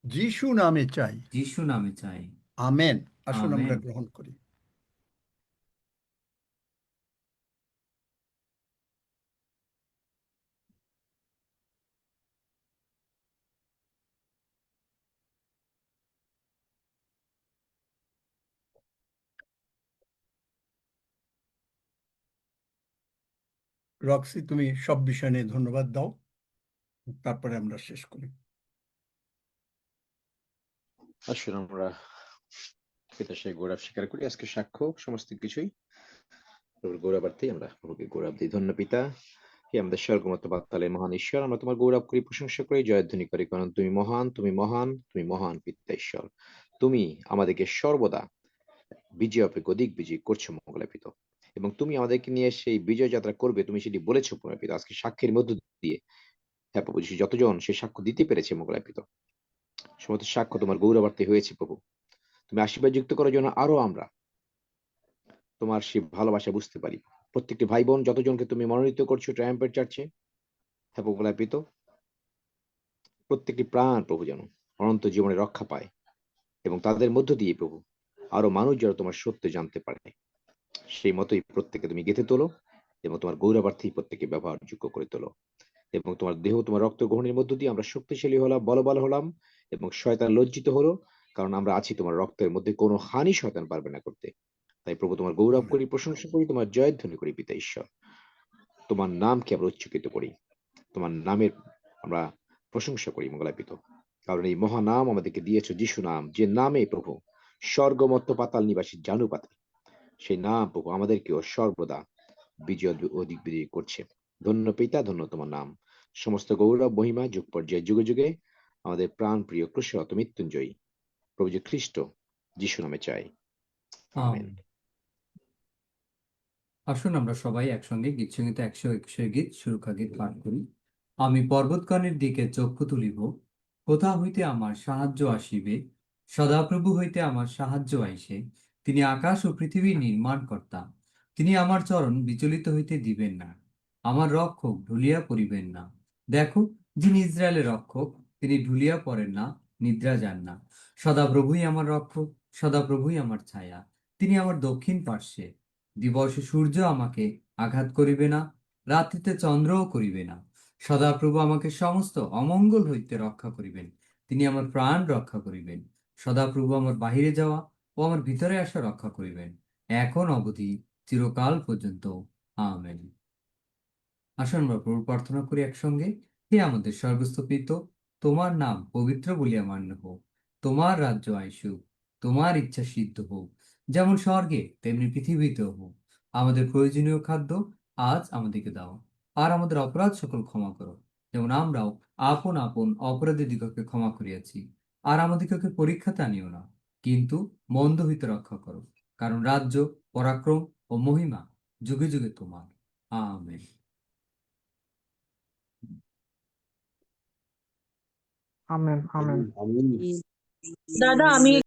যিশু নামে চাই, যিশু নামে চাই। আমেন। আসুন আমেন। আমরা গ্রহণ করি। রক্সি, তুমি সব বিষয় নিয়ে ধন্যবাদ দাও, তারপরে আমরা শেষ করি। আসুন আমরা পিতার সেই গৌরব স্বীকার করি। আজকে সাক্ষ্য সমস্ত কিছুই প্রভুর গৌরবার্থেই আমরা প্রভুকে গৌরব দিই। ধন্য পিতা, হে আমাদের স্বর্গমত পাতালের মহান ঈশ্বর, আমরা তোমার গৌরব করি, প্রশংসা করি, জয়ধ্বনি করি, কারণ তুমি মহান, তুমি মহান, তুমি মহান পিতা ঈশ্বর। তুমি আমাদেরকে সর্বদা বিজয় অপেক্ষা অধিক বিজয় করছো মঙ্গলাপিত, এবং তুমি আমাদেরকে নিয়ে সেই বিজয় যাত্রা করবে, তুমি সেটি বলেছো মঙ্গলাপিত। আজকে সাক্ষীর মধ্য দিয়ে হ্যাঁ প্রভু যিশু যতজন সে সাক্ষ্য দিতে পেরেছে মঙ্গলাপিত, সমস্ত সাক্ষ্য তোমার গৌরবার্থে হয়েছে প্রভু। তুমি আশীর্বাদ যুক্ত করার জন্য আরো আমরা তোমার সেই ভালোবাসা বুঝতে পারি। প্রত্যেকটি ভাই বোন যতজনকে তুমি মনোনীত করছো ট্রায়াম্পের চার্চে, হ্যাঁ প্রভু গোলাপিত, প্রত্যেকটি প্রাণ প্রভু যেন অনন্ত জীবনে রক্ষা পায়, এবং তাদের মধ্য দিয়ে প্রভু আরো মানুষ যেন তোমার সত্য জানতে পারে, সেই মতোই প্রত্যেকে তুমি গেঁথে তোলো, এবং তোমার গৌরবার্থেই প্রত্যেকে ব্যবহারযোগ্য করে তোলো, এবং তোমার দেহ তোমার রক্ত গ্রহণের মধ্য দিয়ে আমরা শক্তিশালী হলাম, বলবান হলাম, এবং শয়তান লজ্জিত হলো, কারণ আমরা আছি তোমার রক্তের মধ্যে, কোনো হানি শয়তান পারবে না করতে। তাই প্রভু তোমার গৌরব করি, প্রশংসা করি, তোমার জয়ধ্বনি করি পিতা ঈশ্বর। তোমার নামকে আমরা উচ্চকিত করি, তোমার নামের আমরা প্রশংসা করি মঙ্গলাপিত, কারণ এই মহানাম আমাদেরকে দিয়েছ যিশু নাম, যে নামে প্রভু স্বর্গ মর্ত্য পাতাল নিবাসী জানু পাতে, সেই নাম প্রভু আমাদেরকেও সর্বদা বিজয় অধিক বিজয়ী করছে। ধন্য পিতা, ধন্য তোমার নাম। সমস্ত গৌরব মহিমা যুগ পর্যায়ে যুগে যুগে আমাদের প্রাণ প্রিয় ক্রুশরত মৃত্যুঞ্জয়ী প্রভু যে খ্রিস্ট যিশু নামে চাই, আমেন। আসুন আমরা সবাই একসঙ্গে গীত সংহিতা 121 গীত সুরক্ষা গীত পাঠ করি। আমি পর্বতগণের দিকে চক্ষু তুলিব, কোথা হইতে আমার সাহায্য আসিবে? সদাপ্রভু হইতে আমার সাহায্য আইসে। তিনি আকাশ ও পৃথিবী নির্মাণ কর্তা। তিনি আমার চরণ বিচলিত হইতে দিবেন না, আমার রক্ষক ঢুলিয়া পড়িবেন না। দেখো, যিনি ইসরায়েলের রক্ষক, তিনি ঢুলিয়া পড়েন না, নিদ্রা যান না। সদাপ্রভুই আমার রক্ষক, সদাপ্রভুই আমার ছায়া। তিনি আমার দক্ষিণ পার্শ্বে। দিবসে সূর্য আমাকে আঘাত করিবে না, রাত্রিতে চন্দ্রও করিবে না। সদাপ্রভু আমাকে সমস্ত অমঙ্গল হইতে রক্ষা করিবেন। তিনি আমার প্রাণ রক্ষা করিবেন। সদাপ্রভু আমার বাহিরে যাওয়া ও আমার ভিতরে আসা রক্ষা করিবেন, এখন অবধি চিরকাল পর্যন্ত। আমেন। আসুন আমরা প্রভু প্রার্থনা করি একসঙ্গে। হে আমাদের স্বর্গস্থ পিতা, তোমার নাম পবিত্র বলিয়া মান্য হোক, তোমার রাজ্য আইসুক, তোমার ইচ্ছা সিদ্ধ হোক, যেমন স্বর্গে তেমনি পৃথিবীতেও হোক। আমাদের প্রয়োজনীয় খাদ্য আজ আমাদেরকে দাও, আর আমাদের অপরাধ সকল ক্ষমা করো, যেমন আমরাও আপন আপন অপরাধী দিগকে ক্ষমা করিয়াছি। আর আমাদিগকে পরীক্ষাতে আনিও না, কিন্তু মন্দ হইতে রক্ষা করো, কারণ রাজ্য, পরাক্রম ও মহিমা যুগে যুগে তোমার। আমেন। Amen amen. আমিন। এই দাদা আমি